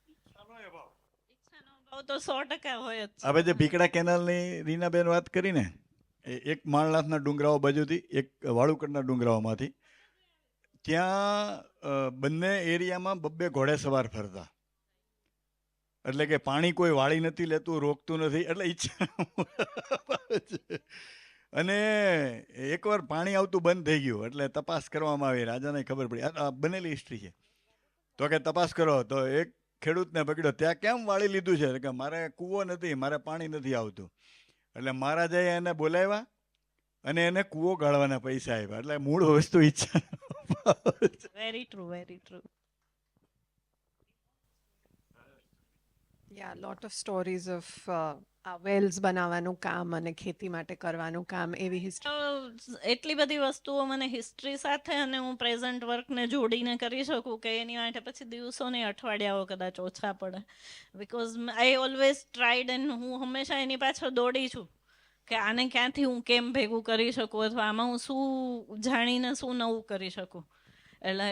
ઈચ્છાનો ભાવ તો 100% હોય જ છે. હવે જે ભીકડા કેનાલની રીનાબેન વાત કરીને, એક માળનાથના ડુંગરાઓ બાજુથી, એક વાળુકડના ડુંગરાઓમાંથી, ત્યાં બંને એરિયામાં 2 ઘોડે સવાર ફરતા. એટલે કે પાણી કોઈ વાળી નથી લેતું, રોકતું નથી, એટલે ઈચ્છા. અને એકવાર પાણી આવતું બંધ થઈ ગયું એટલે તપાસ કરવામાં આવી. રાજાને ખબર પડી, આ બનેલી હિસ્ટ્રી છે. તો કે તપાસ કરો. તો એક ખેડૂતને પકડ્યો, ત્યાં કેમ વાળી લીધું છે? કે મારે કૂવો નથી, મારે પાણી નથી આવતું. એટલે મહારાજાએ એને બોલાવ્યા અને એને કૂવો ગાળવાના પૈસા આપ્યા. એટલે મૂળ વસ્તુ ઈચ્છા. Very true, very true. Yeah, lot of stories of wells બનાવવાનું કામ અને ખેતી માટે કરવાનું કામ, એવી હિસ્ટ્રી. એટલી બધી વસ્તુઓ મને હિસ્ટ્રી સાથે અને હું પ્રેઝન્ટ વર્કને જોડીને કરી શકું કે એની માટે પછી દિવસો ને અઠવાડિયાઓ કદાચ ઓછા પડે. Because I always tried and હું હંમેશા એની પાછળ દોડી છું કે આને ક્યાંથી હું કેમ ભેગું કરી શકું, અથવા આમાં હું શું જાણીને શું નવું કરી શકું. એટલે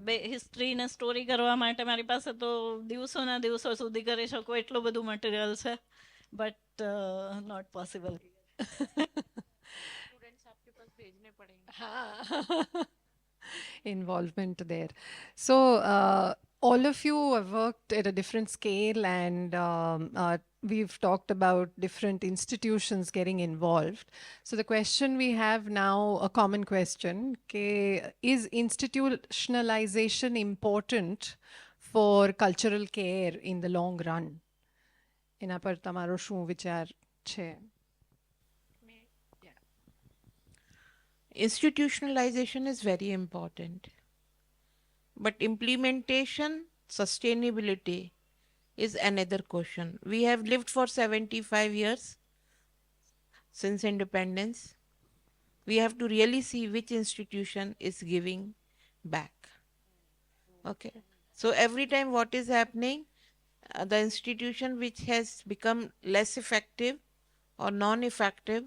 બે હિસ્ટ્રી ને સ્ટોરી કરવા માટે મારી પાસે તો દિવસોના દિવસો સુધી કરી શકું એટલું બધું મટીરિયલ છે, બટ નોટ પોસિબલ. स्टूडेंट्स आपके पास भेजने पड़ेंगे. Involvement there. So all of you have worked at a different scale, and we've talked about different institutions getting involved. So the question we have now, a common question, is institutionalization important for cultural care in the long run? એના પર તમારો શું વિચાર છે? Institutionalization is very important, but implementation, sustainability is another question. We have lived for 75 years since independence. We have to really see which institution is giving back. Okay, so every time what is happening, the institution which has become less effective or non-effective,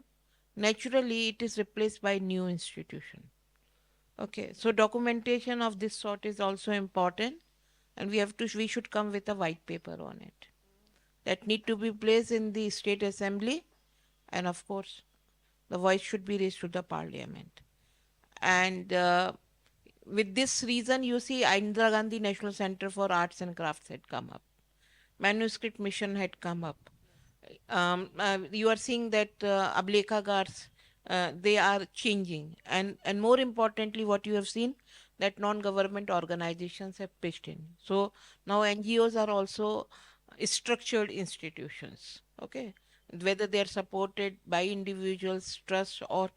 naturally it is replaced by new institution. Okay, so documentation of this sort is also important, and we should come with a white paper on it that need to be placed in the state assembly, and of course the voice should be raised to the parliament. And with this reason, you see, Indira Gandhi National Center for Arts and Crafts had come up, manuscript mission had come up. You are seeing that Ablekagars, they are changing, and more importantly what you have seen, that non-government organizations have pitched in. So now NGOs are also structured institutions, okay, whether they are supported by individuals, trusts, or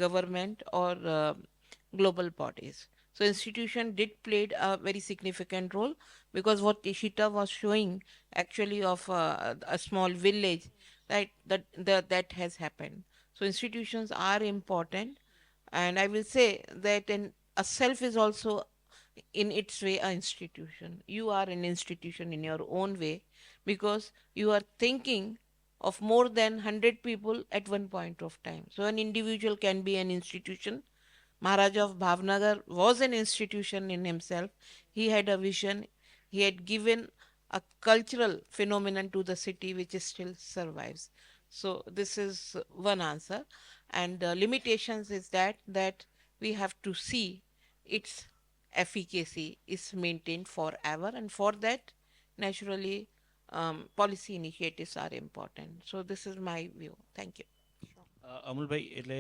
government, or global bodies. So institution did played a very significant role, because what Ishita was showing actually of a small village, right, that has happened. So institutions are important, and I will say that a self is also in its way an institution. You are an institution in your own way because you are thinking of more than 100 people at one point of time. So an individual can be an institution. Maharaja of Bhavnagar was an institution in himself. He had a vision. He had given a cultural phenomenon to the city which still survives. So this is one answer. And limitations is that we have to see its efficacy is maintained forever, and for that, naturally, policy initiatives are important. So this is my view. Thank you. Amulbhai એટલે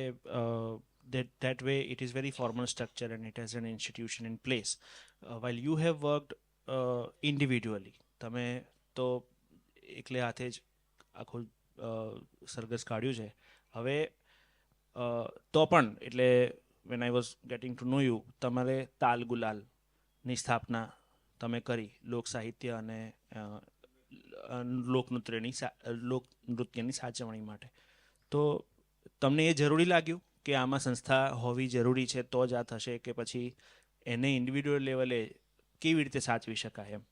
that way it is very formal structure and it has an institution in place. While you have worked individually, તમે તો એકલે હાથે જ આખું સરઘસ કાઢ્યું છે. હવે તો પણ એટલે when I was getting to know you, તમારે તાલ ગુલાલની સ્થાપના તમે કરી લોક સાહિત્ય અને લોકનૃત્યની સાચવણી માટે. તો તમને એ જરૂરી લાગ્યું કે આમાં સંસ્થા હોવી જરૂરી છે તો જ આ થશે, કે પછી એને ઇન્ડિવિડ્યુઅલ લેવલે કેવી રીતે સાચવી શકાય એમ?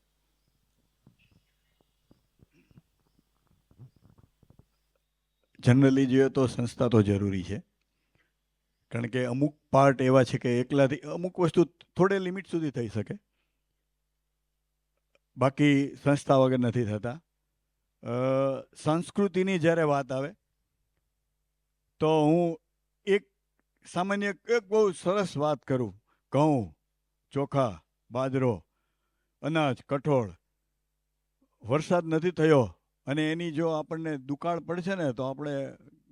જનરલી જોઈએ તો સંસ્થા તો જરૂરી છે, કારણ કે અમુક પાર્ટ એવા છે કે એકલાથી અમુક વસ્તુ થોડે લિમિટ સુધી થઈ શકે, બાકી સંસ્થા વગર નથી થતા. સંસ્કૃતિની જ્યારે વાત આવે તો હું એક સામાન્ય એક બહુ સરસ વાત કરું. ઘઉં, ચોખા, બાજરો, અનાજ, કઠોળ, વરસાદ નથી થયો અને એની જો આપણને દુકાળ પડશે ને તો આપણે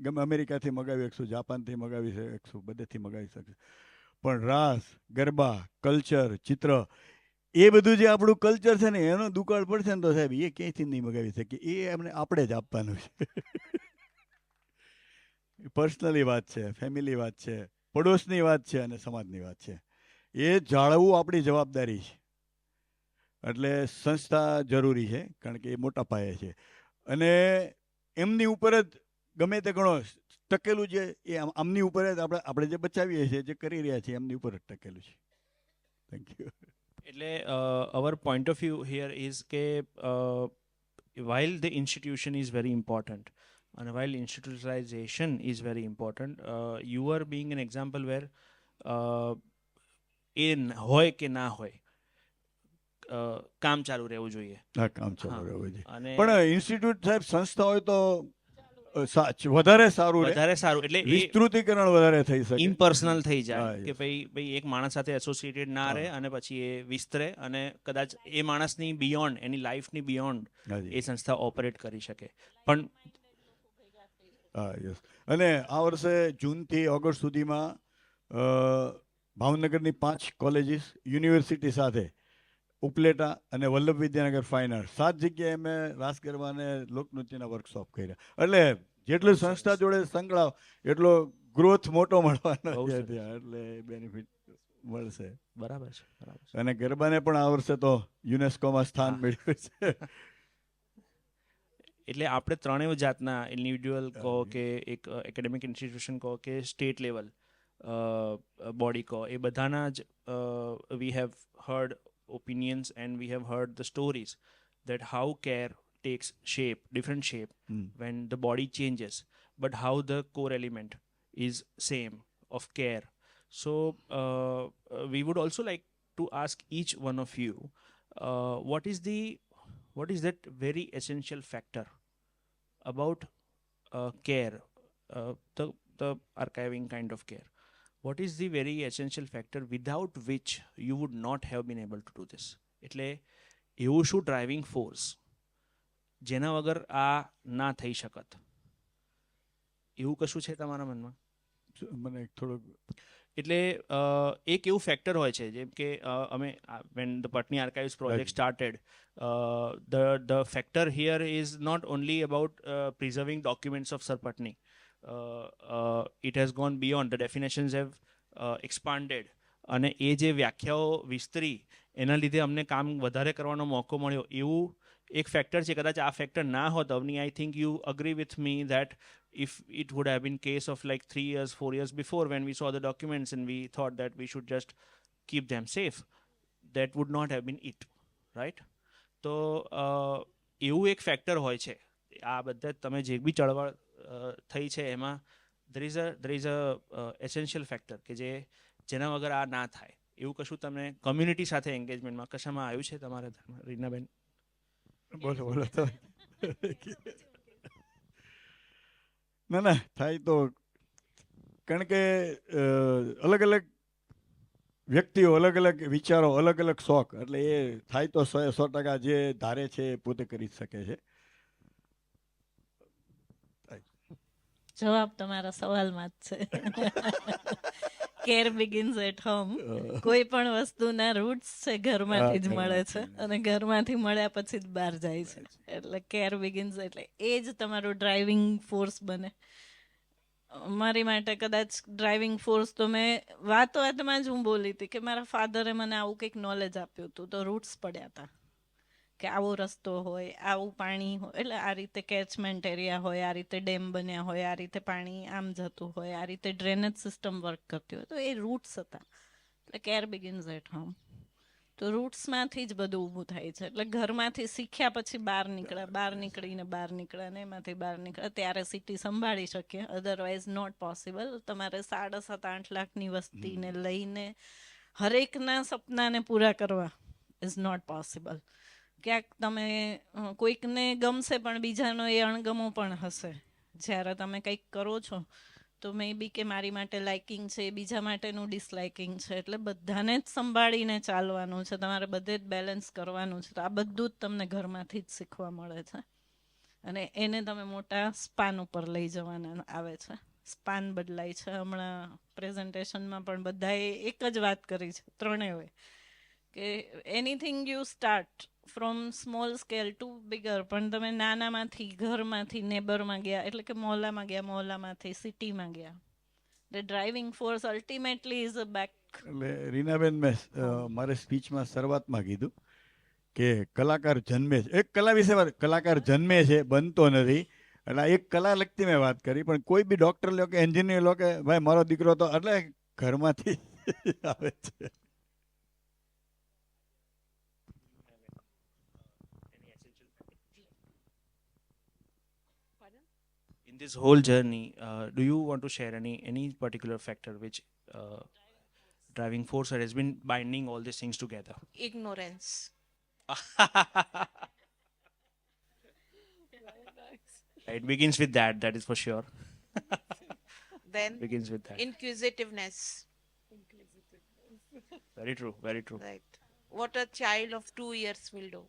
ગમે અમેરિકાથી મગાવી શકશું, જાપાનથી મગાવી શકશું, બધેથી મગાવી શકશું. પણ રાસ, ગરબા, કલ્ચર, ચિત્ર, એ બધું જે આપણું કલ્ચર છે ને એનો દુકાળ પડશે ને તો સાહેબ એ ક્યાંયથી નહીં મગાવી શકીએ. એ આપણે જ આપવાનું છે. પર્સનલી વાત છે, ફેમિલી વાત છે, પડોશની વાત છે અને સમાજની વાત છે. એ જાળવવું આપણી જવાબદારી છે. એટલે સંસ્થા જરૂરી છે, કારણ કે એ મોટા પાયે છે અને એમની ઉપર જ ગમે તે ઘણો ટકેલું છે. એ આમની ઉપર જ આપણે જે બચાવીએ છીએ, જે કરી રહ્યા છીએ, એમની ઉપર જ ટકેલું છે. Thank you. એટલે our point of view here is કે while the institution is very important and while institutionalization is very important, you are being an example where એ હોય કે ના હોય, કામ ચાલુ રહેવું જોઈએ. હા, કામ ચાલુ રહેવું જોઈએ. અને પણ ઇન્સ્ટિટ્યૂટ સાહેબ સંસ્થા હોય તો વધારે સારું રહે, વધારે સારું, એટલે વિસ્તૃતીકરણ વધારે થઈ શકે, ઇમ્પર્સનલ થઈ જાય હા, કે yes. ભાઈ એક માણસ સાથે એસોસિએટેડ ના રહે હા. અને પછી એ વિસ્તરે અને કદાચ એ માણસની બિયોન્ડ, એની લાઈફની બિયોન્ડ હાજી. એ સંસ્થા ઓપરેટ કરી શકે. પણ હા, યસ. અને આ વર્ષે જૂનથી ઓગસ્ટ સુધીમાં ભાવનગરની 5 કોલેજીસ યુનિવર્સિટી સાથે ઉપલેટા અને વલ્લભ વિદ્યાનગર ફાઇન આર્ટ 7 જગ્યાએ મેં રાસ ગરબા અને લોકનૃત્યના વર્કશોપ કર્યા. એટલે જેટલું સંસ્થા જોડે સંકળાવ એટલો ગ્રોથ મોટો મળવાનો બહુ છે સરસ. ત્યાં, એટલે બેનિફિટ મળશે. બરાબર છે, બરાબર છે. અને ગરબાને પણ આ વર્ષે તો યુનેસ્કોમાં સ્થાન હા. મળ્યું છે. એટલે આપણે ત્રણેય જાતના ઇન્ડિવિડ્યુઅલ કહો કે એક એકેડેમિક ઇન્સ્ટિટ્યુશન કહો કે સ્ટેટ લેવલ બોડી કહો, એ બધાના જ we have heard opinions and we have heard the stories that how care takes shape, different shape when the body changes, but how the core element is same of care. So we would also like to ask each one of you, what is that very essential factor about care, the archiving kind of care? What is the very essential factor without which you would not have been able to do this? એટલે એવું શું driving force જેના વગર આ ના થઈ શકત? એવું કશું છે તમારા મનમાં? મને થોડુંક એટલે એક એવું ફેક્ટર હોય છે જેમ કે અમે when the Patni Archives project started, the factor here is not only about preserving documents of Sir Patni. It has gone beyond. The definitions have expanded અને એ જે વ્યાખ્યાઓ વિસ્તરી એના લીધે અમને કામ વધારે કરવાનો મોકો મળ્યો. એવું એક ફેક્ટર છે, કદાચ આ ફેક્ટર ના હોત Avani, I think you agree with me that if it would have been case of like 3 years 4 years before when we saw the documents and we thought that we should just keep them safe, that would not have been it, right? તો એવું એક factor હોય છે. આ બધા તમે જે બી ચળવળ થઈ છે એમાં there is a essential factor કે જેના વગર આ ના થાય. એવું કશું તમને કમ્યુનિટી સાથે એન્ગેજમેન્ટમાં કશામાં આવ્યું છે તમારા ધર્મ, રીનાબેન? બોલો તો. ના થાય તો, કારણ કે અલગ અલગ વ્યક્તિઓ, અલગ અલગ વિચારો, અલગ અલગ શોખ, એટલે એ થાય તો 100% જે ધારે છે એ પોતે કરી શકે છે. જવાબ તમારા સવાલમાં જ છે. Care begins at home. કોઈ પણ વસ્તુના રૂટ્સ છે ઘરમાંથી જ મળે છે, અને ઘરમાંથી મળ્યા પછી જ બહાર જાય છે. એટલે કેર બિગિન્સ એટલે એ જ તમારું ડ્રાઇવિંગ ફોર્સ બને. મારી માટે કદાચ ડ્રાઇવિંગ ફોર્સ તો મેં વાતમાં જ હું બોલી હતી કે મારા ફાધરે મને આવું કંઈક નોલેજ આપ્યું હતું, તો રૂટ્સ પડ્યા હતા કે આવો રસ્તો હોય, આવું પાણી હોય, એટલે આ રીતે કેચમેન્ટ એરિયા હોય, આ રીતે ડેમ બન્યા હોય, આ રીતે પાણી આમ જતું હોય, આ રીતે ડ્રેનેજ સિસ્ટમ વર્ક કરતી હોય, તો એ રૂટ્સ હતા. એટલે કેર બિગિન્સ એટ હોમ. તો રૂટ્સમાંથી જ બધું ઊભું થાય છે. એટલે ઘરમાંથી શીખ્યા પછી બહાર નીકળીને બહાર નીકળ્યા ને એમાંથી બહાર નીકળ્યા ત્યારે સિટી સંભાળી શકીએ, અધરવાઇઝ નોટ પોસિબલ. તમારે 7.5-8 લાખની વસ્તીને લઈને હરેકના સપનાને પૂરા કરવા ઇઝ નોટ પોસિબલ. ક્યાંક તમે કોઈકને ગમશે પણ બીજાનો એ અણગમો પણ હશે. જ્યારે તમે કંઈક કરો છો તો મે બી કે મારી માટે લાઇકિંગ છે, બીજા માટેનું ડિસલાઇકિંગ છે, એટલે બધાને જ સંભાળીને ચાલવાનું છે, તમારે બધે જ બેલેન્સ કરવાનું છે. તો આ બધું જ તમને ઘરમાંથી જ શીખવા મળે છે, અને એને તમે મોટા સ્પાન ઉપર લઈ જવાના આવે છે. સ્પાન બદલાય છે. હમણાં પ્રેઝન્ટેશનમાં પણ બધાએ એક જ વાત કરી છે, ત્રણેય, કે anything you start from small scale to bigger, પણ તમે નાનામાંથી, ઘરમાંથી, નેબરમાં ગયા, એટલે કે મોહલ્લામાં ગયા, મોહલ્લામાંથી સિટીમાં ગયા. The driving force ultimately is a back. એટલે રીનાબેન, મેં મારે સ્પીચમાં શરૂઆતમાં કીધું કે કલાકાર જન્મે છે. એક કલા વિશે વાત, કલાકાર જન્મે છે, બનતો નથી. એટલે એક કલા લગતી મેં વાત કરી, પણ કોઈ બી ડૉક્ટર લો કે એન્જિનિયર લો કે ભાઈ મારો દીકરો તો એટલે ઘરમાંથી આવે છે. In this whole journey, do you want to share any particular factor which driving force has been binding all these things together? Ignorance. It begins with that, that is for sure. Then Begins with that. inquisitiveness. Very true, very true. Right. What a child of 2 years will do.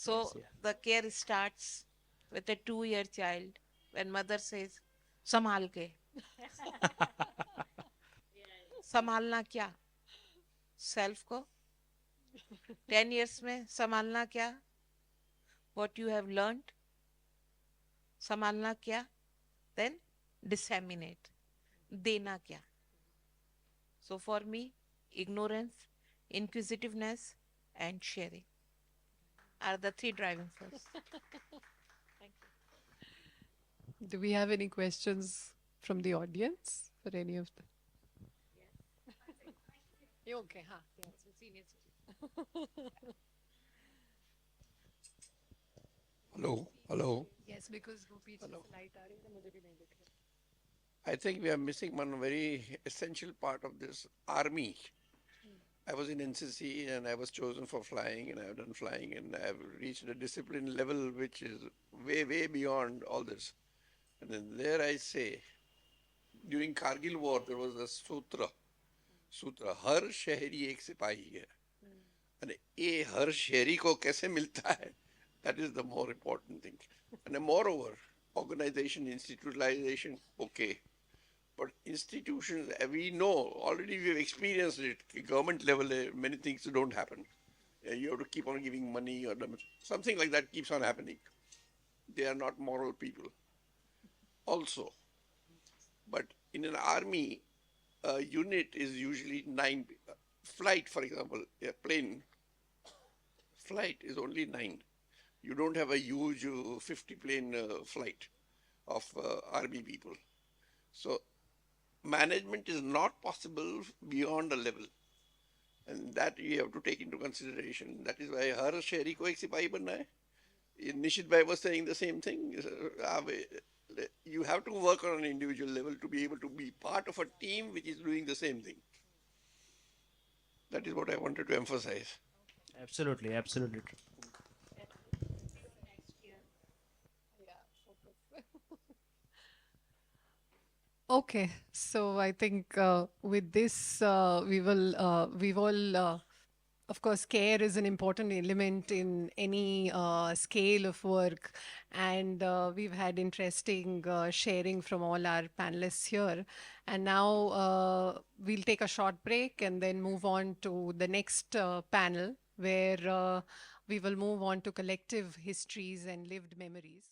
So Yes, yeah. the care starts with a 2-year child when mother says, संभाल के. संभालना क्या? Self को. 10 years में संभालना क्या? What you have learned. संभालना क्या? Then disseminate. देना क्या? So for me, ignorance, inquisitiveness, and sharing are the 3 driving forces. Do we have any questions from the audience for any of them? You okay? हाँ. Yes, senior citizen. Hello. Yes, because वो पीछे से light आ रही है तो मुझे भी नहीं दिख रहा. I think we are missing one very essential part of this army. I was in NCC and I was chosen for flying, and I have done flying, and I have reached a discipline level which is way, way beyond all this. And then there I say, during Kargil war, there was a sutra, हर शहरी एक सिपाही है. And ये हर शहरी को कैसे मिलता है? That is the more important thing. And moreover, organization, institutionalization, okay. But institutions, we know, already we have experienced it. Government level, many things don't happen. You have to keep on giving money or something like that keeps on happening. They are not moral people. Also, but in an army, a unit is usually 9 flight, for example, a plane, flight is only 9. You don't have a huge 50 plane flight of army people. So management is not possible beyond a level. And that you have to take into consideration. That is why हर शहरी को एक सिपाही बनना है. Nishit Bhai was saying the same thing. You have to work on an individual level to be able to be part of a team which is doing the same thing. That is what I wanted to emphasize. Absolutely, absolutely true. Okay, so I think with this we've all of course care is an important element in any scale of work, and we've had interesting sharing from all our panelists here, and now we'll take a short break and then move on to the next panel where we will move on to collective histories and lived memories.